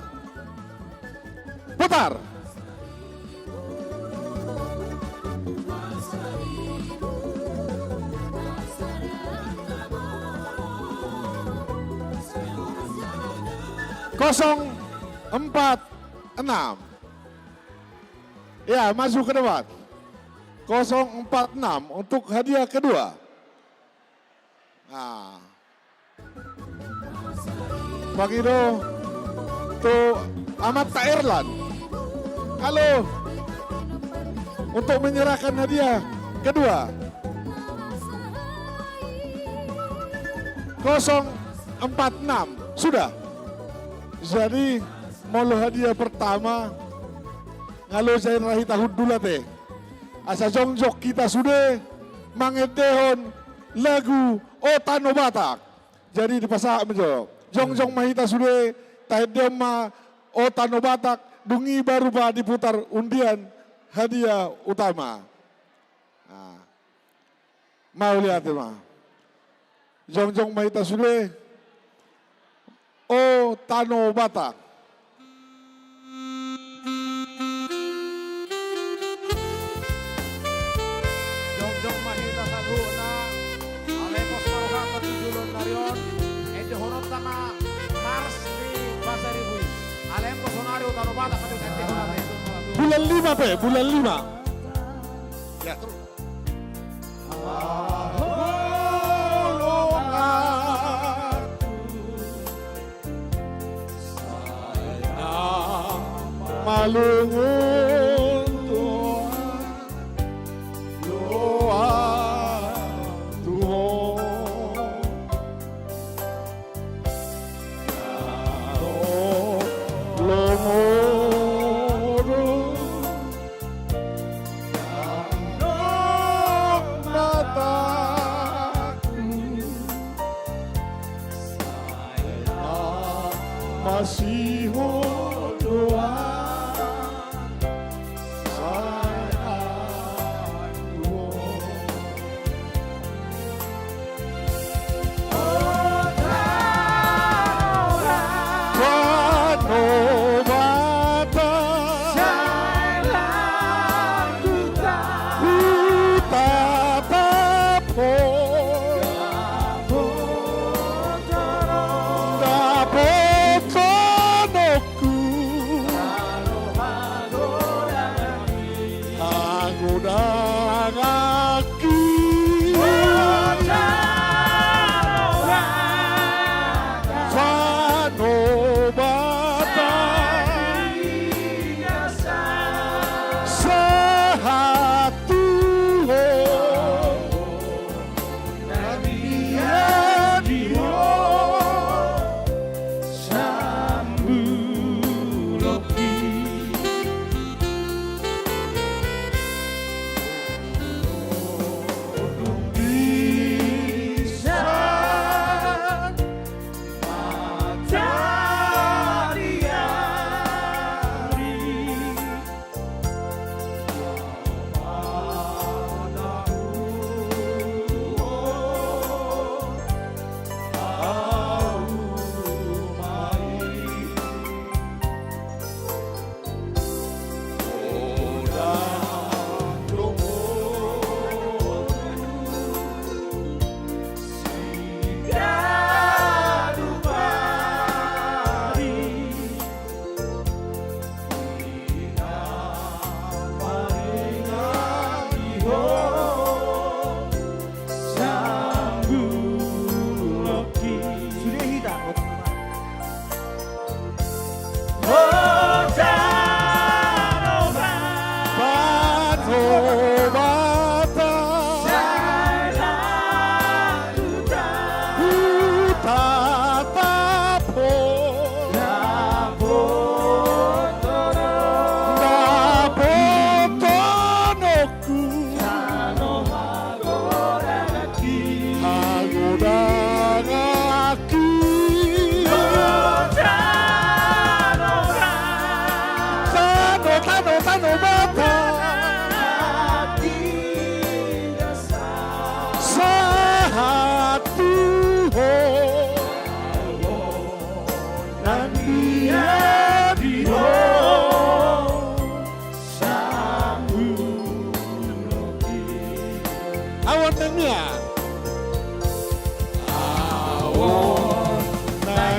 Putar. Kosong 46. Ya, maju ke depan. 046 untuk hadiah kedua. Nah. Pak Ido, tuh Ahmad Tairlan. Halo. Untuk menyerahkan hadiah kedua. 046. Sudah. Jadi molo hadiah pertama ngalo jain rahi tahun dula teh. Asa jongjok kita sudah mangedehon lagu Otano Batak. Jadi dipasak menjawab. Jongjong mahita sudah tahedem ma Otano Batak dungi baru ba diputar undian hadiah utama. Nah. Mau lihat mah. Jongjong mahita sudah Otano Batak. Jongjong mahita saguna alekos maruhata tujulun narion ede honor tama Mars di Pasaribu. Alempo sonario Otano Batak pada ganti honate. Bulan 5 Pe, bulan 5. Ya terus. Malungun doa Tuhan lomoro mataku masih doa.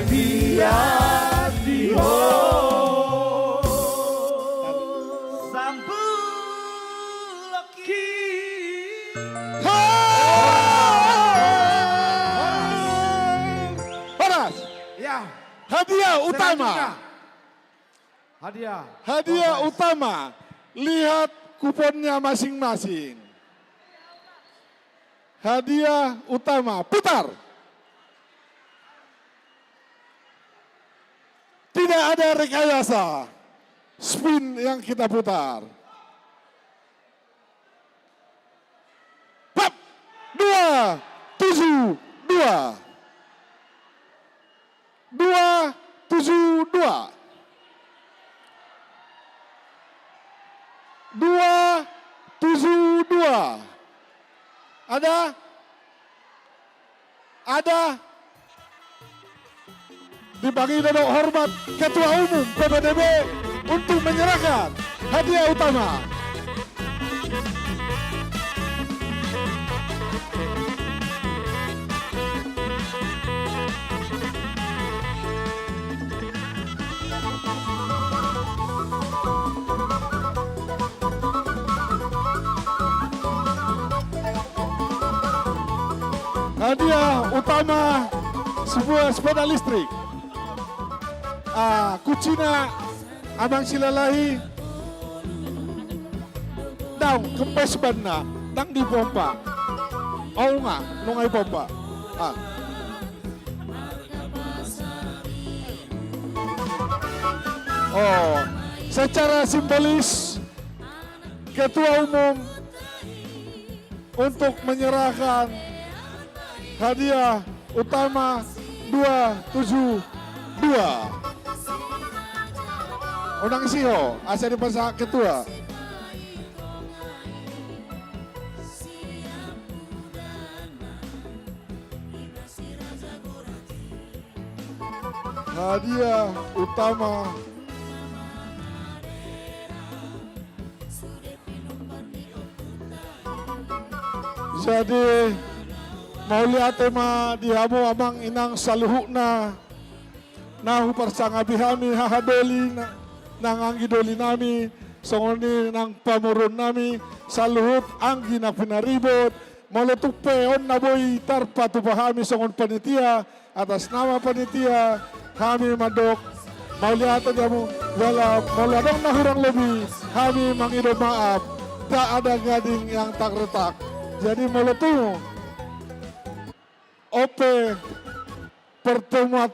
hiat diho Horas, Ya. hadiah utama. Hadiah. Hadiah utama. Lihat kuponnya masing-masing. Hadiah utama. Putar. Tidak ada rekayasa. Spin yang kita putar. Pap. 2, 7, 2. 2, 7, 2. 2, 7, 2. Ada? Ada? Dibagi duduk hormat Ketua Umum PPDB untuk menyerahkan hadiah utama. Hadiah utama sebuah sepeda listrik. Kucina abang silalahi daun kempes bana dang di pompa. Oh nga, nungay pompa. Oh, secara simbolis Ketua Umum untuk menyerahkan hadiah utama 272. Unang siho, asa di pasa ketua. Hadiah utama jadi mau lihat tema dihamu amang inang saluhukna nahu persangabi hami hahadoli nang anggi doli nami songoni nang pamurun nami saluhut anggi na pinaribot molotuk peon na boy tarpa tupahami songon panitia atas nama panitia kami madok mau lihat dihamu wala moladong nahurang lebih kami mangido maaf tak ada gading yang tak retak jadi molotu Ope pertemuan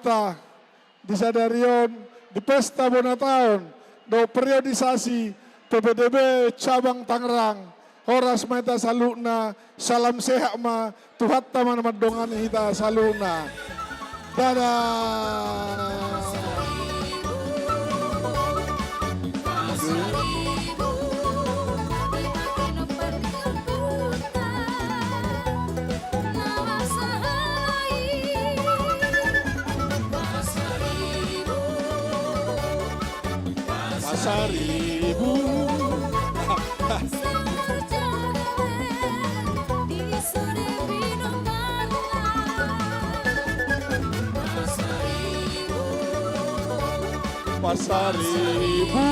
di Sadarion di Pesta Bonataon do periodisasi PPDB cabang Tangerang Horas Meta saluna salam sehat ma Tuhat taman madongan hita saluna dadah. Pasaribu Pasaribu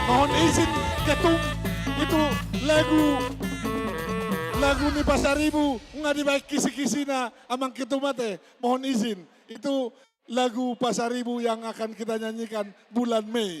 mohon izin ketum itu lagu ni Pasaribu nggak dibaik kisi-kisina amang ketum mate mohon izin itu lagu Pasaribu yang akan kita nyanyikan bulan Mei.